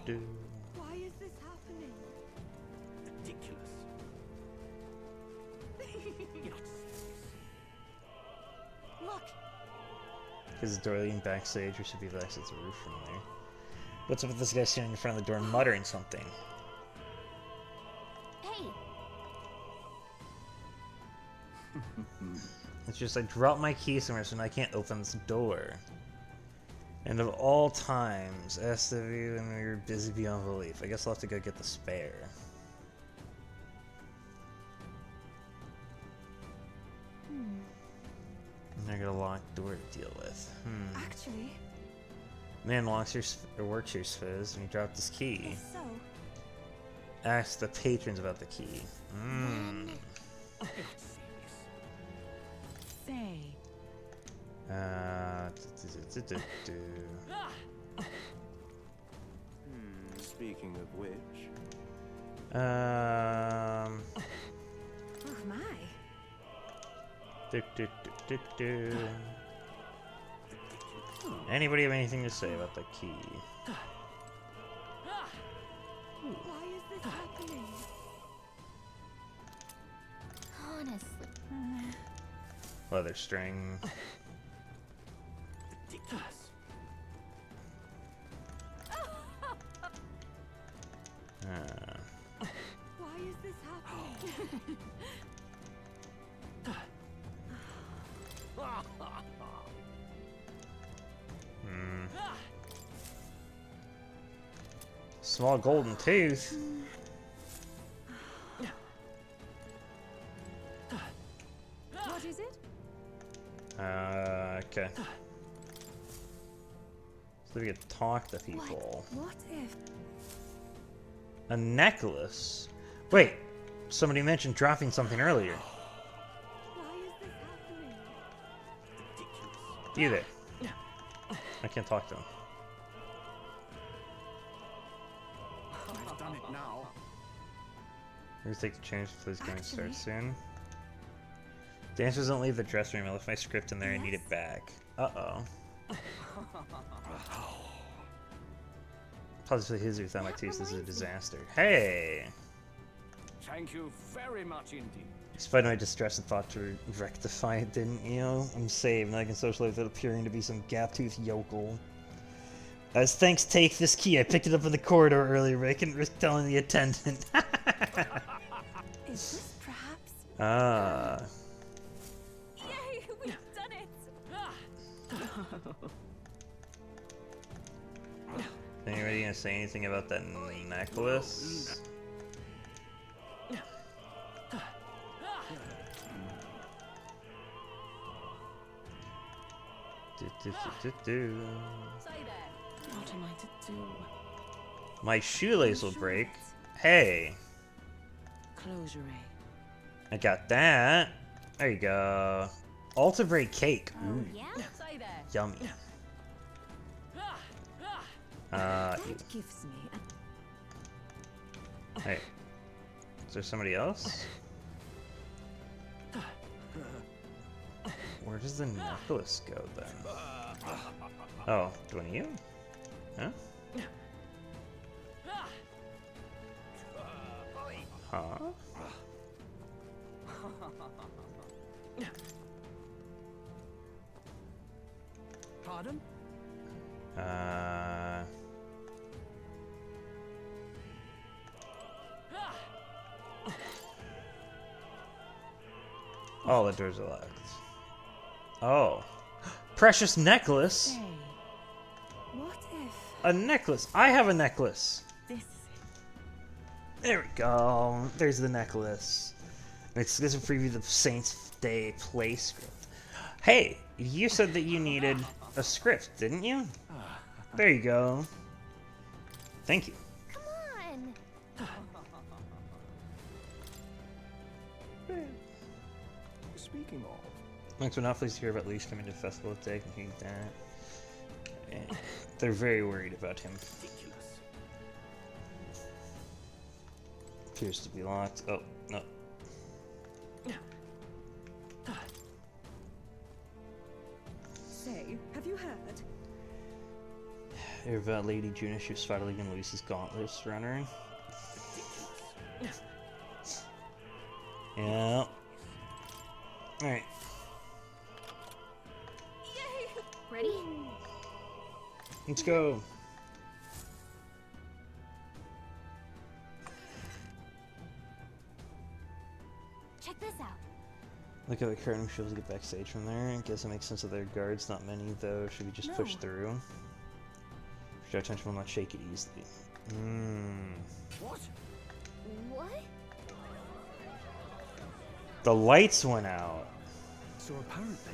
Do. Why is this happening? Ridiculous. You're not serious. Look. Because the door leading backstage, we should be able to access the roof from there. What's up with this guy standing in front of the door muttering something? Hey. It's just I dropped my key somewhere so now I can't open this door. And of all times, asked of you when we were busy beyond belief. I guess I'll have to go get the spare. And I got a locked door to deal with. Actually. Man works here, Fizz, and he dropped his key. If so. Ask the patrons about the key. Say. Speaking of which. Oh my. Anybody have anything to say about the key? Why is this happening? Honestly. Leather string. Ridiculous. Why is this happening? Small golden tooth. Okay. So we could talk to people. What if? A necklace? Wait, somebody mentioned dropping something earlier. You there. I can't talk to him. I've done it now. We're gonna take the change before this game starts soon. Dancers don't leave the dressing room. I left my script in there. I need it back. Uh-oh. Positively his without my taste. This is a disaster. Hey! Thank you very much indeed. Despite my distress and thought to rectify it, didn't you? I'm saved, and I can socialize without appearing to be some gap-toothed yokel. As thanks, take this key. I picked it up in the corridor earlier, but I couldn't risk telling the attendant. Is this perhaps? Ah. Yay, we've done it! Anybody gonna say anything about that necklace? What am I to do? My shoelace will break. Hey. Close your eye. I got that. There you go. Altabrae cake. Ooh. Yummy. That gives me a... Hey. Is there somebody else? Where does the necklace go then? Oh, do one of you? Huh? Huh? Pardon? Oh, the doors are locked. Oh. Precious necklace! Say, what if A necklace! I have a necklace! this There we go. There's the necklace. It's this is a preview of the Saints Day play script. Hey, you said that you needed a script, didn't you? There you go. Thank you. Come on. Speaking of, Thanks, we're not pleased to hear about Leash coming to the festival today. Can hear that. And they're very worried about him. Appears to be locked. Oh, no. Say, have you heard? Hear about Lady Juna. She was finally going to lose his gauntlets runner. Yeah. Alright. Ready? Let's go. Check this out. Look at the curtain. She'll get backstage from there. I guess it makes sense that there are guards. Not many, though. Should we just push through? Should our attention will not shake it easily. What? What? The lights went out. so apparently,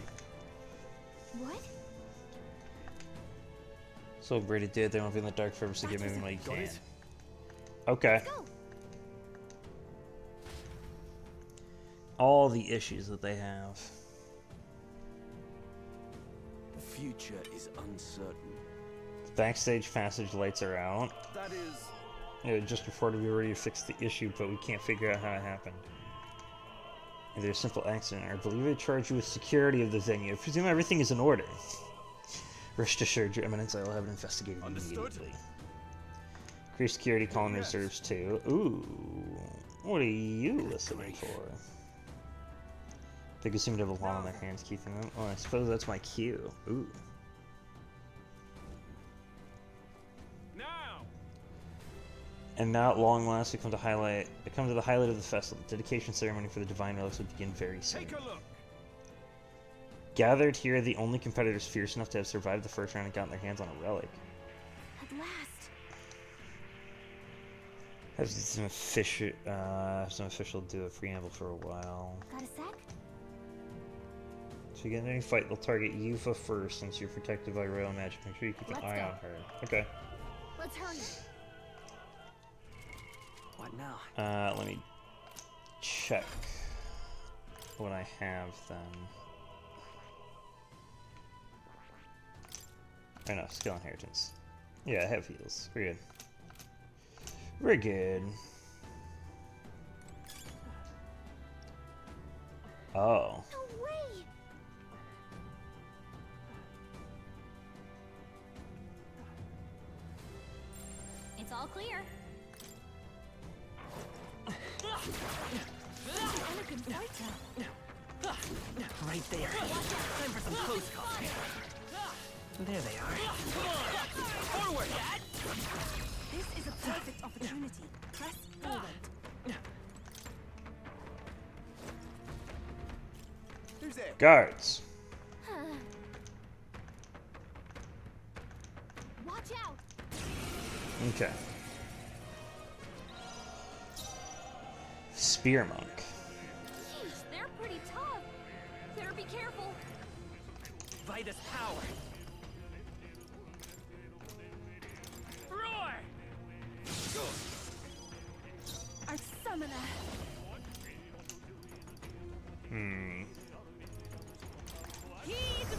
What? So Brady did. They won't be in the dark forever, so get moving while you can. Okay. All the issues that they have. The future is uncertain. Backstage passage lights are out. That is... Yeah, just reported we already fixed the issue, but we can't figure out how it happened. Either a simple accident, or I believe they charge you with security of the venue. I presume everything is in order. Rest assured, Your Eminence, I will have it investigated immediately. Increase security, call in reserves too. Ooh, what are you listening for? They could seem to have a lot on their hands keeping them. Oh, I suppose that's my cue. Ooh. And now at long last we come to the highlight of the festival. The dedication ceremony for the divine relics will begin very soon. Take a look. Gathered here, the only competitors fierce enough to have survived the first round and gotten their hands on a relic. At last. Have some official do a preamble for a while. Got a sec? If you get in any fight, they'll target Yufa first since you're protected by royal magic. Make sure you keep an eye on her. Okay. Let's hurry. What now? Let me check what I have then. Oh no, skill inheritance. Yeah, I have heals. We're good. We're good. Oh. No way! It's all clear. Elegant fighter. Right there. Time for some close calls. There they are. Forward! This is a perfect opportunity. Press forward. Who's there? Guards. Watch out! Okay. Spear monk. Yeesh, they're pretty tough. Better be careful. Vitus power. Roar! Our summoner.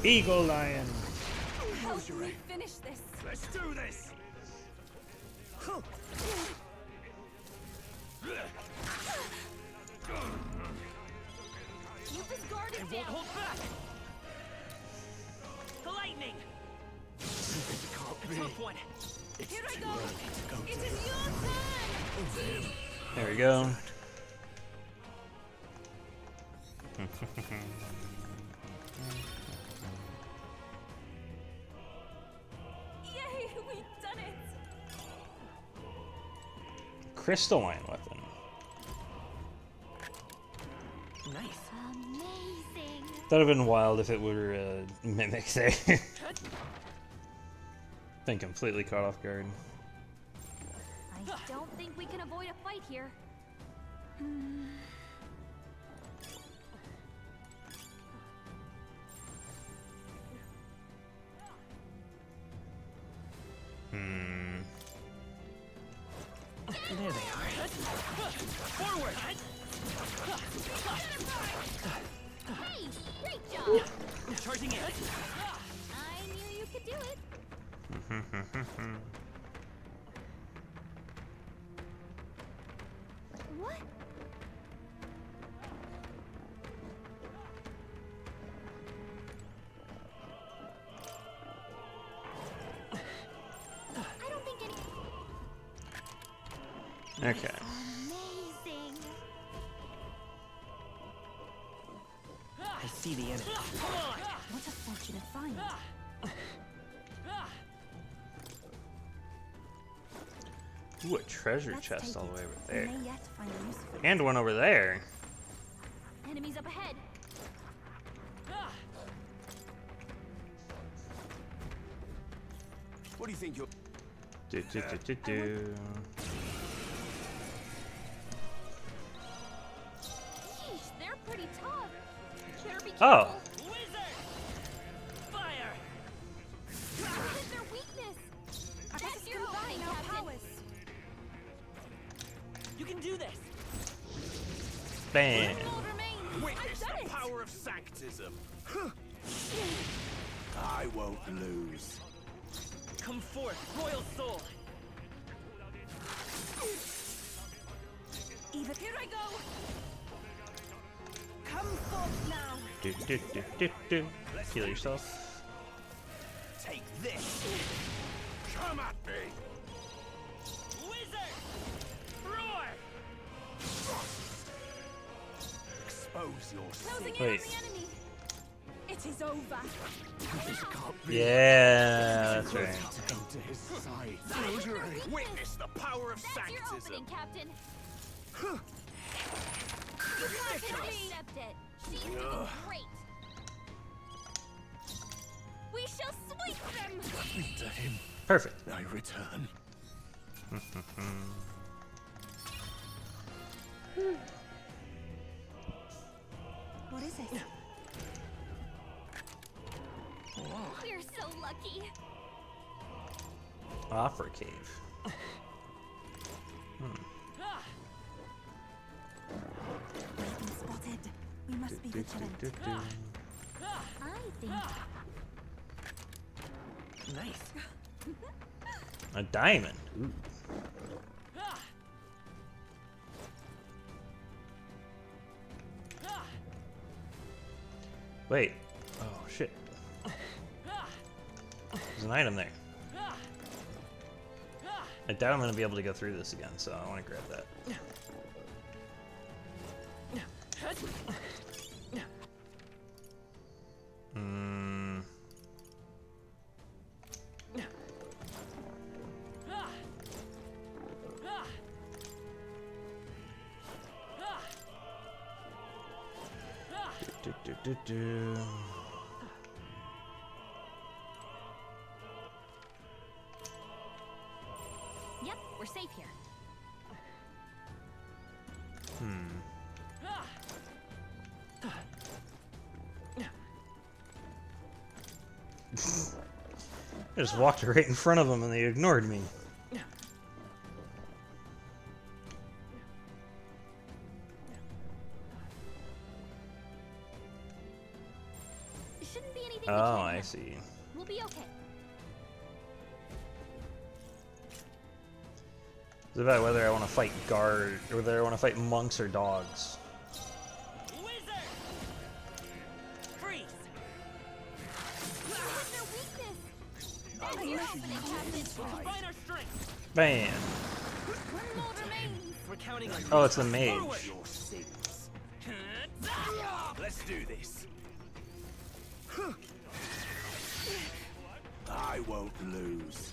Eagle lion. Help me finish this. Let's do this! Keep his guard I won't down. hold back! The lightning! A tough one. Here I go. It is your turn. There we go. Yay, we've done it. Crystalline weapon. Nice. Amazing. That'd have been wild if it were mimic there. Been completely caught off guard. I don't think we can avoid a fight here. There they are. Forward! Hey, great job. Charging in. I knew you could do it. What? I don't think any. Okay. Amazing. I see the enemy. What a fortunate find. Ooh, a treasure Let's chest take all the way it. over We there. may yet find a use for it. And one over there. Enemies up ahead. What do you think you're... Do. Yeesh, they're pretty tough. Better be Oh. careful. Fire! What is their weakness? That's your opening, Captain. You can do this! Bam. Witness the power of sanctism. I won't lose. Come forth, royal soul! Eva, here I go. Come forth now. Do. Heal yourself. Take this. Come at me. Wizard! Roar! Expose yourself. Closing in Wait. on the enemy. It is over. This can't be. Yeah, that's right. Go to his side. Witness the power of That's your sanctism. opening, Captain. You can't accept it. She's doing great. We shall sweep them. To him, Perfect. I return. What is it? We're so lucky. Opera cave. We've been spotted. We must be vigilant. I think. Nice. A diamond. Ooh. Wait. Oh shit. There's an item there. I doubt I'm gonna be able to go through this again, so I want to grab that. Do. Yep, we're safe here. I just walked right in front of them and they ignored me. Shouldn't be anything. Oh, I see. We'll be okay. It's about whether I want to fight guard or whether I want to fight monks or dogs. Bam! Oh, it's the mage. Let's do this. I won't lose.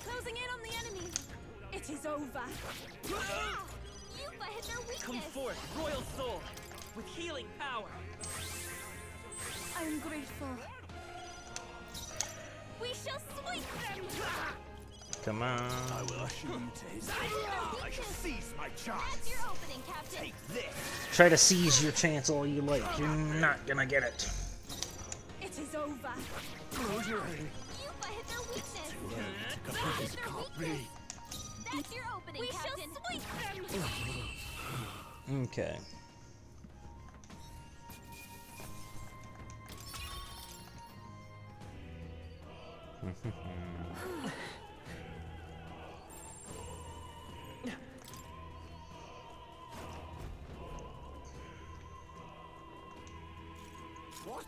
Closing in on the enemy. It is over. Yuba hit their weakness. Come forth, royal soul, with healing power. I'm grateful. We shall sweep them. Come on. I will usher you to his I shall seize my chance. That's your opening, Captain. Take this. Try to seize your chance all you like. You're not gonna get it. It is over. Close your eyes. Yuba hit their weakness. Too early to come. This can't be. That's your opening, Captain. We shall sweep them. Okay. What?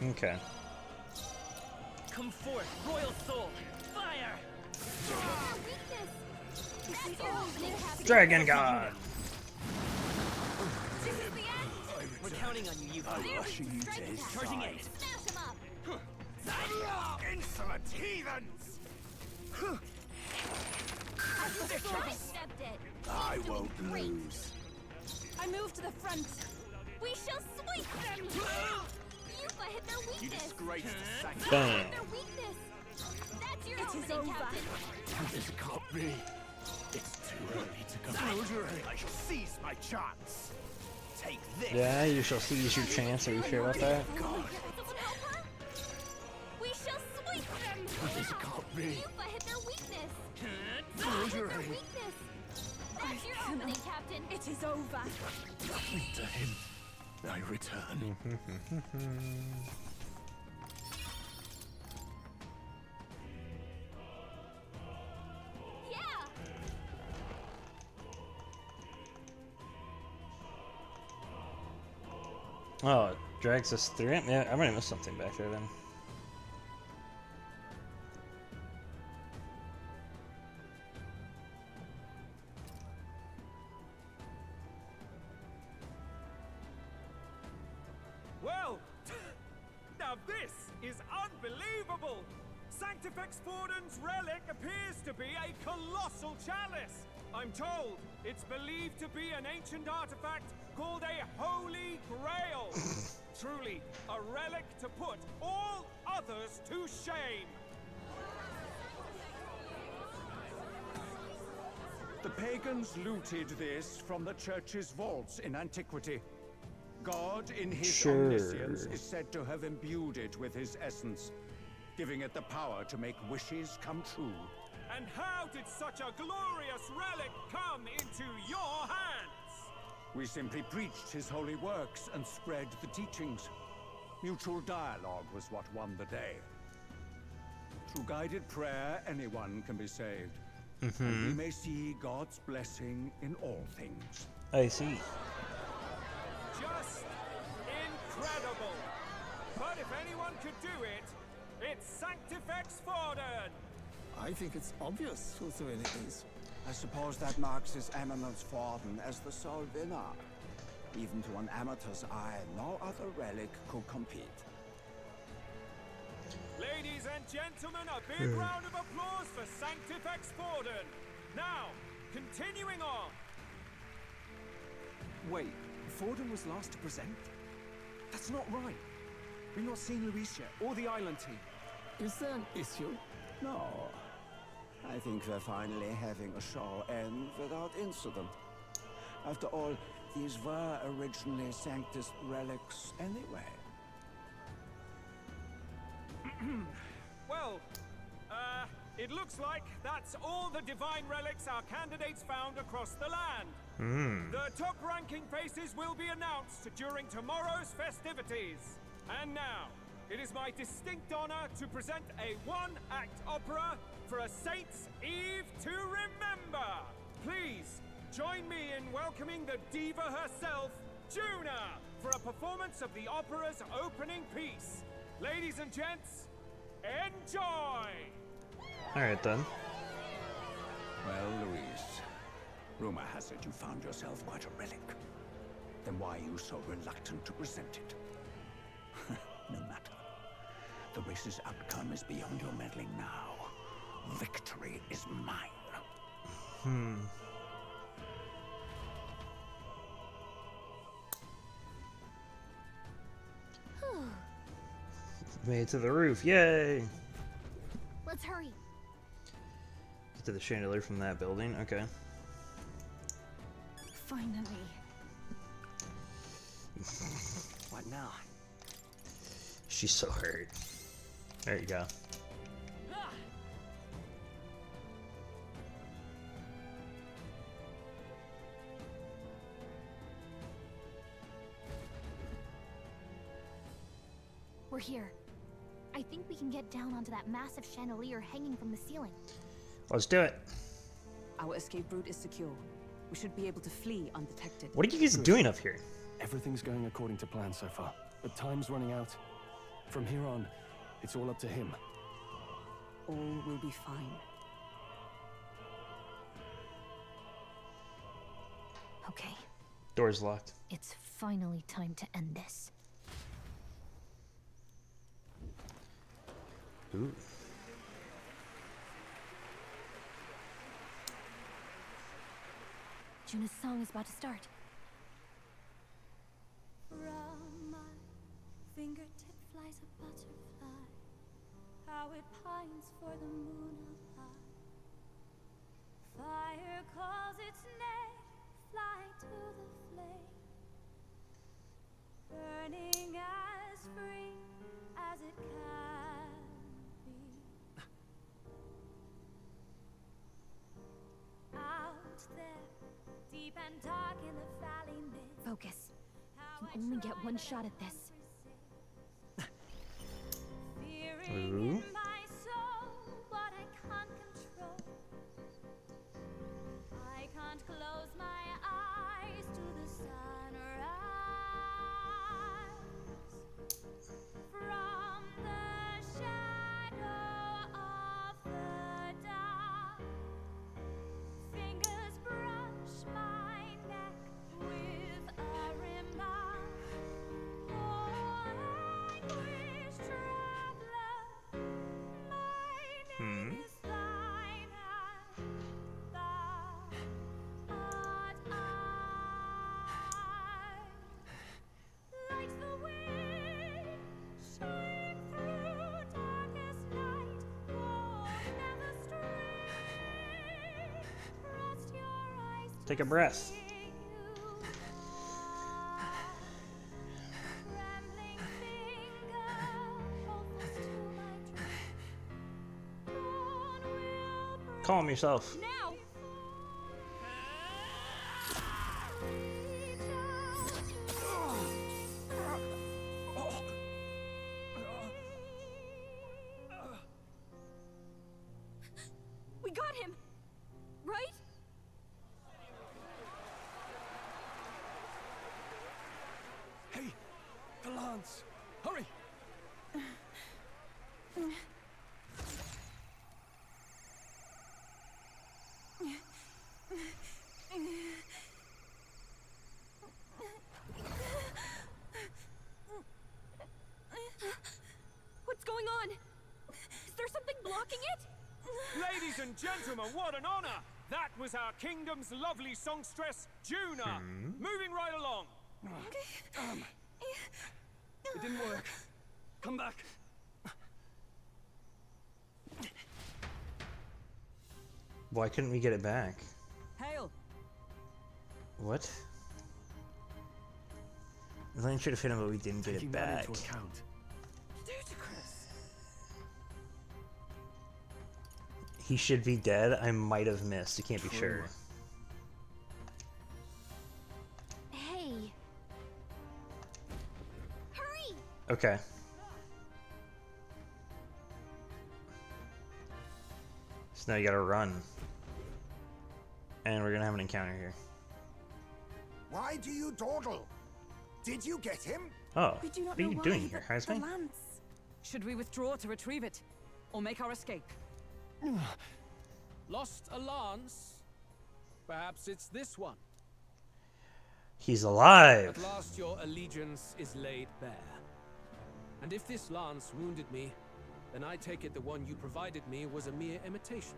Okay. Come forth, royal soul, fire! That's your opening, Captain. Dragon God. This is the end. We're counting on you, Yuba. I will usher you to his Charging side. in. Smash him up. Insolent heathens! Accept it. I won't lose. I move to the front. We shall sweep them. Yuba hit their weakness. You disgrace the sanctuary. Bam. Their weakness. That's your It is opening, over. Captain. This can't be. It's too early to come. Close your eyes. I shall seize my chance. Take this. Yeah, you shall seize your chance. Are you sure about that? Someone help her. We shall sweep them. This can't be. Yuba hit their weakness. Close your Their eyes. weakness. That's your opening, Captain. It is over. To him, I return. Yeah. Oh, it drags us through it? Yeah, I might have missed something back there then. Well, now this is unbelievable! Sanctifex Forden's relic appears to be a colossal chalice. I'm told it's believed to be an ancient artifact called a Holy Grail. Truly, a relic to put all others to shame. The pagans looted this from the church's vaults in antiquity. God, in his Sure. omniscience, is said to have imbued it with his essence, giving it the power to make wishes come true. And how did such a glorious relic come into your hands? We simply preached his holy works and spread the teachings. Mutual dialogue was what won the day. Through guided prayer, anyone can be saved. And we may see God's blessing in all things. I see. Just incredible. But if anyone could do it, it's Sanctifex Forden. I think it's obvious who's doing it is. I suppose that marks His Eminence Forden as the sole winner. Even to an amateur's eye, no other relic could compete. Ladies and gentlemen, a big round of applause for Sanctifex Forden. Now, continuing on. Wait, Forden was last to present? That's not right. We've not seen Luis yet, or the island team. Is there an issue? No. I think we're finally having a show end without incident. After all, these were originally Sanctus relics anyway. Well, it looks like that's all the divine relics our candidates found across the land. The top-ranking faces will be announced during tomorrow's festivities. And now, it is my distinct honor to present a one-act opera for a Saint's Eve to remember. Please, join me in welcoming the diva herself, Juna, for a performance of the opera's opening piece. Ladies and gents, enjoy! Alright then. Well, Luis, rumor has it you found yourself quite a relic. Then why are you so reluctant to present it? No matter. The race's outcome is beyond your meddling now. Victory is mine. Made it to the roof, yay! Let's hurry. Get to the chandelier from that building, okay. Finally. What now? She's so hurt. There you go. We're here. I think we can get down onto that massive chandelier hanging from the ceiling. Let's do it. Our escape route is secure. We should be able to flee undetected. What are you guys doing up here? Everything's going according to plan so far, but time's running out. From here on, it's all up to him. All will be fine. Okay, Door's locked. it's finally time to end this. Ooh. Juna's song is about to start. From my fingertip flies a butterfly, how it pines for the moon above. Fire calls its name, fly to the flame, burning as free as it can be. Out there, deep and dark in the valley mid. Focus. You only get one shot at this. Fearing in my soul what I can't control. I can't close my eyes to the sunrise. From the shadow of the dark, fingers brush my neck with a remark. Oh, anguish traveler, my name is thine, and thou art I. Like the wind, shine through darkest night. Oh, never stray. Trust your eyes to Take a breath. see you Calm yourself. Now! We got him! Right? Hey! The lance! Hurry! What's going on? Is there something blocking it? Ladies and gentlemen, what an honor! That was our kingdom's lovely songstress, Juna. Moving right along. It didn't work. Come back. Why couldn't we get it back? Hail! What? The lane should have hit him, but we didn't get it back. Into account. Ludicrous. He should be dead. I might have missed. I can't be sure. Hey. Hurry! Okay. So now you gotta run. And we're gonna have an encounter here. Why do you dawdle? Did you get him? Oh, We do not what are know you why, doing here, but the Heisman? lance. Should we withdraw to retrieve it? Or make our escape? Lost a lance? Perhaps it's this one. He's alive! At last your allegiance is laid bare. And if this lance wounded me, then I take it the one you provided me was a mere imitation.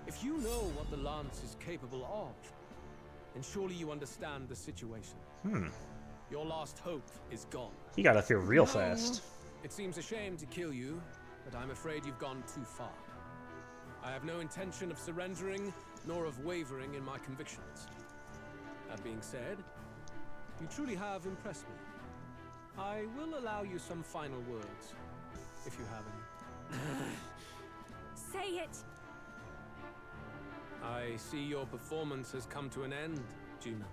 If you know what the lance is capable of, then surely you understand the situation. Your last hope is gone. He got up here real fast. It seems a shame to kill you, but I'm afraid you've gone too far. I have no intention of surrendering, nor of wavering in my convictions. That being said, you truly have impressed me. I will allow you some final words, if you have any. Say it! I see your performance has come to an end, Juna.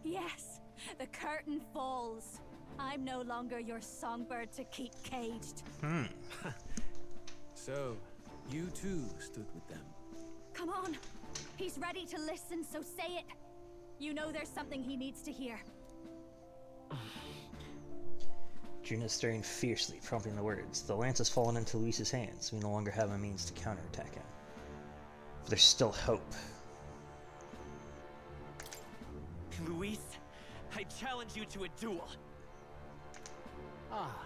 Yes, the curtain falls. I'm no longer your songbird to keep caged. So, you too stood with them. Come on. He's ready to listen, so say it. You know there's something he needs to hear. Juna's staring fiercely, prompting the words. The lance has fallen into Luis's hands. We no longer have a means to counterattack him. But there's still hope. Luis, I challenge you to a duel. Ah,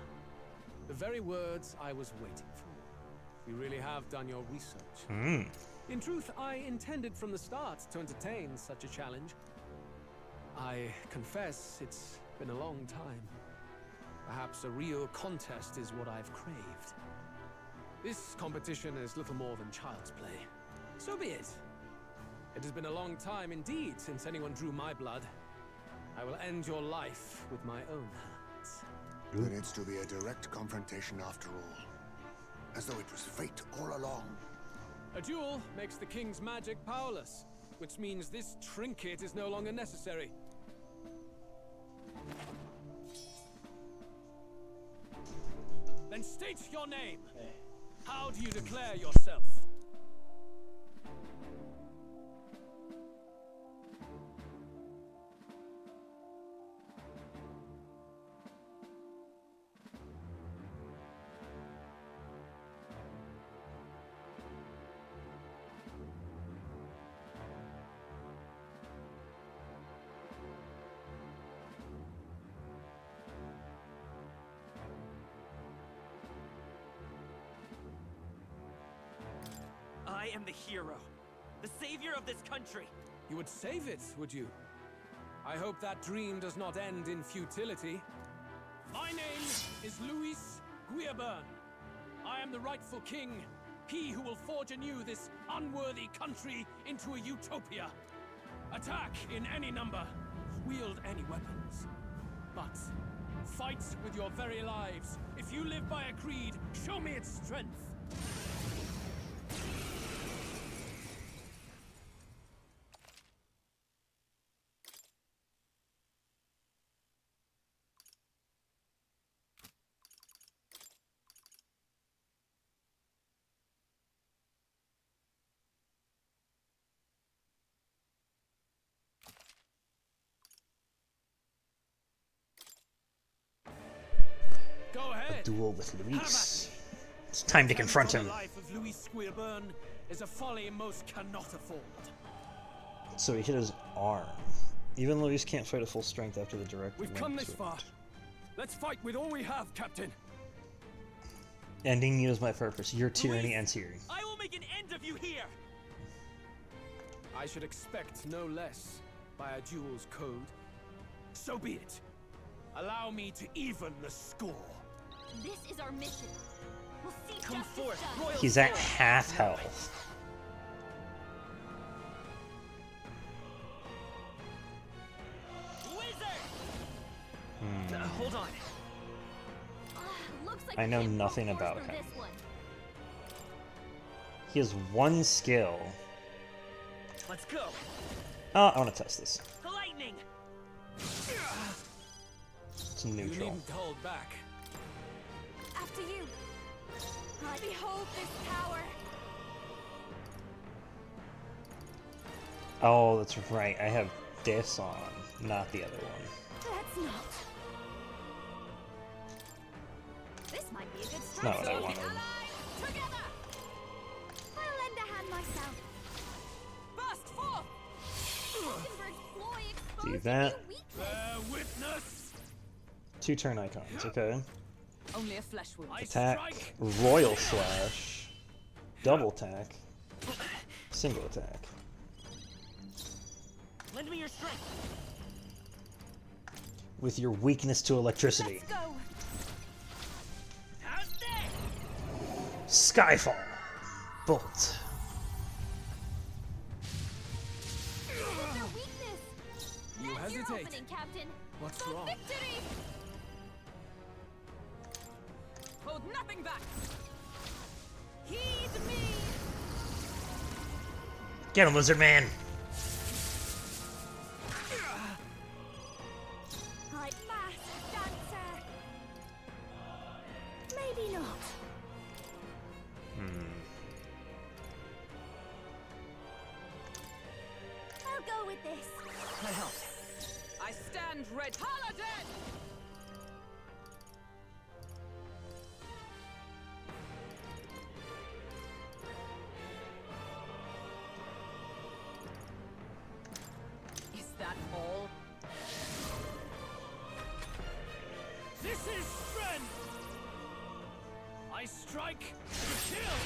the very words I was waiting for. You really have done your research. In truth, I intended from the start to entertain such a challenge. I confess it's been a long time. Perhaps a real contest is what I've craved. This competition is little more than child's play. So be it. It has been a long time indeed since anyone drew my blood. I will end your life with my own hands. Then it's to be a direct confrontation after all. As though it was fate all along. A duel makes the king's magic powerless, which means this trinket is no longer necessary. Then state your name. How do you declare yourself? I am the hero, the savior of this country. You would save it, would you? I hope that dream does not end in futility. My name is Luis Guiaburn. I am the rightful king, he who will forge anew this unworthy country into a utopia. Attack in any number, wield any weapons. But fights with your very lives. If you live by a creed, show me its strength. Go ahead. Duel with Luis. It's time to confront him. The life of Louis Squeerburn is a folly most cannot afford. So he hit his arm. Even Luis can't fight at full strength after the direct. We've come this far. Let's fight with all we have, Captain. Ending you is my purpose. Your tyranny ends here. I will make an end of you here. I should expect no less by a duel's code. So be it. Allow me to even the score. This is our mission. We'll see. Come forth, Royal He's at half health. Hold on. Looks like I know nothing about him. He has one skill. Let's go. Oh, I want to test this. Lightning. It's You neutral. needn't hold back. After you. I behold this power. Oh, that's right. I have this on, not the other one. Let's not. This might be a good It's not what I wanted. Together. I'll lend a hand myself. Burst forth. Mockinbird's ploy Do exposed that. Bear witness. 2 turn icons. Okay. Only a flesh wound. Attack. Royal slash. Double attack. Single attack. Lend me your strength. With your weakness to electricity. Let's go. How's that? Skyfall. Bolt. Their weakness. You That's your hesitate. opening, Captain. What's The wrong? victory. Hold nothing back. Heed me. Get him, Lizard Man. I master dancer. Maybe not. I'll go with this. That helps. I stand ready. Paladin! Is that all? This is strength. I strike to kill.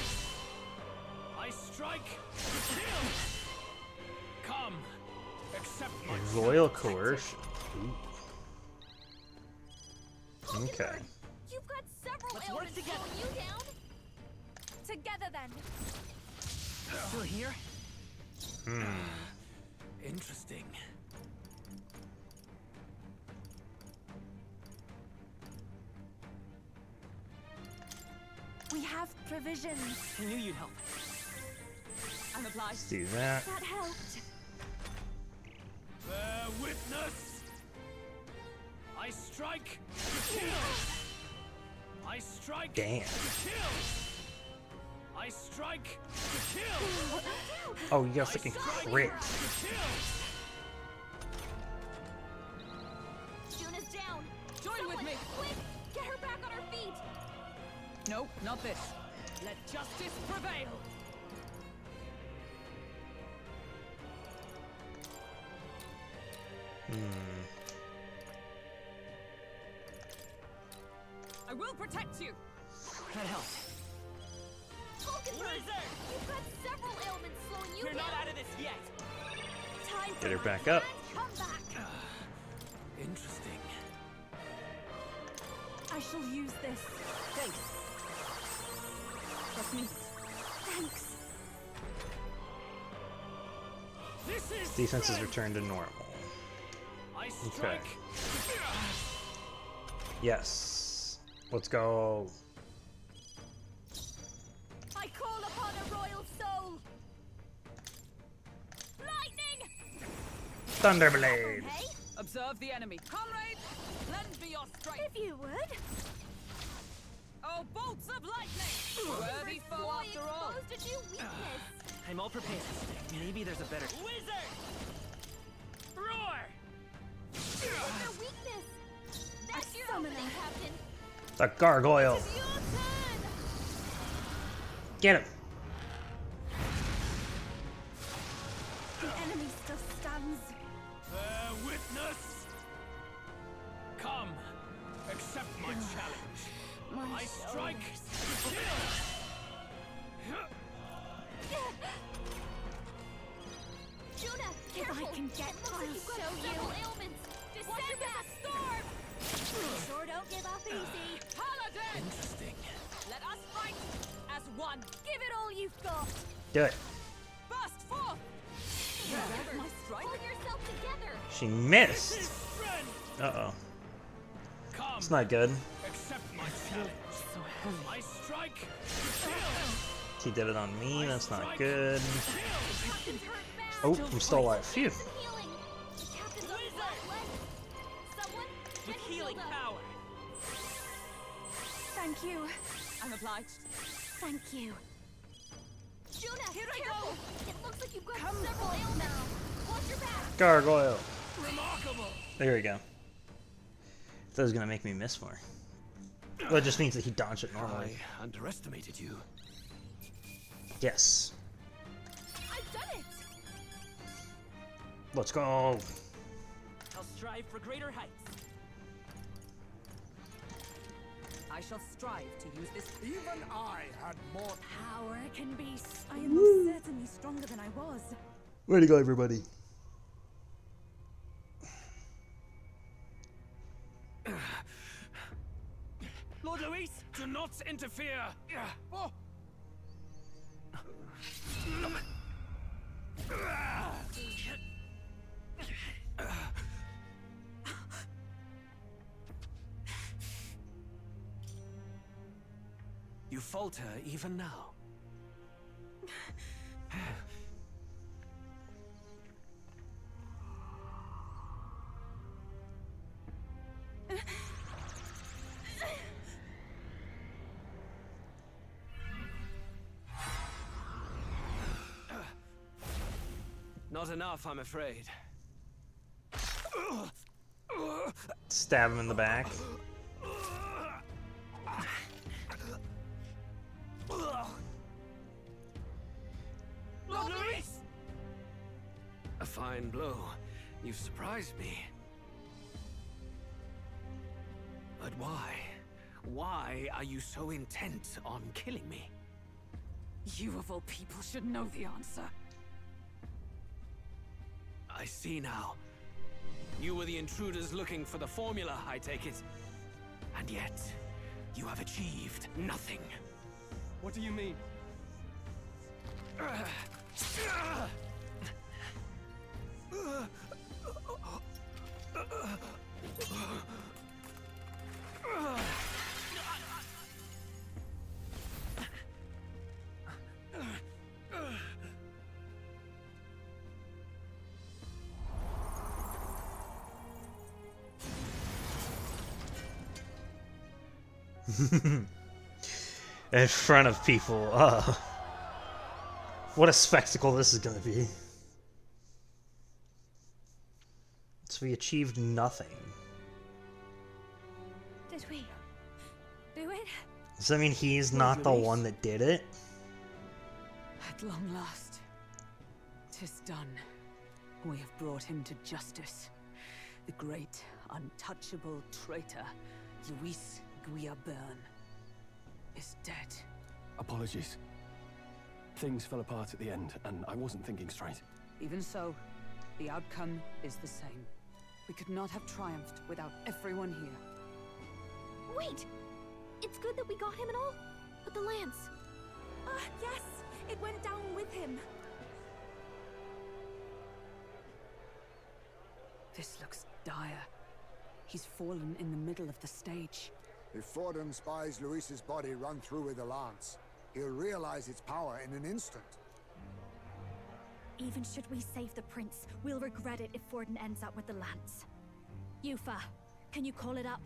I strike to kill. Come, accept my Royal coercion. Ooh. Okay. You've got several Let's work ailments together. slowing you down. Together then. Still here? Interesting. We have provisions. I knew you'd help. And apply. Let's do that. That helped. Bear witness. I strike to kill. I strike Damn. to kill. I strike to kill. Oh, you got a freaking crit. To kill. Juna's down. Join with Someone, me. Quick, get her back on her feet. No, not this. Let justice prevail. I will protect you. That helps. Mockingbird, you've got several ailments slowing you We're down. not out of this yet. Time Get her for back my up. friend. Come back. Interesting. I shall use this. Thanks. Trust me. Thanks. This is Defense is returned to normal. I Okay. strike. Yes. Let's go. I call upon a royal soul. Lightning! Thunderblade. Hey, Observe the enemy. Comrades, lend me your strength. if you would. Oh, bolts of lightning! Worthy foe after all. Exposed a new weakness. I'm all prepared. Maybe there's a better wizard. Roar! What's their weakness? That's your opening, Captain. The gargoyle. It's your turn. Get him. The enemy still stands. Bear witness. Come, accept my challenge. My strike. Juna, If careful. I can get, Looks I'll like you've got show several you. ailments. Watch your Descend as a storm. Sure don't give up easy. Paladin! Interesting. Let us fight as one. Give it all you've got. Do it. Burst forth! Remember, My strike? pull yourself together. She missed. Uh-oh. Come, It's not good. accept my challenge. My strike. He did it on me. That's not good. Captain's hurt bad. Oh, I'm still alive. Phew. Healing. The captain's on his last leg. Someone With get healing healed up. power. Thank you. I'm obliged. Thank you. Juna, Here I careful. go. It looks like you've got Come several forth ailments. now. Watch your back. Gargoyle. Remarkable. There we go. That was gonna make me miss more. Well, it just means that he dodged it normally. I underestimated you. Yes. I've done it. Let's go. I'll strive for greater heights. I shall strive to use this. Even I had more. Power can be. I am most certainly stronger than I was. Way to go, everybody. Lord Luis, do not interfere. Oh. You falter even now. Not enough, I'm afraid. Stab him in the back. Lord Luis! A fine blow. You've surprised me. But why? Why are you so intent on killing me? You of all people should know the answer. I see now. You were the intruders looking for the formula, I take it. And yet, you have achieved nothing. What do you mean? In front of people. What a spectacle this is going to be. So we achieved nothing. Did we do it? Does that mean he's not the one that did it? At long last, 'tis done. We have brought him to justice. The great, untouchable traitor, Luis Guillaburn, is dead. Apologies. Things fell apart at the end, and I wasn't thinking straight. Even so, the outcome is the same. We could not have triumphed without everyone here. Wait! It's good that we got him and all, but the lance. Yes, it went down with him. This looks dire. He's fallen in the middle of the stage. If Forden spies Luis's body run through with a lance, he'll realize its power in an instant. Even should we save the prince, we'll regret it if Forden ends up with the lance. Yufa, can you call it up?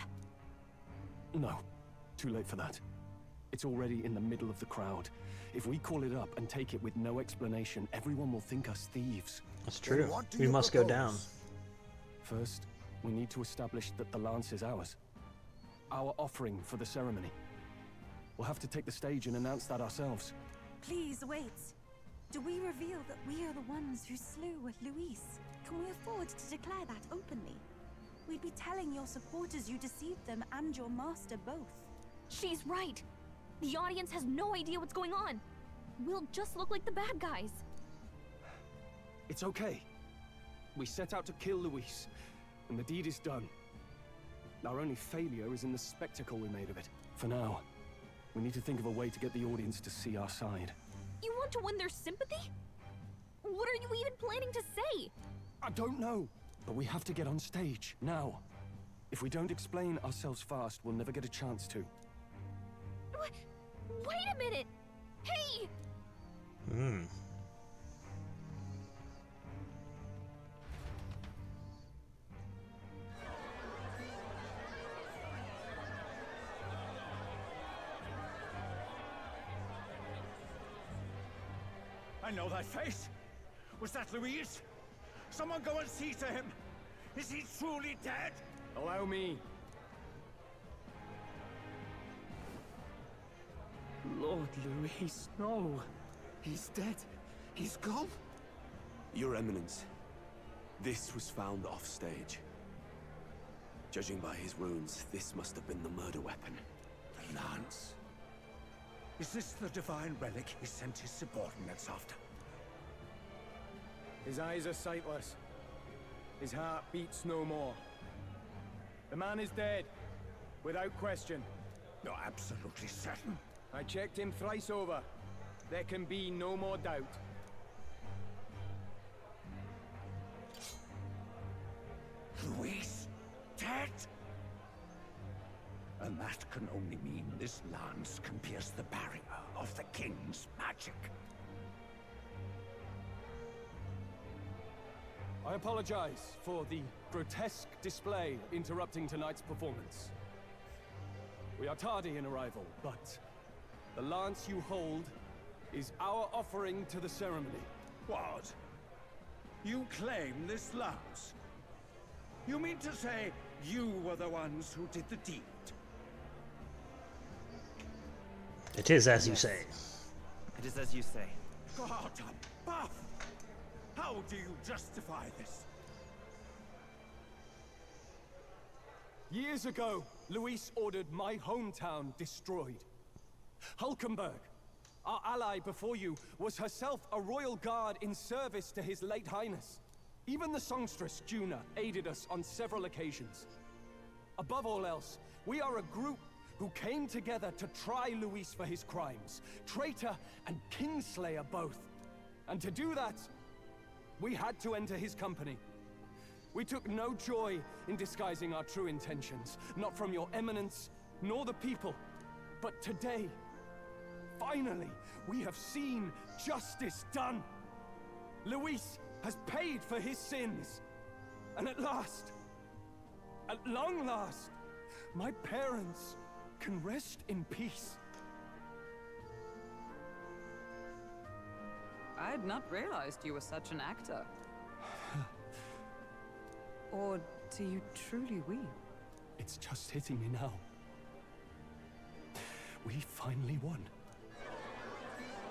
No, too late for that. It's already in the middle of the crowd. If we call it up and take it with no explanation, everyone will think us thieves. That's true. We must go down. First, we need to establish that the lance is ours. Our offering for the ceremony. We'll have to take the stage and announce that ourselves. Please wait. Do we reveal that we are the ones who slew Luis? Can we afford to declare that openly? We'd be telling your supporters you deceived them and your master both. She's right. The audience has no idea what's going on. We'll just look like the bad guys. It's okay. We set out to kill Luis, and the deed is done. Our only failure is in the spectacle we made of it. For now, we need to think of a way to get the audience to see our side. You want to win their sympathy? What are you even planning to say? I don't know, but we have to get on stage, now. If we don't explain ourselves fast, we'll never get a chance to. Wait a minute! Hey! I know that face. Was that Luis? Someone go and see to him. Is he truly dead? Allow me. Lord Luis, no. He's dead. He's gone. Your Eminence, this was found off-stage. Judging by his wounds, this must have been the murder weapon. The lance. Is this the divine relic he sent his subordinates after? His eyes are sightless. His heart beats no more. The man is dead, without question. You're absolutely certain? I checked him thrice over. There can be no more doubt. Luis, dead? And that can only mean this lance can pierce the barrier of the king's magic. I apologize for the grotesque display interrupting tonight's performance. We are tardy in arrival, but the lance you hold is our offering to the ceremony. What? You claim this lance? You mean to say you were the ones who did the deed? It is as you say. It is as you say. God above! How do you justify this? Years ago, Luis ordered my hometown destroyed. Hulkenberg, our ally before you, was herself a royal guard in service to his late highness. Even the songstress, Juna, aided us on several occasions. Above all else, we are a group who came together to try Luis for his crimes. Traitor and Kingslayer both. And to do that, we had to enter his company. We took no joy in disguising our true intentions, not from your eminence, nor the people. But today, finally, we have seen justice done. Luis has paid for his sins. And at last, at long last, my parents can rest in peace. I had not realized you were such an actor. Or do you truly weep? It's just hitting me now. We finally won.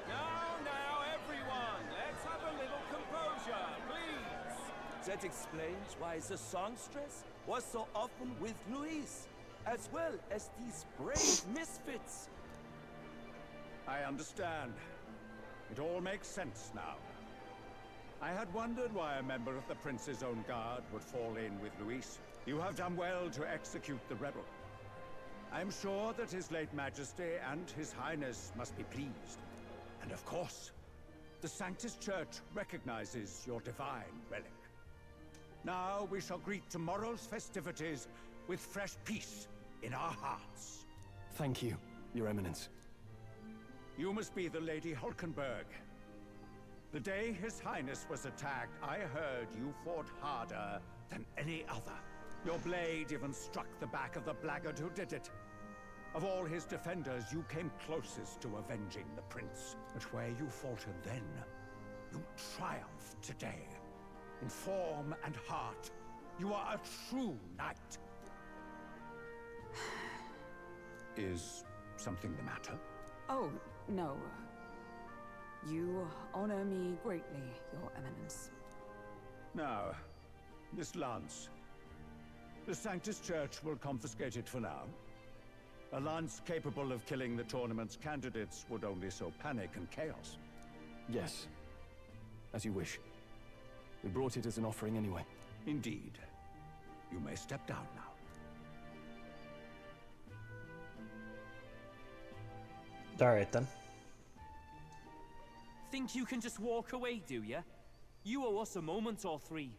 Now, everyone, let's have a little composure, please. That explains why the songstress was so often with Luis, as well as these brave misfits. I understand. It all makes sense now. I had wondered why a member of the Prince's own guard would fall in with Luis. You have done well to execute the rebel. I am sure that His late Majesty and His Highness must be pleased. And of course, the Sanctus Church recognizes your divine relic. Now we shall greet tomorrow's festivities with fresh peace in our hearts. Thank you, Your Eminence. You must be the Lady Hulkenberg. The day His Highness was attacked, I heard you fought harder than any other. Your blade even struck the back of the blackguard who did it. Of all his defenders, you came closest to avenging the prince. But where you faltered then, you triumph today. In form and heart, you are a true knight. Is something the matter? Oh, no. You honor me greatly, Your Eminence. Now, this lance. The Sanctus Church will confiscate it for now. A lance capable of killing the tournament's candidates would only sow panic and chaos. Yes. As you wish. We brought it as an offering anyway. Indeed. You may step down now. Alright then. Think you can just walk away, do ya? You owe us a moment or three.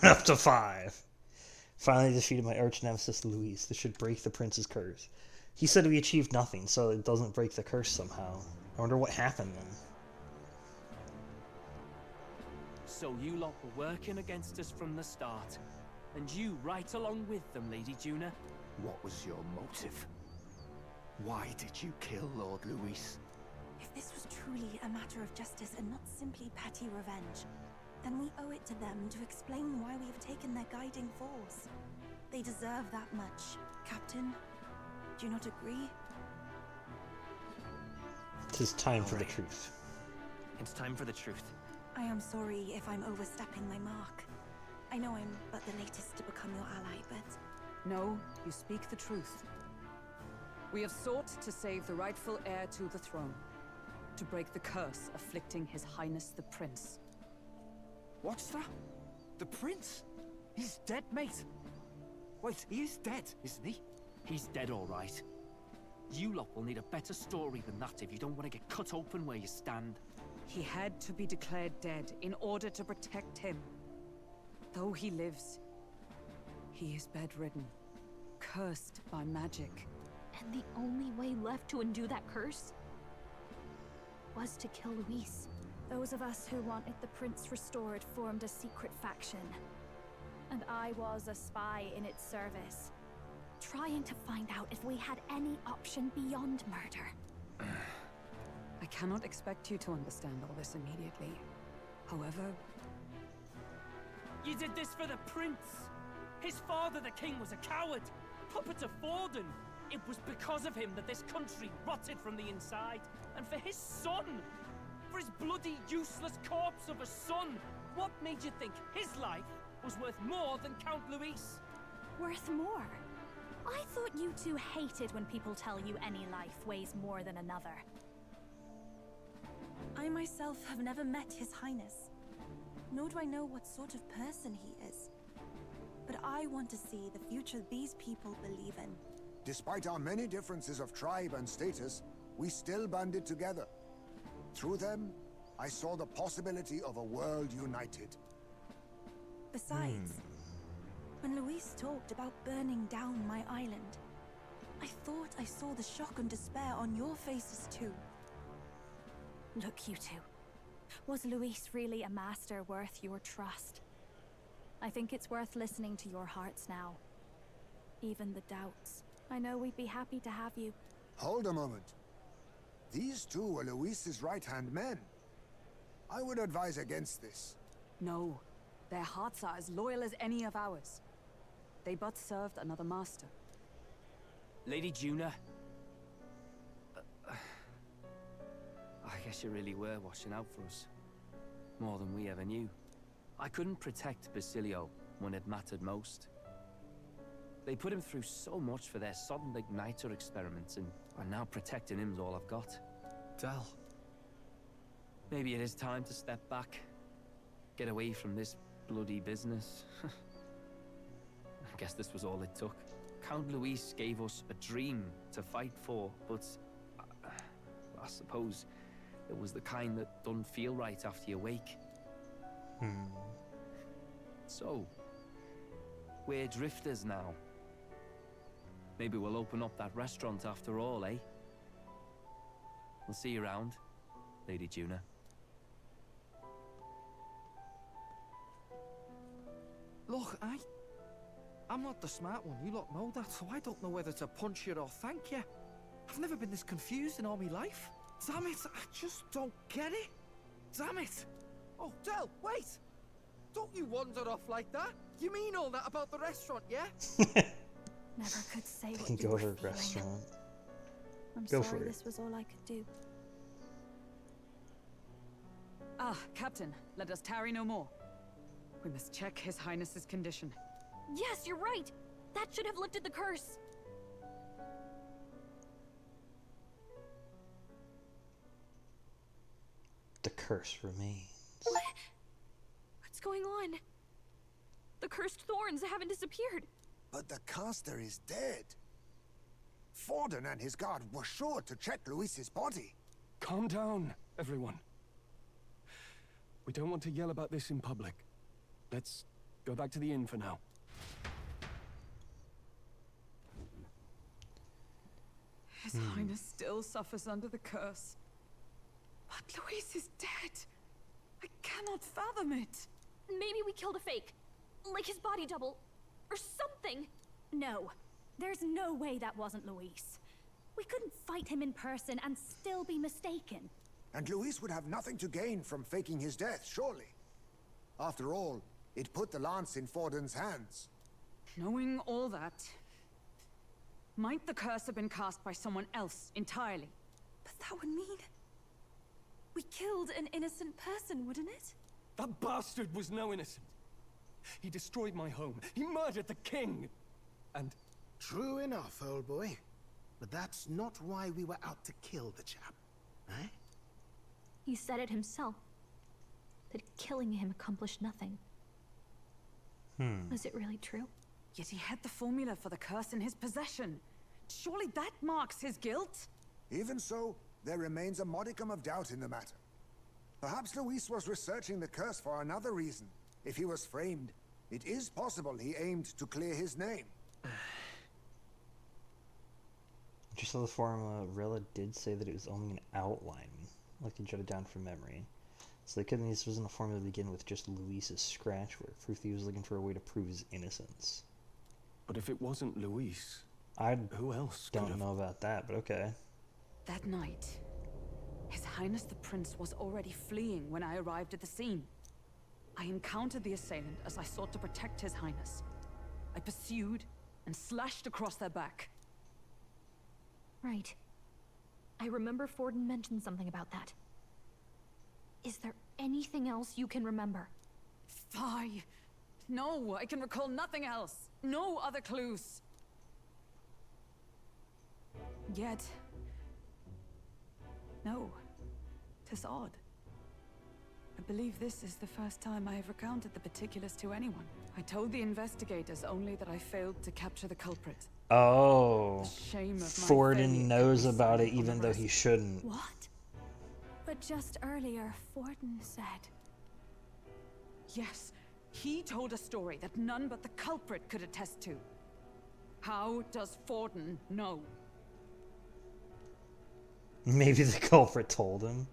Up to 5. Finally defeated my arch nemesis Luis. This should break the prince's curse. He said we achieved nothing, so it doesn't break the curse somehow. I wonder what happened then. So you lot were working against us from the start. And you right along with them, Lady Juna. What was your motive? Why did you kill Lord Luis? If this was truly a matter of justice and not simply petty revenge, then we owe it to them to explain why we have taken their guiding force. They deserve that much. Captain, do you not agree? It is time for the truth. It's time for the truth. I am sorry if I'm overstepping my mark. I know I'm but the latest to become your ally, but... No, you speak the truth. We have sought to save the rightful heir to the throne. To break the curse afflicting His Highness the Prince. What's that? The prince? He's dead, mate. Wait, he is dead, isn't he? He's dead, all right. You lot will need a better story than that if you don't want to get cut open where you stand. He had to be declared dead in order to protect him. Though he lives, he is bedridden, cursed by magic. And the only way left to undo that curse was to kill Luis. Those of us who wanted the prince restored formed a secret faction. And I was a spy in its service, trying to find out if we had any option beyond murder. I cannot expect you to understand all this immediately. However... You did this for the prince! His father, the king, was a coward! Puppet of Forden! It was because of him that this country rotted from the inside! And for his son! For his bloody, useless corpse of a son! What made you think his life was worth more than Count Luis? Worth more? I thought you two hated when people tell you any life weighs more than another. I myself have never met His Highness, nor do I know what sort of person he is. But I want to see the future these people believe in. Despite our many differences of tribe and status, we still banded together. Through them, I saw the possibility of a world united. Besides, when Luis talked about burning down my island, I thought I saw the shock and despair on your faces too. Look, you two. Was Luis really a master worth your trust? I think it's worth listening to your hearts now. Even the doubts. I know we'd be happy to have you. Hold a moment. These two were Luis's right-hand men. I would advise against this. No. Their hearts are as loyal as any of ours. They but served another master. Lady Juna. I guess you really were watching out for us. More than we ever knew. I couldn't protect Basilio when it mattered most. They put him through so much for their sodden igniter experiments, and now protecting him's all I've got. Del. Maybe it is time to step back. Get away from this bloody business. I guess this was all it took. Count Luis gave us a dream to fight for, but I suppose it was the kind that doesn't feel right after you wake. So, we're drifters now. Maybe we'll open up that restaurant after all, eh? We'll see you around, Lady Juna. Look, I'm not the smart one, you lot know that, so I don't know whether to punch you or thank you. I've never been this confused in all my life. Damn it, I just don't get it. Damn it. Oh, Del, wait! Don't you wander off like that? You mean all that about the restaurant, yeah? Never could say I what can you go were to a feeling. restaurant. I'm Go sorry for it. this was all I could do. Ah, Captain, let us tarry no more. We must check His Highness's condition. Yes, you're right. That should have lifted the curse. The curse remains. What's going on? The cursed thorns haven't disappeared. But the caster is dead. Forden and his guard were sure to check Luis's body. Calm down, everyone. We don't want to yell about this in public. Let's go back to the inn for now. His Highness still suffers under the curse. But Luis is dead. I cannot fathom it. Maybe we killed a fake. Like his body double. Or something. No, there's no way that wasn't Luis. We couldn't fight him in person and still be mistaken. And Luis would have nothing to gain from faking his death, surely. After all, it put the lance in Forden's hands. Knowing all that, might the curse have been cast by someone else entirely? But that would mean we killed an innocent person, wouldn't it? That bastard was no innocent. He destroyed my home. He murdered the king. And... True enough, old boy. But that's not why we were out to kill the chap, eh? He said it himself. That killing him accomplished nothing. Was it really true? Yet he had the formula for the curse in his possession. Surely that marks his guilt? Even so, there remains a modicum of doubt in the matter. Perhaps Luis was researching the curse for another reason. If he was framed, it is possible he aimed to clear his name. Just so the formula, Rilla did say that it was only an outline, like they jotted down from memory. So they couldn't. This wasn't a formula to begin with, just Luis's scratch work. Fruity was looking for a way to prove his innocence. But if it wasn't Luis, who else? Don't know about that, but okay. That night, His Highness the Prince was already fleeing when I arrived at the scene. I encountered the assailant as I sought to protect His Highness. I pursued and slashed across their back. Right. I remember Forden mentioned something about that. Is there anything else you can remember? Fie! No, I can recall nothing else. No other clues. Yet... no. 'Tis odd. I believe this is the first time I have recounted the particulars to anyone. I told the investigators only that I failed to capture the culprit. Oh. The shame of my Forden failure knows can be about it silent on even the though rest. he shouldn't. What? But just earlier, Forden said... Yes, he told a story that none but the culprit could attest to. How does Forden know? Maybe the culprit told him.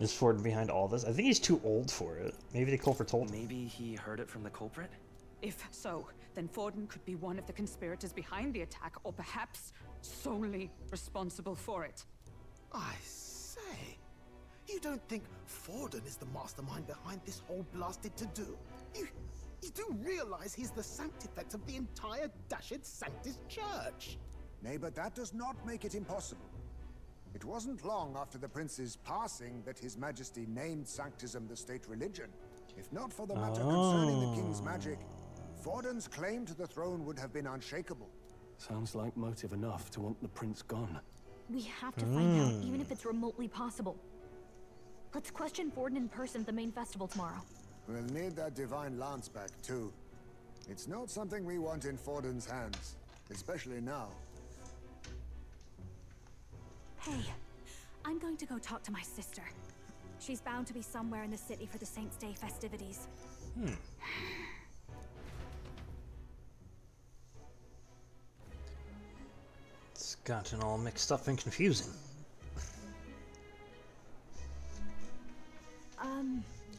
Is Forden behind all this? I think he's too old for it. Maybe the culprit told him. Maybe he heard it from the culprit? If so, then Forden could be one of the conspirators behind the attack, or perhaps solely responsible for it. I say, you don't think Forden is the mastermind behind this whole blasted to-do? You do realize he's the sanctifex of the entire dashed Sanctus Church? Nay, but that does not make it impossible. It wasn't long after the prince's passing that His Majesty named Sanctism the state religion. If not for the matter concerning the king's magic, Forden's claim to the throne would have been unshakable. Sounds like motive enough to want the prince gone. We have to find out, even if it's remotely possible. Let's question Forden in person at the main festival tomorrow. We'll need that divine lance back, too. It's not something we want in Forden's hands, especially now. Hey, I'm going to go talk to my sister. She's bound to be somewhere in the city for the Saints' Day festivities. It's gotten all mixed up and confusing.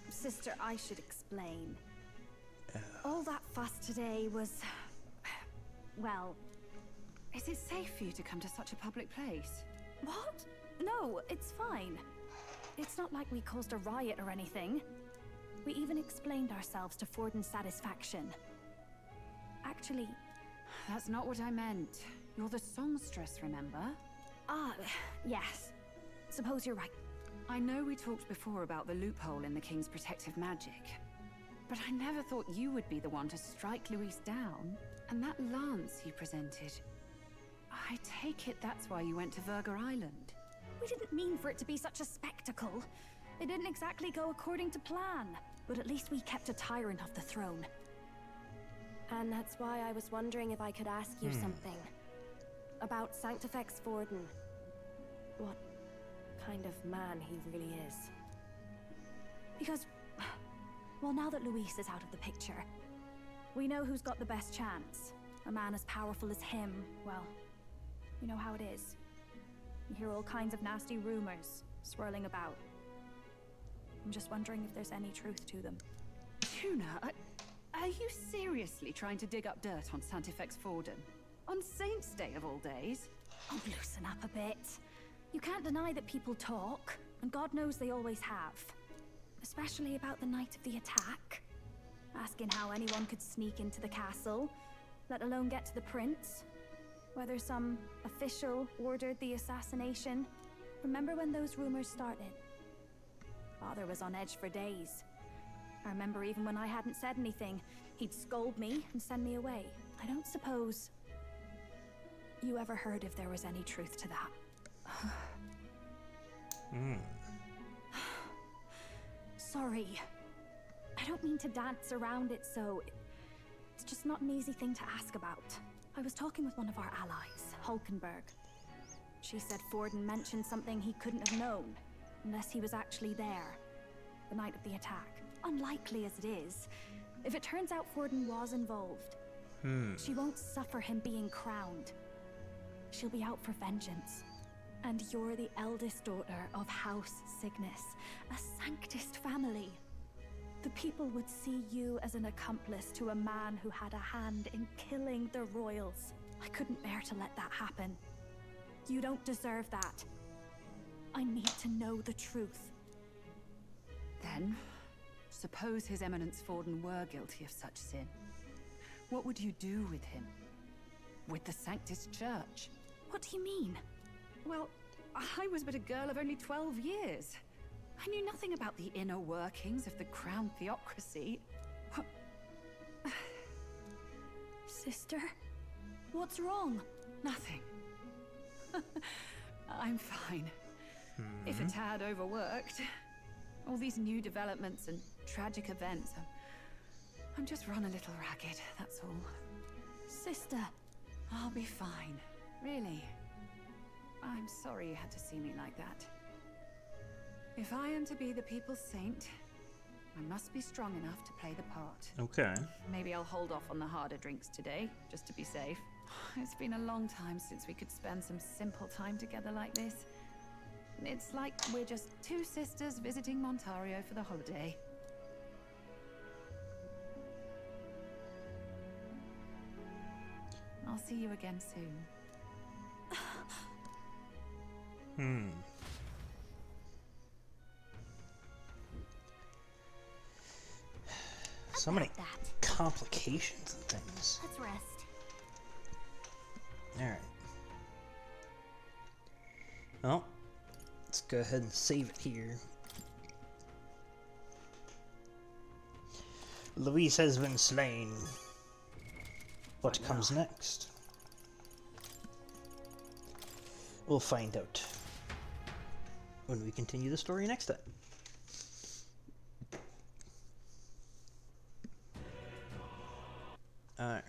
Sister, I should explain. All that fuss today was... well... Is it safe for you to come to such a public place? What? No, it's fine. It's not like we caused a riot or anything. We even explained ourselves to Forden's satisfaction. Actually... That's not what I meant. You're the songstress, remember? Ah, yes. Suppose you're right. I know we talked before about the loophole in the King's protective magic, but I never thought you would be the one to strike Louise down. And that lance you presented... I take it that's why you went to Verger Island. We didn't mean for it to be such a spectacle. It didn't exactly go according to plan, but at least we kept a tyrant off the throne. And that's why I was wondering if I could ask you something. About Sanctifex Forden. What kind of man he really is. Because, well, now that Luis is out of the picture, we know who's got the best chance. A man as powerful as him, well, you know how it is. You hear all kinds of nasty rumors swirling about. I'm just wondering if there's any truth to them. Tuna, are you seriously trying to dig up dirt on Sanctifex Forden? On Saints' Day of all days? Oh, loosen up a bit. You can't deny that people talk, and God knows they always have. Especially about the night of the attack. Asking how anyone could sneak into the castle, let alone get to the prince. Whether some official ordered the assassination. Remember when those rumors started? Father was on edge for days. I remember even when I hadn't said anything, he'd scold me and send me away. I don't suppose you ever heard if there was any truth to that. Sorry. I don't mean to dance around it, so... It's just not an easy thing to ask about. I was talking with one of our allies, Hulkenberg. She said Forden mentioned something he couldn't have known, unless he was actually there, the night of the attack. Unlikely as it is, if it turns out Forden was involved, she won't suffer him being crowned. She'll be out for vengeance. And you're the eldest daughter of House Cygnus, a Sanctist family. The people would see you as an accomplice to a man who had a hand in killing the royals. I couldn't bear to let that happen. You don't deserve that. I need to know the truth. Then, suppose His Eminence Forden were guilty of such sin. What would you do with him? With the Sanctist Church? What do you mean? Well, I was but a girl of only 12 years. I knew nothing about the inner workings of the crown theocracy. Sister? What's wrong? Nothing. I'm fine. If a tad overworked. All these new developments and tragic events. I'm just run a little ragged, that's all. Sister. I'll be fine. Really. I'm sorry you had to see me like that. If I am to be the people's saint, I must be strong enough to play the part. Okay. Maybe I'll hold off on the harder drinks today, just to be safe. It's been a long time since we could spend some simple time together like this. It's like we're just two sisters visiting Montario for the holiday. I'll see you again soon. So many complications and things. Let's rest. Alright. Well, let's go ahead and save it here. Luis has been slain. What comes next? We'll find out when we continue the story next time. Alright.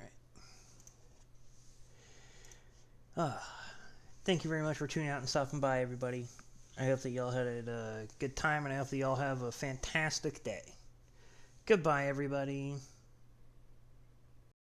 Thank you very much for tuning out and stopping by, everybody. I hope that y'all had a good time, and I hope that y'all have a fantastic day. Goodbye, everybody.